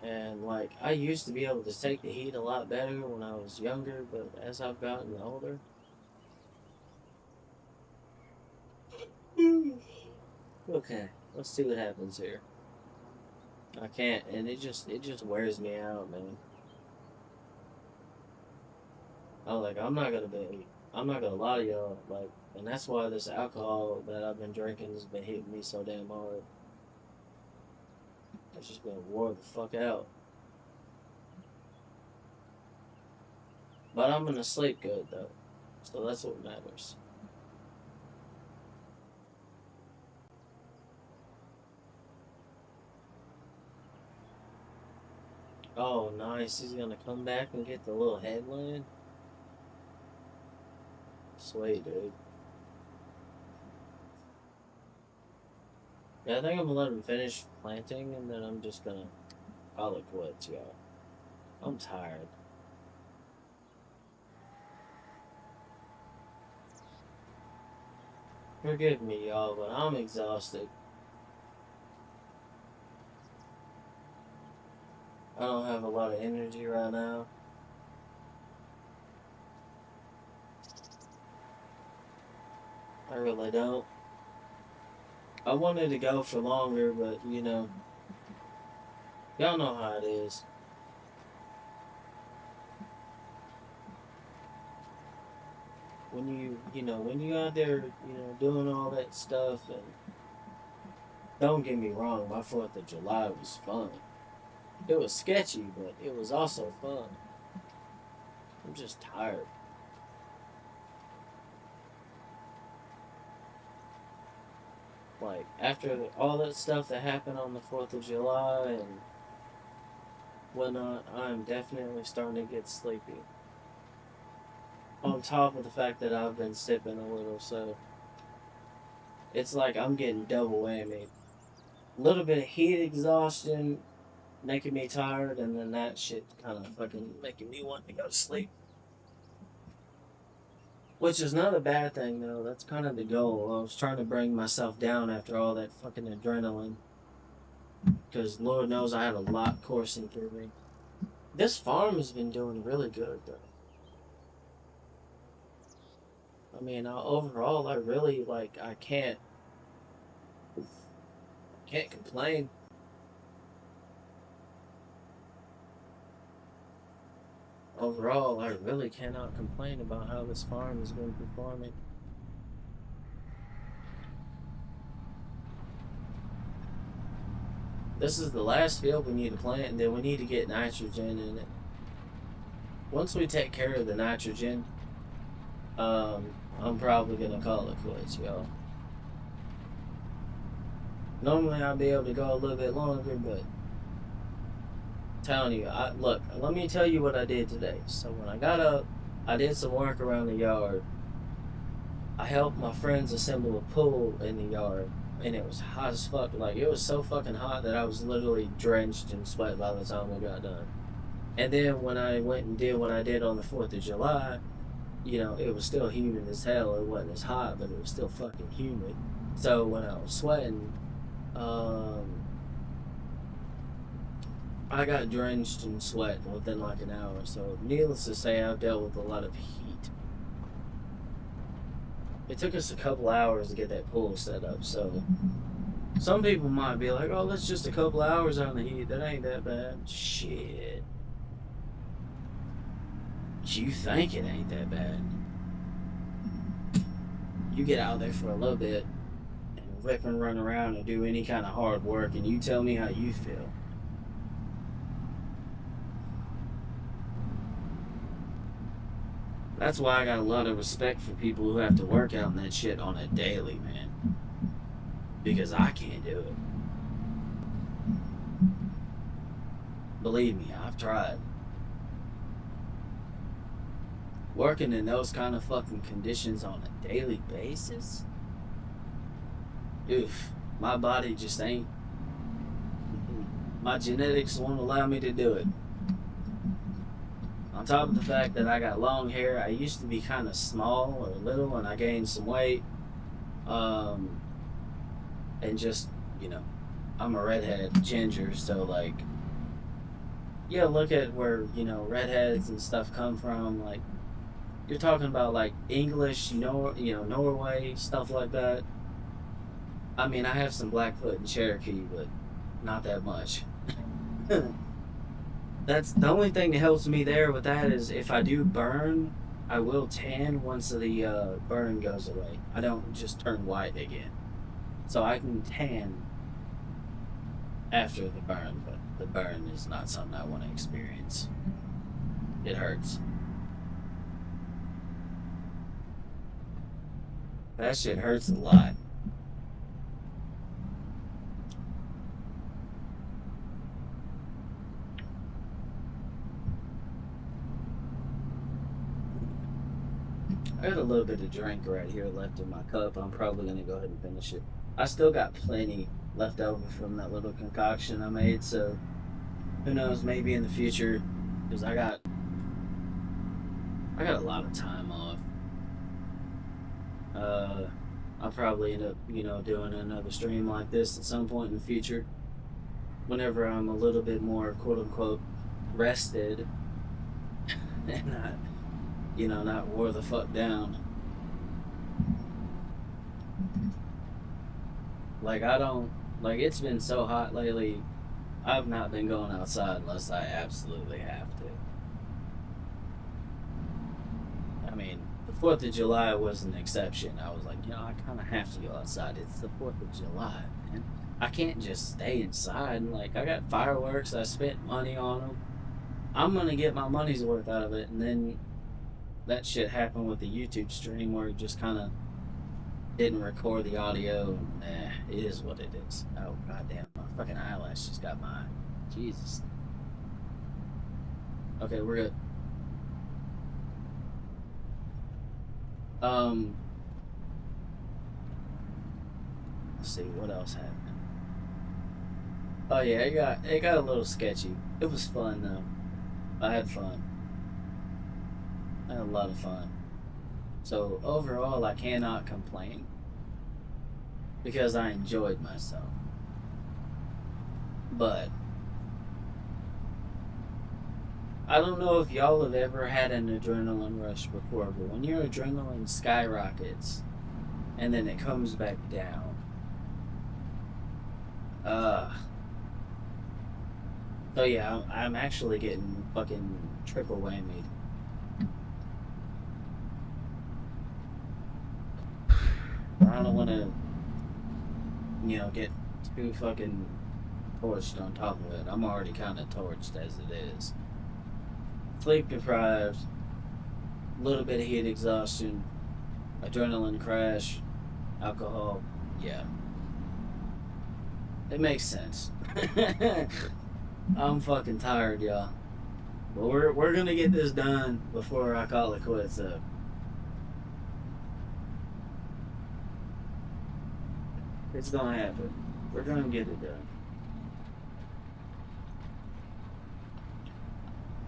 And like I used to be able to take the heat a lot better when I was younger, but as I've gotten older, okay, let's see what happens here. I can't, and it just wears me out, man. I'm not gonna lie to y'all, like, and that's why this alcohol that I've been drinking has been hitting me so damn hard. It's just been wore the fuck out. But I'm gonna sleep good though, so that's what matters. Oh, nice. He's gonna come back and get the little headland. Sweet, dude. Yeah, I think I'm gonna let him finish planting, and then I'm just gonna call it quits, y'all. I'm tired. Forgive me, y'all, but I'm exhausted. I don't have a lot of energy right now. I really don't. I wanted to go for longer, but y'all know how it is. When you out there, doing all that stuff, and don't get me wrong, my 4th of July was fun. It was sketchy, but it was also fun. I'm just tired. Like after all that stuff that happened on the 4th of July and whatnot, I'm definitely starting to get sleepy. on top of the fact that I've been sipping a little, so it's like I'm getting double whammy. A little bit of heat exhaustion making me tired, and then that shit kind of fucking making me want to go to sleep. Which is not a bad thing, though. That's kind of the goal. I was trying to bring myself down after all that fucking adrenaline. Because Lord knows I had a lot coursing through me. This farm has been doing really good, though. I mean, overall, I really, like, I can't complain. Overall, I really cannot complain about how this farm has been performing. This is the last field we need to plant, and then we need to get nitrogen in it. Once we take care of the nitrogen, I'm probably gonna call it quits, y'all. Normally I'd be able to go a little bit longer, but I'm telling you, look. Let me tell you what I did today. So when I got up, I did some work around the yard. I helped my friends assemble a pool in the yard, and it was hot as fuck. Like, it was so fucking hot that I was literally drenched in sweat by the time we got done. And then when I went and did what I did on the 4th of July, it was still humid as hell. It wasn't as hot, but it was still fucking humid. So when I was sweating, I got drenched in sweat within like an hour. So needless to say, I've dealt with a lot of heat. It took us a couple hours to get that pool set up. So some people might be like, "Oh, that's just a couple hours on the heat. That ain't that bad." Shit. You think it ain't that bad. You get out there for a little bit and rip and run around and do any kind of hard work, and you tell me how you feel. That's why I got a lot of respect for people who have to work out in that shit on a daily, man. Because I can't do it. Believe me, I've tried. Working in those kind of fucking conditions on a daily basis? Oof. My body just ain't. My genetics won't allow me to do it. On top of the fact that I got long hair, I used to be kind of small or little, and I gained some weight. And just, I'm a redhead ginger, so like, yeah, look at where, redheads and stuff come from. Like, you're talking about like English, Norway, stuff like that. I mean, I have some Blackfoot and Cherokee, but not that much. That's the only thing that helps me there with that is if I do burn, I will tan once the burn goes away. I don't just turn white again. So I can tan after the burn, but the burn is not something I want to experience. It hurts. That shit hurts a lot. I got a little bit of drink right here left in my cup. I'm probably going to go ahead and finish it. I still got plenty left over from that little concoction I made, so who knows, maybe in the future, because I got a lot of time off. I'll probably end up, doing another stream like this at some point in the future. Whenever I'm a little bit more, quote unquote, rested and not wore the fuck down. Like, it's been so hot lately, I've not been going outside unless I absolutely have to. I mean, the 4th of July was an exception. I was like, I kind of have to go outside. It's the 4th of July, man. I can't just stay inside. Like, I got fireworks. I spent money on them. I'm going to get my money's worth out of it. And then that shit happened with the YouTube stream where it just kind of didn't record the audio. It is what it is. Oh, goddamn. My fucking eyelash just got my eye. Jesus. Okay, we're good. Um, let's see what else happened. Oh yeah, it got a little sketchy. It was fun though. I had fun. I had a lot of fun. So overall, I cannot complain because I enjoyed myself. But I don't know if y'all have ever had an adrenaline rush before, but when your adrenaline skyrockets and then it comes back down, uh, so yeah, I'm actually getting fucking triple whammy. I don't want to, get too fucking torched on top of it. I'm already kind of torched as it is. Sleep deprived, a little bit of heat exhaustion, adrenaline crash, alcohol. Yeah, it makes sense. I'm fucking tired, y'all. But we're gonna get this done before I call it quits. It's gonna happen. We're gonna get it done.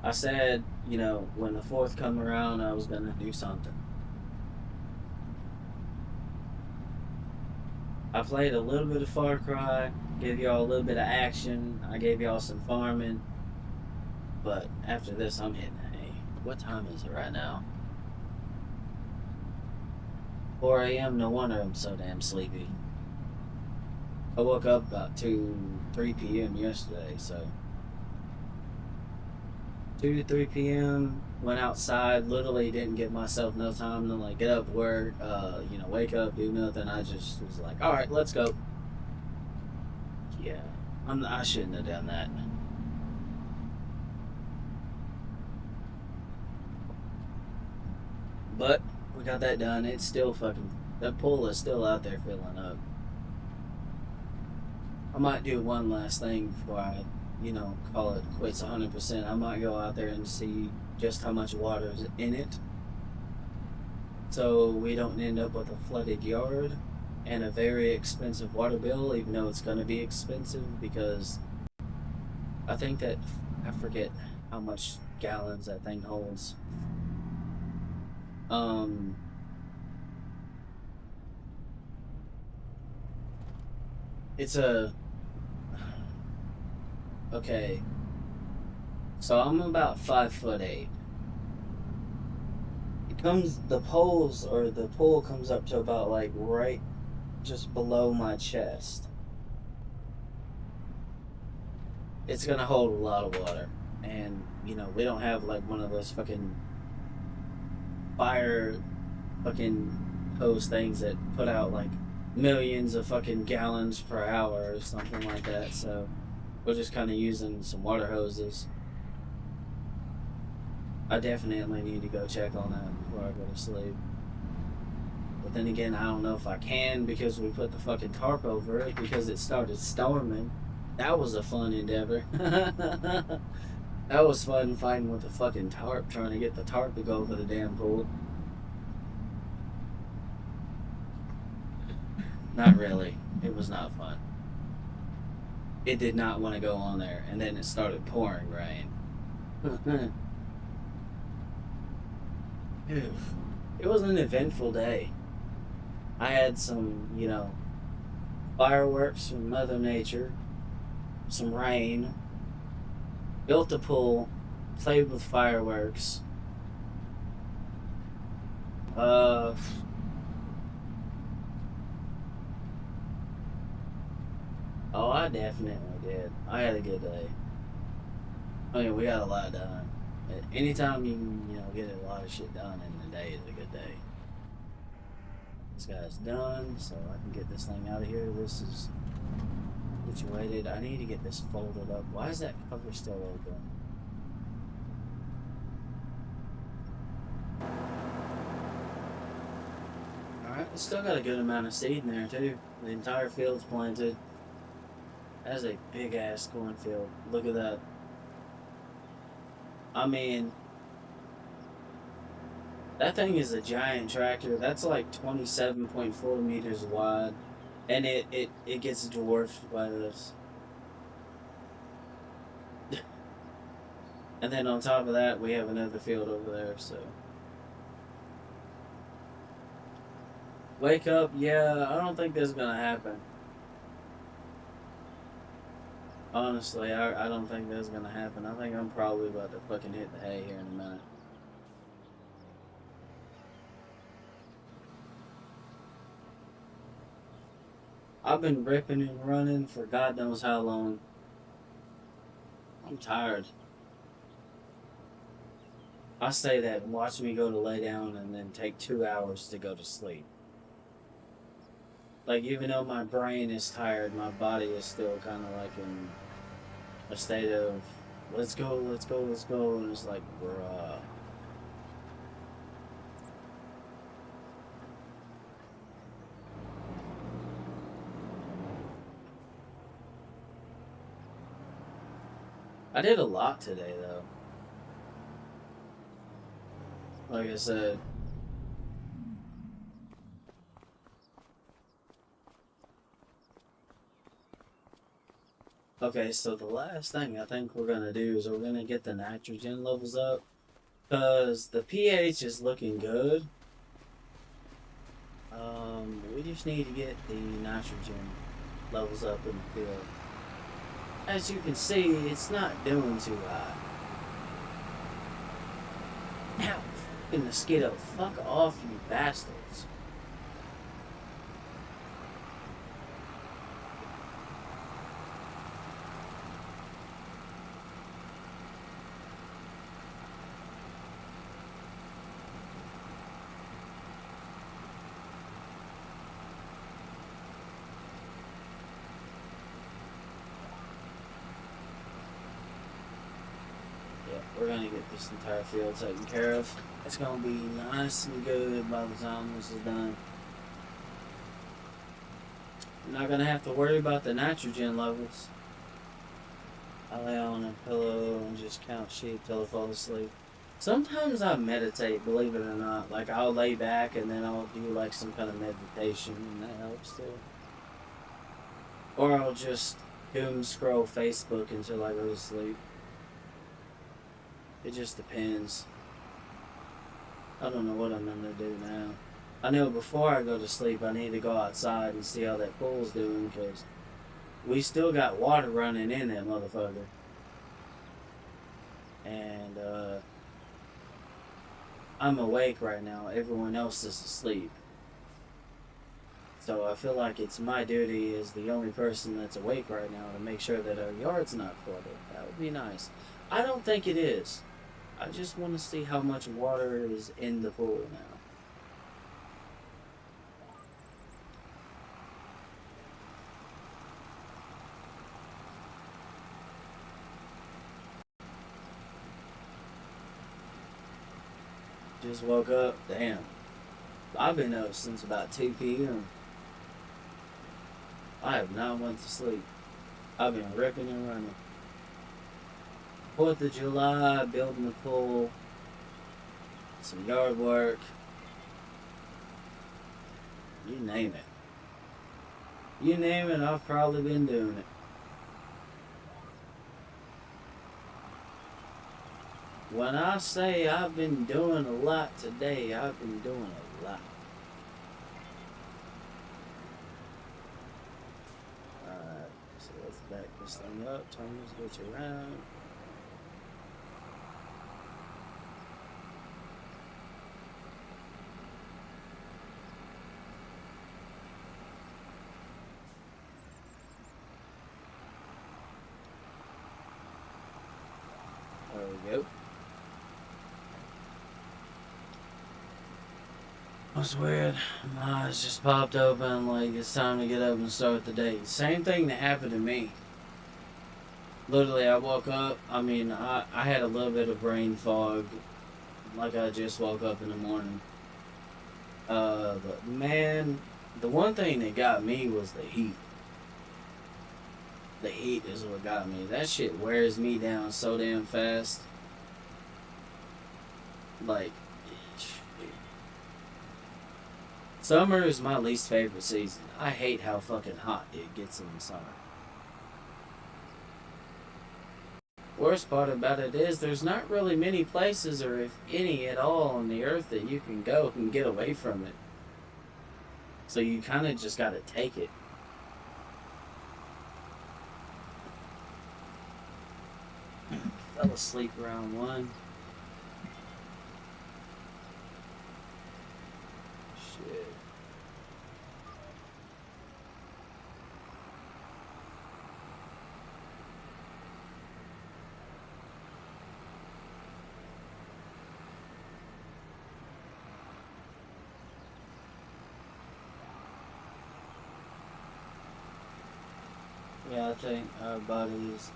I said, when the fourth come around, I was gonna do something. I played a little bit of Far Cry, gave y'all a little bit of action. I gave y'all some farming, but after this, I'm hitting a. What time is it right now? 4 a.m. No wonder I'm so damn sleepy. I woke up about 3 p.m. yesterday, so 2 to 3 p.m. Went outside. Literally didn't give myself no time to like get up, work, wake up, do nothing. I just was like, all right, let's go. Yeah, I shouldn't have done that. But we got that done. It's still fucking. That pool is still out there filling up. I might do one last thing before I, call it quits 100%. I might go out there and see just how much water is in it so we don't end up with a flooded yard and a very expensive water bill, even though it's going to be expensive because I think that I forget how much gallons that thing holds. Um, it's a okay. So I'm about 5'8". The pole comes up to about like right just below my chest. It's gonna hold a lot of water, and we don't have like one of those fucking fire fucking hose things that put out like millions of fucking gallons per hour or something like that. So we're just kind of using some water hoses. I definitely need to go check on that before I go to sleep. But then again, I don't know if I can because we put the fucking tarp over it because it started storming. That was a fun endeavor. That was fun fighting with the fucking tarp, trying to get the tarp to go over the damn pool. Not really. It was not fun. It did not want to go on there, and then it started pouring rain. It was an eventful day. I had some, fireworks from Mother Nature, some rain, built a pool, played with fireworks. Uh, oh, I definitely did. I had a good day. I mean, we got a lot done. Anytime you get a lot of shit done in the day is a good day. This guy's done, so I can get this thing out of here. This is situated. I need to get this folded up. Why is that cover still open? Alright, we still got a good amount of seed in there too. The entire field's planted. That's a big ass cornfield. Look at that. I mean, That thing is a giant tractor. That's like 27.4 meters wide, and it gets dwarfed by this. And then on top of that, we have another field over there. So wake up, yeah. I don't think that's gonna happen. Honestly, I don't think that's gonna happen. I think I'm probably about to fucking hit the hay here in a minute. I've been ripping and running for God knows how long. I'm tired. I say that and watch me go to lay down and then take 2 hours to go to sleep. Like, even though my brain is tired, my body is still kind of like in a state of, let's go, let's go, let's go. And it's like, bruh. I did a lot today, though. Like I said, okay, so the last thing I think we're gonna do is we're gonna get the nitrogen levels up. Because the pH is looking good. We just need to get the nitrogen levels up in the field. As you can see, it's not doing too hot. Now, fucking mosquito, fuck off, you bastards. Yeah, we're gonna get this entire field taken care of. It's gonna be nice and good by the time this is done. You're not gonna have to worry about the nitrogen levels. I lay on a pillow and just count sheep till I fall asleep. Sometimes I meditate, believe it or not. Like, I'll lay back and then I'll do like some kind of meditation, and that helps too. Or I'll just doom scroll Facebook until I go to sleep. It just depends. I don't know what I'm gonna do now. I know before I go to sleep, I need to go outside and see how that pool's doing, because we still got water running in that motherfucker. And I'm awake right now. Everyone else is asleep. So I feel like it's my duty as the only person that's awake right now to make sure that our yard's not flooded. That would be nice. I don't think it is. I just want to see how much water is in the pool now. Just woke up. Damn. I've been up since about 2 p.m. I have not went to sleep. I've been ripping and running. 4th of July, building the pool, some yard work, you name it. You name it, I've probably been doing it. When I say I've been doing a lot today, I've been doing a lot. Alright, so let's back this thing up, turn this bitch around. There we go. That's weird. My eyes just popped open like it's time to get up and start the day. Same thing that happened to me. Literally, I woke up. I had a little bit of brain fog, like I just woke up in the morning. But man, the one thing that got me was the heat. The heat is what got me. That shit wears me down so damn fast. Like, Summer is my least favorite season. I hate how fucking hot it gets in the summer. Worst part about it is there's not really many places, or if any at all, on the earth that you can go and get away from it. So you kind of just gotta take it. Fell asleep around 1. Shit. Yeah, I think our bodies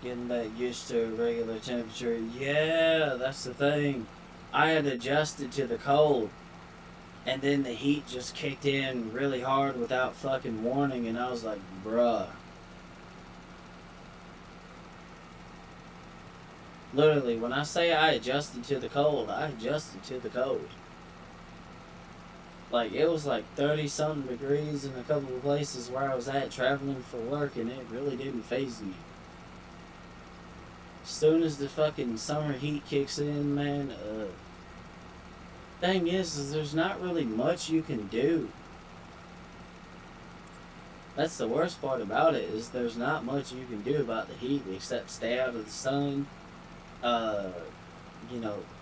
getting back used to regular temperature. Yeah, that's the thing. I had adjusted to the cold, and then the heat just kicked in really hard without fucking warning, and I was like, bruh. Literally, when I say I adjusted to the cold, I adjusted to the cold. Like, it was like 30 something degrees in a couple of places where I was at traveling for work, and it really didn't faze me. As soon as the fucking summer heat kicks in, man, thing is there's not really much you can do. That's the worst part about it, is there's not much you can do about the heat except stay out of the sun, uh,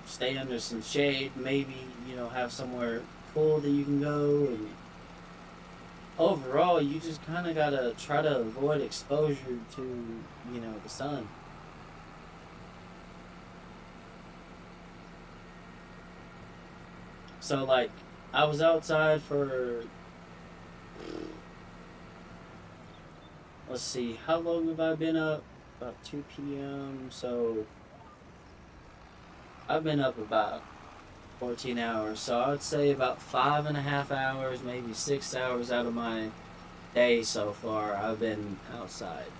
stay under some shade, maybe, have somewhere cool that you can go, and overall, you just kind of gotta try to avoid exposure to, the sun. So, like, I was outside for, let's see, how long have I been up? About 2 p.m. So, I've been up about 14 hours. So, I would say about 5.5 hours, maybe 6 hours out of my day so far, I've been outside.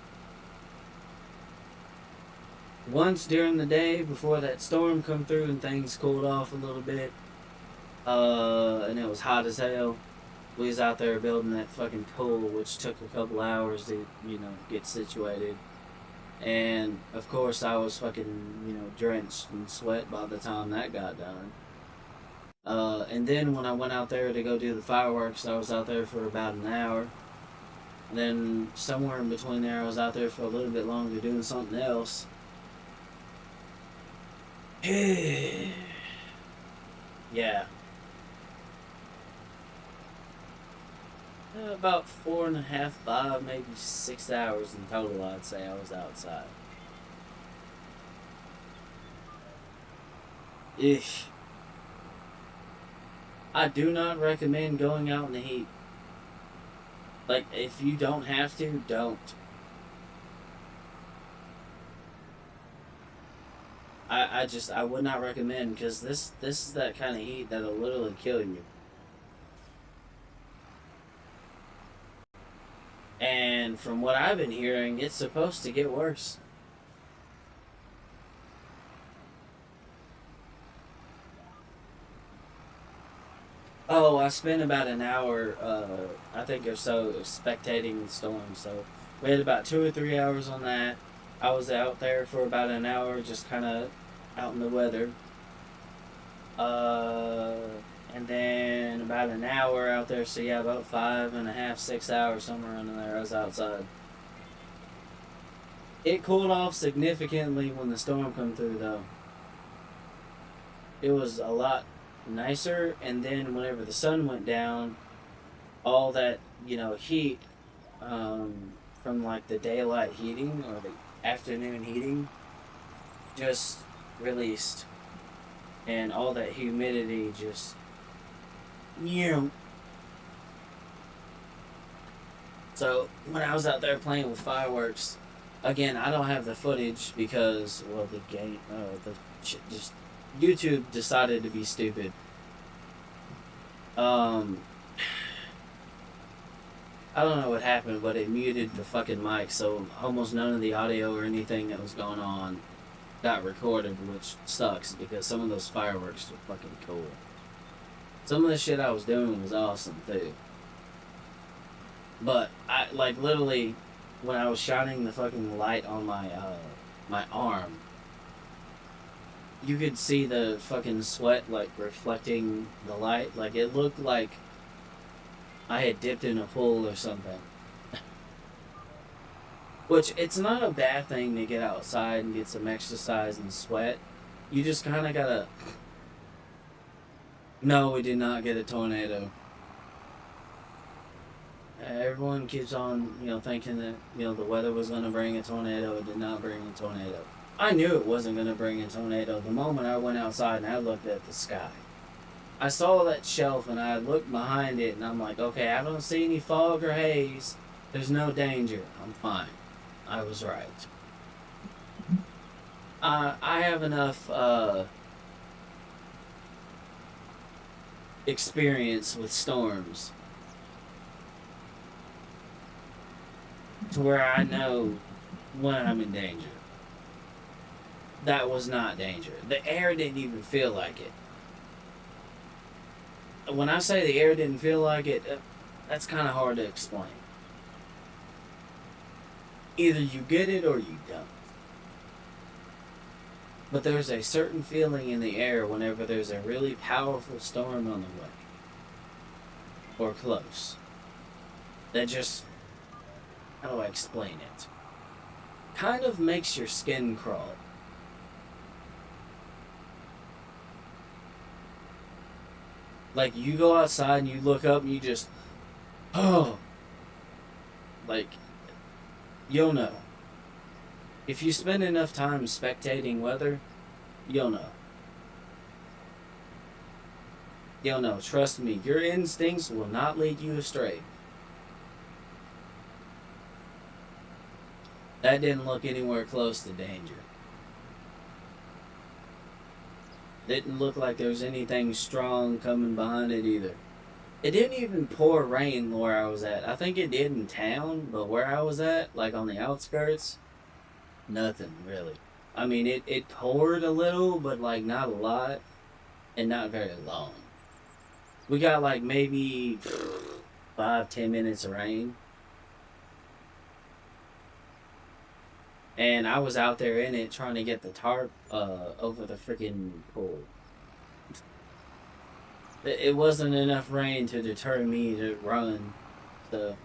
Once during the day, before that storm come through and things cooled off a little bit, and it was hot as hell. We was out there building that fucking pool, which took a couple hours to, get situated. And, of course, I was fucking, drenched in sweat by the time that got done. And then when I went out there to go do the fireworks, I was out there for about an hour. And then somewhere in between there, I was out there for a little bit longer doing something else. Yeah. About 4.5, 5, maybe 6 hours in total, I'd say I was outside. Ish. I do not recommend going out in the heat. Like, if you don't have to, don't. I would not recommend, because this is that kind of heat that'll literally kill you. And from what I've been hearing, it's supposed to get worse. Oh, I spent about an hour, I think or so, spectating the storm. So we had about 2 or 3 hours on that. I was out there for about an hour, just kind of out in the weather. Uh, and then about an hour out there. So yeah, about 5.5, 6 hours, somewhere in there. I was outside. It cooled off significantly when the storm come through, though. It was a lot nicer, and then whenever the sun went down, all that heat, from like the daylight heating or the afternoon heating just released, and all that humidity just so when I was out there playing with fireworks, again, I don't have the footage because, well, the game, the just YouTube decided to be stupid. Um, I don't know what happened, but it muted the fucking mic, so almost none of the audio or anything that was going on got recorded, which sucks because some of those fireworks were fucking cool. Some of the shit I was doing was awesome too. But I like literally when I was shining the fucking light on my arm, you could see the fucking sweat like reflecting the light. Like it looked like I had dipped in a pool or something. Which it's not a bad thing to get outside and get some exercise and sweat. You just kind of gotta. No, we did not get a tornado. Everyone keeps on, thinking that the weather was gonna bring a tornado. It did not bring a tornado. I knew it wasn't gonna bring a tornado the moment I went outside and I looked at the sky. I saw that shelf and I looked behind it and I'm like, okay, I don't see any fog or haze. There's no danger. I'm fine. I was right. I have enough experience with storms to where I know when I'm in danger. That was not danger. The air didn't even feel like it. When I say the air didn't feel like it, that's kind of hard to explain. Either you get it or you don't. But there's a certain feeling in the air whenever there's a really powerful storm on the way. Or close. That just, how do I explain it? Kind of makes your skin crawl. Like you go outside and you look up and you just, oh, like, you'll know. If you spend enough time spectating weather, you'll know. You'll know. Trust me, your instincts will not lead you astray. That didn't look anywhere close to danger. Didn't look like there was anything strong coming behind it either. It didn't even pour rain where I was at. I think it did in town, but where I was at, like on the outskirts, nothing really. I mean, it poured a little, but like not a lot, and not very long. We got like maybe 5-10 minutes of rain. And I was out there in it trying to get the tarp over the freaking pool. It wasn't enough rain to deter me to run. So,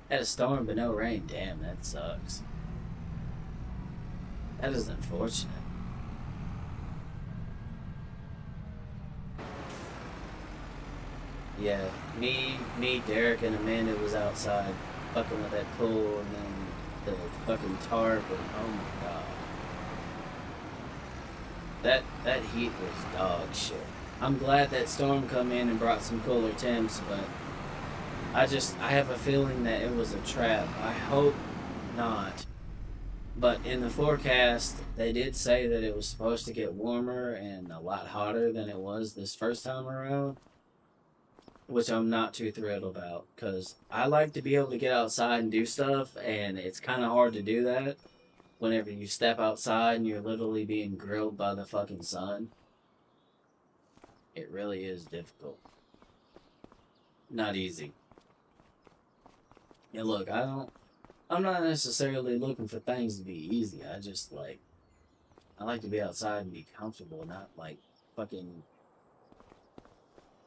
had a storm but no rain. Damn, that sucks. That is unfortunate. Yeah, Derek, and Amanda was outside fucking with that pool, and then the fucking tarp, and oh my god, that heat was dog shit. I'm glad that storm come in and brought some cooler temps, but I have a feeling that it was a trap. I hope not. But in the forecast, they did say that it was supposed to get warmer and a lot hotter than it was this first time around, which I'm not too thrilled about because I like to be able to get outside and do stuff, and it's kind of hard to do that whenever you step outside and you're literally being grilled by the fucking sun. It really is difficult. Not easy. And look, I'm not necessarily looking for things to be easy. I like to be outside and be comfortable, not like fucking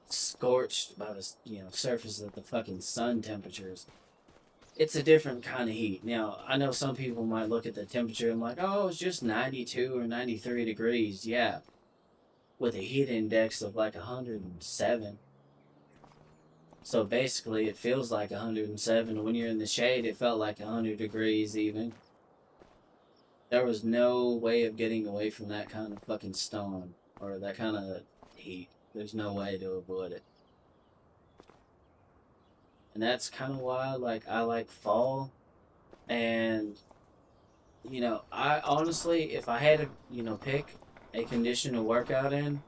scorched by the surface of the fucking sun temperatures. It's a different kind of heat. Now, I know some people might look at the temperature and like, oh, it's just 92 or 93 degrees. Yeah, with a heat index of like 107. So basically, it feels like 107. When you're in the shade, it felt like 100 degrees even. There was no way of getting away from that kind of fucking storm or that kind of heat. There's no way to avoid it. And that's kind of why I like fall. And I honestly, if I had to pick a condition to work out in,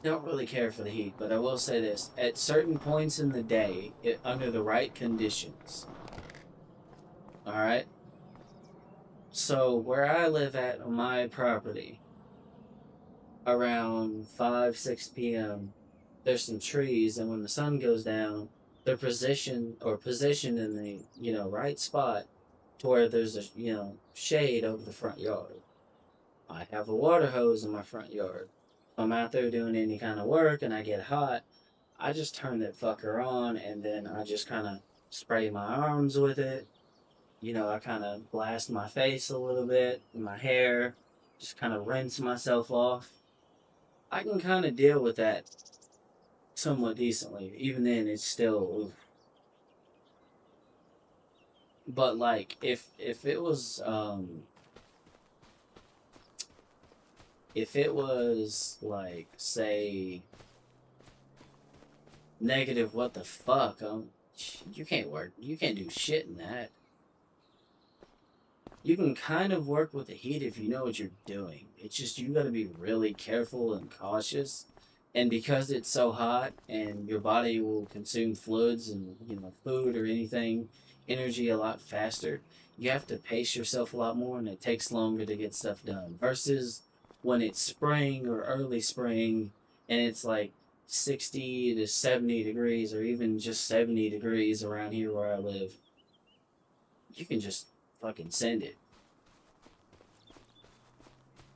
don't really care for the heat, but I will say this: at certain points in the day, under the right conditions, all right, So where I live at on my property, around 5, 6 p.m., there's some trees, and when the sun goes down, they're positioned in the right spot to where there's a shade over the front yard. I have a water hose in my front yard. If I'm out there doing any kind of work and I get hot, I just turn that fucker on and then I just kind of spray my arms with it. I kind of blast my face a little bit, my hair, just kind of rinse myself off. I can kind of deal with that somewhat decently. Even then, it's still. Oof. But like, if it was like, say, negative, what the fuck? You can't work. You can't do shit in that. You can kind of work with the heat if you know what you're doing. It's just you got to be really careful and cautious. And because it's so hot and your body will consume fluids and food or anything, energy a lot faster, you have to pace yourself a lot more and it takes longer to get stuff done. Versus when it's spring or early spring and it's like 60 to 70 degrees or even just 70 degrees around here where I live, you can just fucking send it.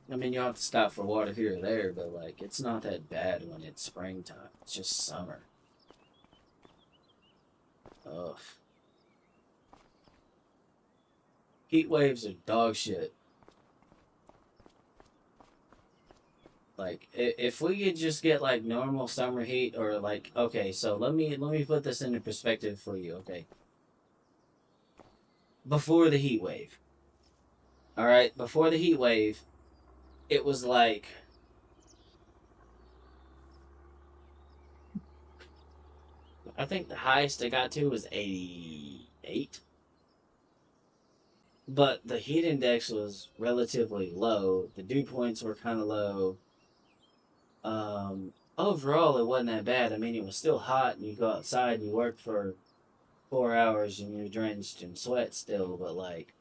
I mean, you'll have to stop for water here or there, but like, it's not that bad when it's springtime. It's just summer. Ugh. Heat waves are dog shit. Like, if we could just get like normal summer heat, or like, okay, so let me put this into perspective for you. Okay, before the heat wave. All right, before the heat wave, it was like I think the highest it got to was 88. But the heat index was relatively low. The dew points were kind of low. Overall, it wasn't that bad. I mean, it was still hot, and you go outside and you work for 4 hours, and you're drenched in sweat still. But like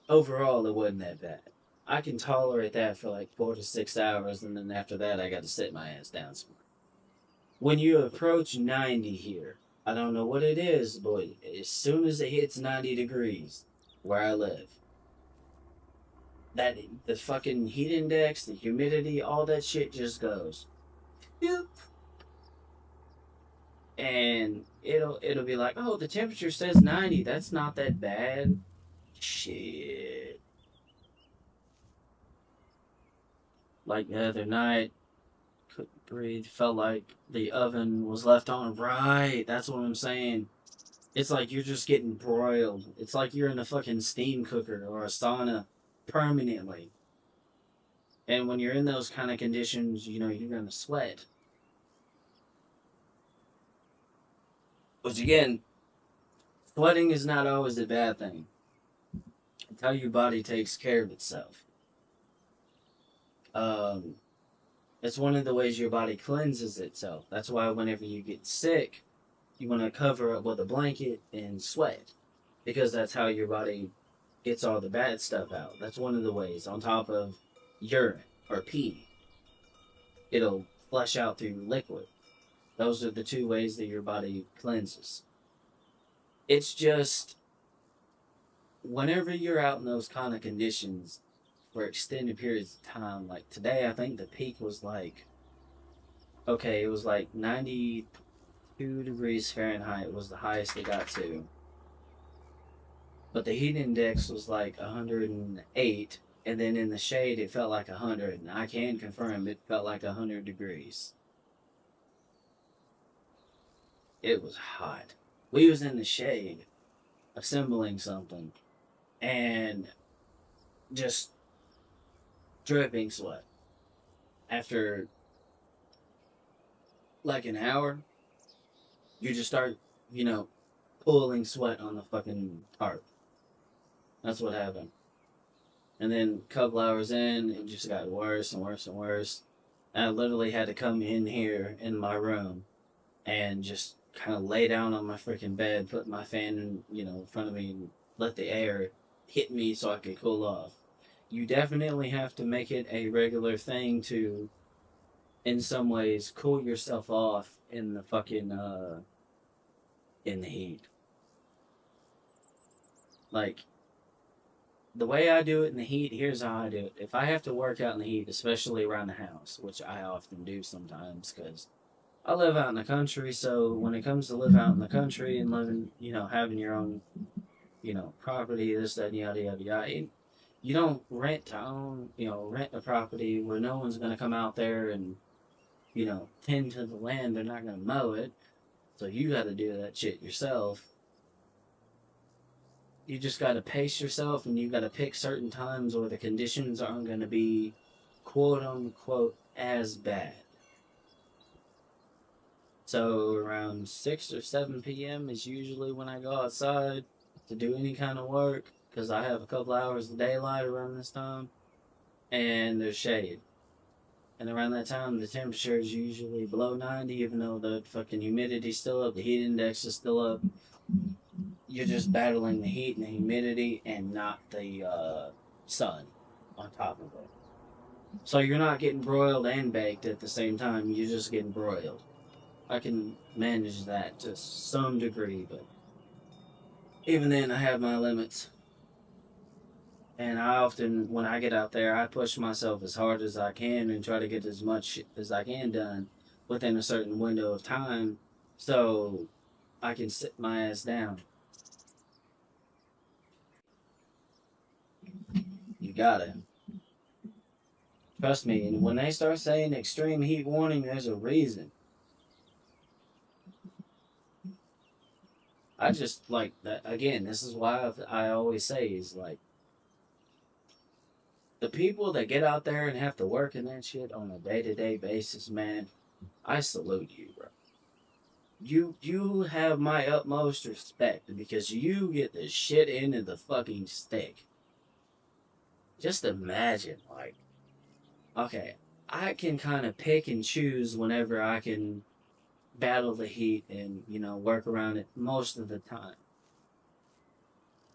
overall, it wasn't that bad. I can tolerate that for like 4 to 6 hours, and then after that, I got to sit my ass down somewhere. When you approach 90 here, I don't know what it is, but as soon as it hits 90 degrees where I live, that the fucking heat index, the humidity, all that shit just goes. Boop. And it'll be like, oh, the temperature says 90. That's not that bad. Shit. Like the other night, couldn't breathe. Felt like the oven was left on. Right. That's what I'm saying. It's like you're just getting broiled. It's like you're in a fucking steam cooker or a sauna permanently. And when you're in those kind of conditions, you're going to sweat. Which again, sweating is not always a bad thing. It's how your body takes care of itself. Um, it's one of the ways your body cleanses itself. That's why whenever you get sick, you want to cover up with a blanket and sweat. Because that's how your body gets all the bad stuff out. That's one of the ways. On top of urine or pee, it'll flush out through liquid. Those are the two ways that your body cleanses. It's just whenever you're out in those kind of conditions for extended periods of time, like today, I think the peak was like, okay, it was like 92 degrees Fahrenheit was the highest it got to. But the heat index was like 108, and then in the shade it felt like 100, and I can confirm it felt like 100 degrees. It was hot. We was in the shade assembling something and just dripping sweat. After like an hour, you just start, you know, pulling sweat on the fucking tarp. That's what happened. And then a couple hours in, it just got worse and worse and worse. And I literally had to come in here in my room and just kind of lay down on my freaking bed, put my fan in front of me, and let the air hit me so I could cool off. You definitely have to make it a regular thing to, in some ways, cool yourself off in the fucking in the heat. Like the way I do it in the heat, here's how I do it. If I have to work out in the heat, especially around the house, which I often do sometimes, because I live out in the country, so when it comes to live out in the country and living, having your own property, this, that, and yada, yada, yada, you don't rent to own, rent a property where no one's going to come out there and tend to the land. They're not going to mow it. So you got to do that shit yourself. You just got to pace yourself and you got to pick certain times where the conditions aren't going to be quote unquote as bad. So around 6 or 7 p.m. is usually when I go outside to do any kind of work because I have a couple hours of daylight around this time and there's shade. And around that time, the temperature is usually below 90, even though the fucking humidity's still up, the heat index is still up. You're just battling the heat and the humidity and not the sun on top of it. So you're not getting broiled and baked at the same time, you're just getting broiled. I can manage that to some degree, but even then, I have my limits. And I often, when I get out there, I push myself as hard as I can and try to get as much as I can done within a certain window of time so I can sit my ass down. You gotta. Trust me, and when they start saying extreme heat warning, there's a reason. I just like that. Again, this is why I always say is like the people that get out there and have to work in that shit on a day-to-day basis, man. I salute you, bro. You have my utmost respect because you get the shit into the fucking stick. Just imagine, like, okay, I can kind of pick and choose whenever I can battle the heat and work around it most of the time.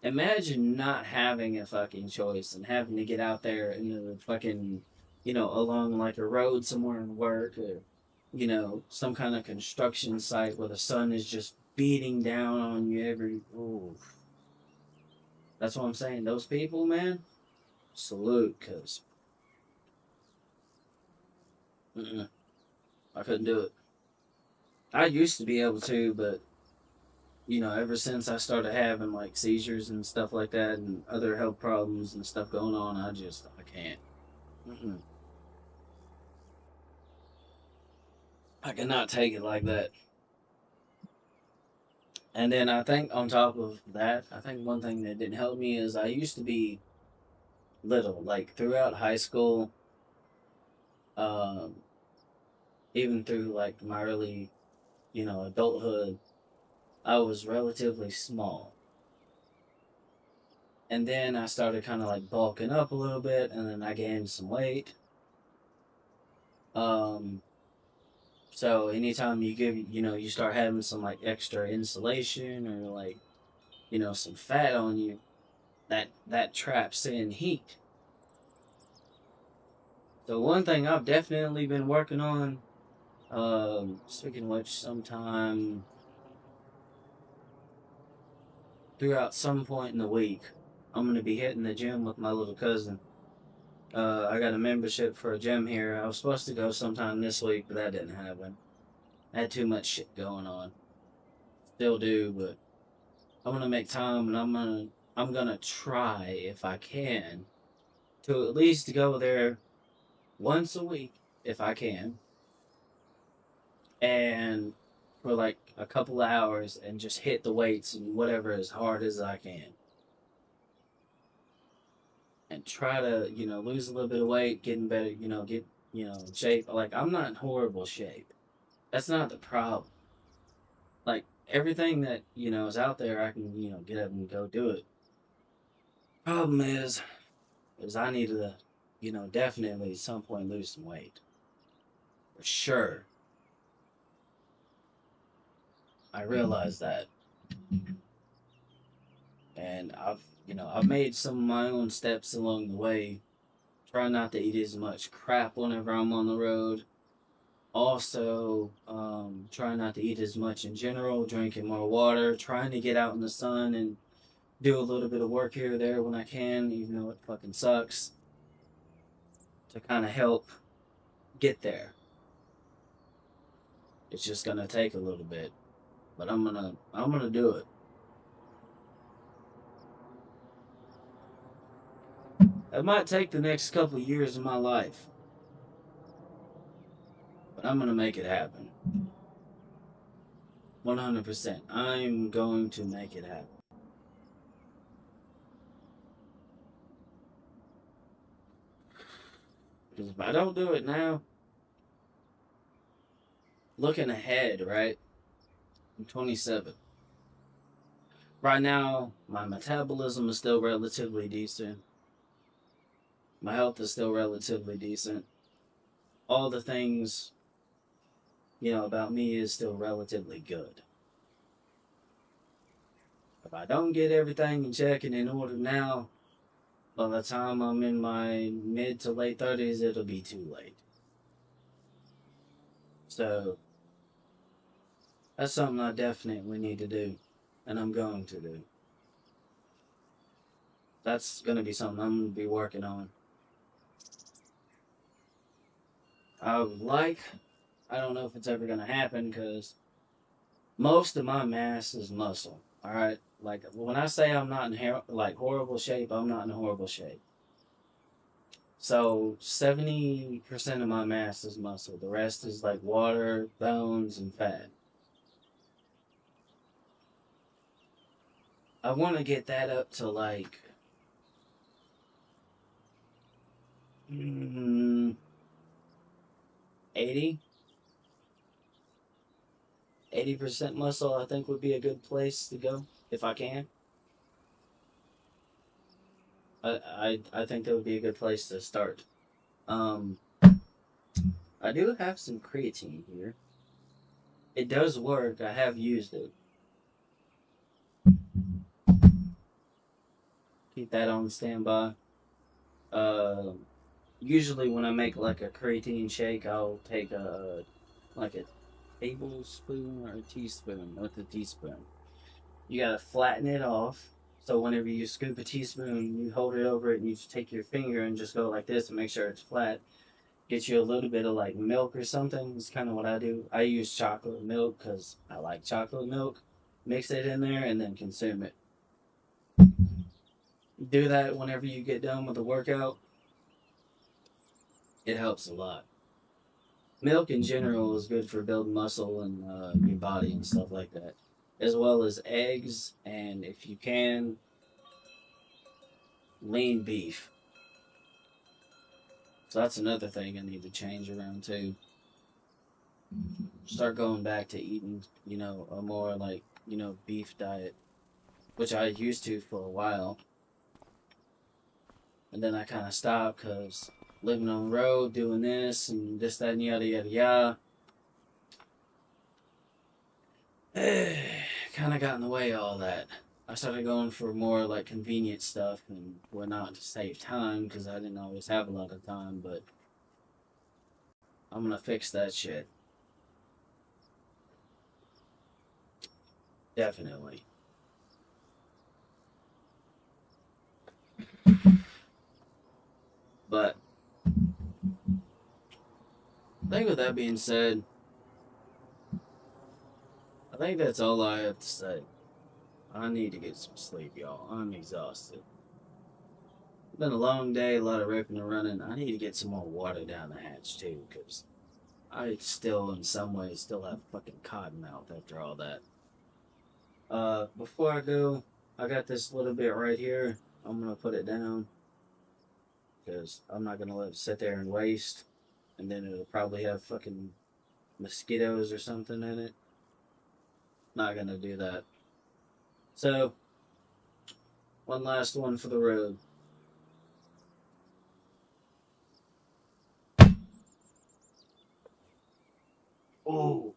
Imagine not having a fucking choice and having to get out there into the fucking, along like a road somewhere and work or, some kind of construction site where the sun is just beating down on you every. Ooh. That's what I'm saying. Those people, man, salute, because I couldn't do it. I used to be able to, but ever since I started having like seizures and stuff like that and other health problems and stuff going on, I can't. Mm-mm. I cannot take it like that. And then I think on top of that, I think one thing that didn't help me is I used to be little, like throughout high school, um, even through like my early, adulthood, I was relatively small. And then I started kind of like bulking up a little bit, and then I gained some weight. Um, so anytime you start having some like extra insulation or like, some fat on you, that traps in heat. So one thing I've definitely been working on, speaking of which, sometime throughout some point in the week, I'm gonna be hitting the gym with my little cousin. I got a membership for a gym here. I was supposed to go sometime this week, but that didn't happen. I had too much shit going on. Still do, but I'm gonna make time and I'm gonna try if I can to at least go there once a week if I can, and for like a couple of hours and just hit the weights and whatever as hard as I can. And try to lose a little bit of weight, getting better, get in shape. Like I'm not in horrible shape. That's not the problem. Like everything that is out there, I can get up and go do it. Problem is I need to definitely at some point lose some weight for sure. I realized that, and I've made some of my own steps along the way. Try not to eat as much crap whenever I'm on the road. Also, try not to eat as much in general. Drinking more water. Trying to get out in the sun and do a little bit of work here or there when I can, even though it fucking sucks, to kind of help get there. It's just gonna take a little bit, but I'm gonna do it. It might take the next couple of years of my life, but I'm gonna make it happen. 100%. I'm going to make it happen. Because if I don't do it now, looking ahead, right? I'm 27. Right now, my metabolism is still relatively decent. My health is still relatively decent. All the things, about me is still relatively good. If I don't get everything in check and in order now, by the time I'm in my mid to late 30s, it'll be too late. So, that's something I definitely need to do, and I'm going to do. That's going to be something I'm going to be working on. I would like, I don't know if it's ever going to happen because most of my mass is muscle. All right, like when I say I'm not in like horrible shape, I'm not in horrible shape. So 70% of my mass is muscle. The rest is like water, bones, and fat. I want to get that up to like mm, 80, 80% muscle. I think would be a good place to go if I can. I think that would be a good place to start. Um, I do have some creatine here. It does work. I have used it. Keep that on standby. Uh, Usually when I make like a creatine shake, I'll take a tablespoon or a teaspoon with a teaspoon. You gotta flatten it off. So whenever you scoop a teaspoon, you hold it over it and you just take your finger and just go like this and make sure it's flat. Get you a little bit of like milk or something. It's kind of what I do. I use chocolate milk because I like chocolate milk. Mix it in there and then consume it. Do that whenever you get done with the workout. It helps a lot. Milk in general is good for building muscle and your body and stuff like that, as well as eggs and if you can, lean beef. So that's another thing I need to change around too. Start going back to eating, a more like beef diet, which I used to for a while, and then I kind of stopped because living on the road, doing this and this, that, and yada yada yada, kind of got in the way of all that. I started going for more like convenient stuff and whatnot to save time because I didn't always have a lot of time. But I'm gonna fix that shit, definitely. But I think with that being said, I think that's all I have to say. I need to get some sleep, y'all. I'm exhausted. It's been a long day, a lot of ripping and running. I need to get some more water down the hatch too, because I still, in some ways, still have fucking cotton mouth after all that. Before I go, I got this little bit right here. I'm gonna put it down because I'm not gonna let it sit there and waste, and then it'll probably have fucking mosquitoes or something in it. Not gonna do that. So, one last one for the road. Oh,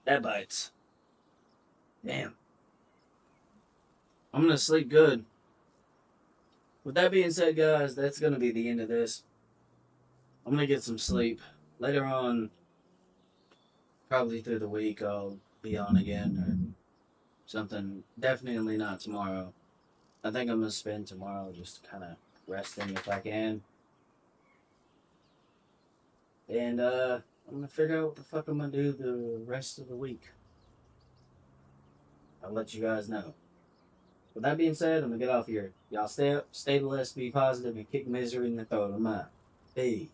That bites. Damn. I'm gonna sleep good. With that being said, guys, that's gonna be the end of this. I'm gonna get some sleep. Later on, probably through the week, I'll be on again or something. Definitely not tomorrow. I think I'm gonna spend tomorrow just kind of resting if I can. And I'm gonna figure out what the fuck I'm gonna do the rest of the week. I'll let you guys know. With that being said, I'm gonna get off here. Y'all stay up, stay blessed, be positive, and kick misery in the throat of mine. Peace.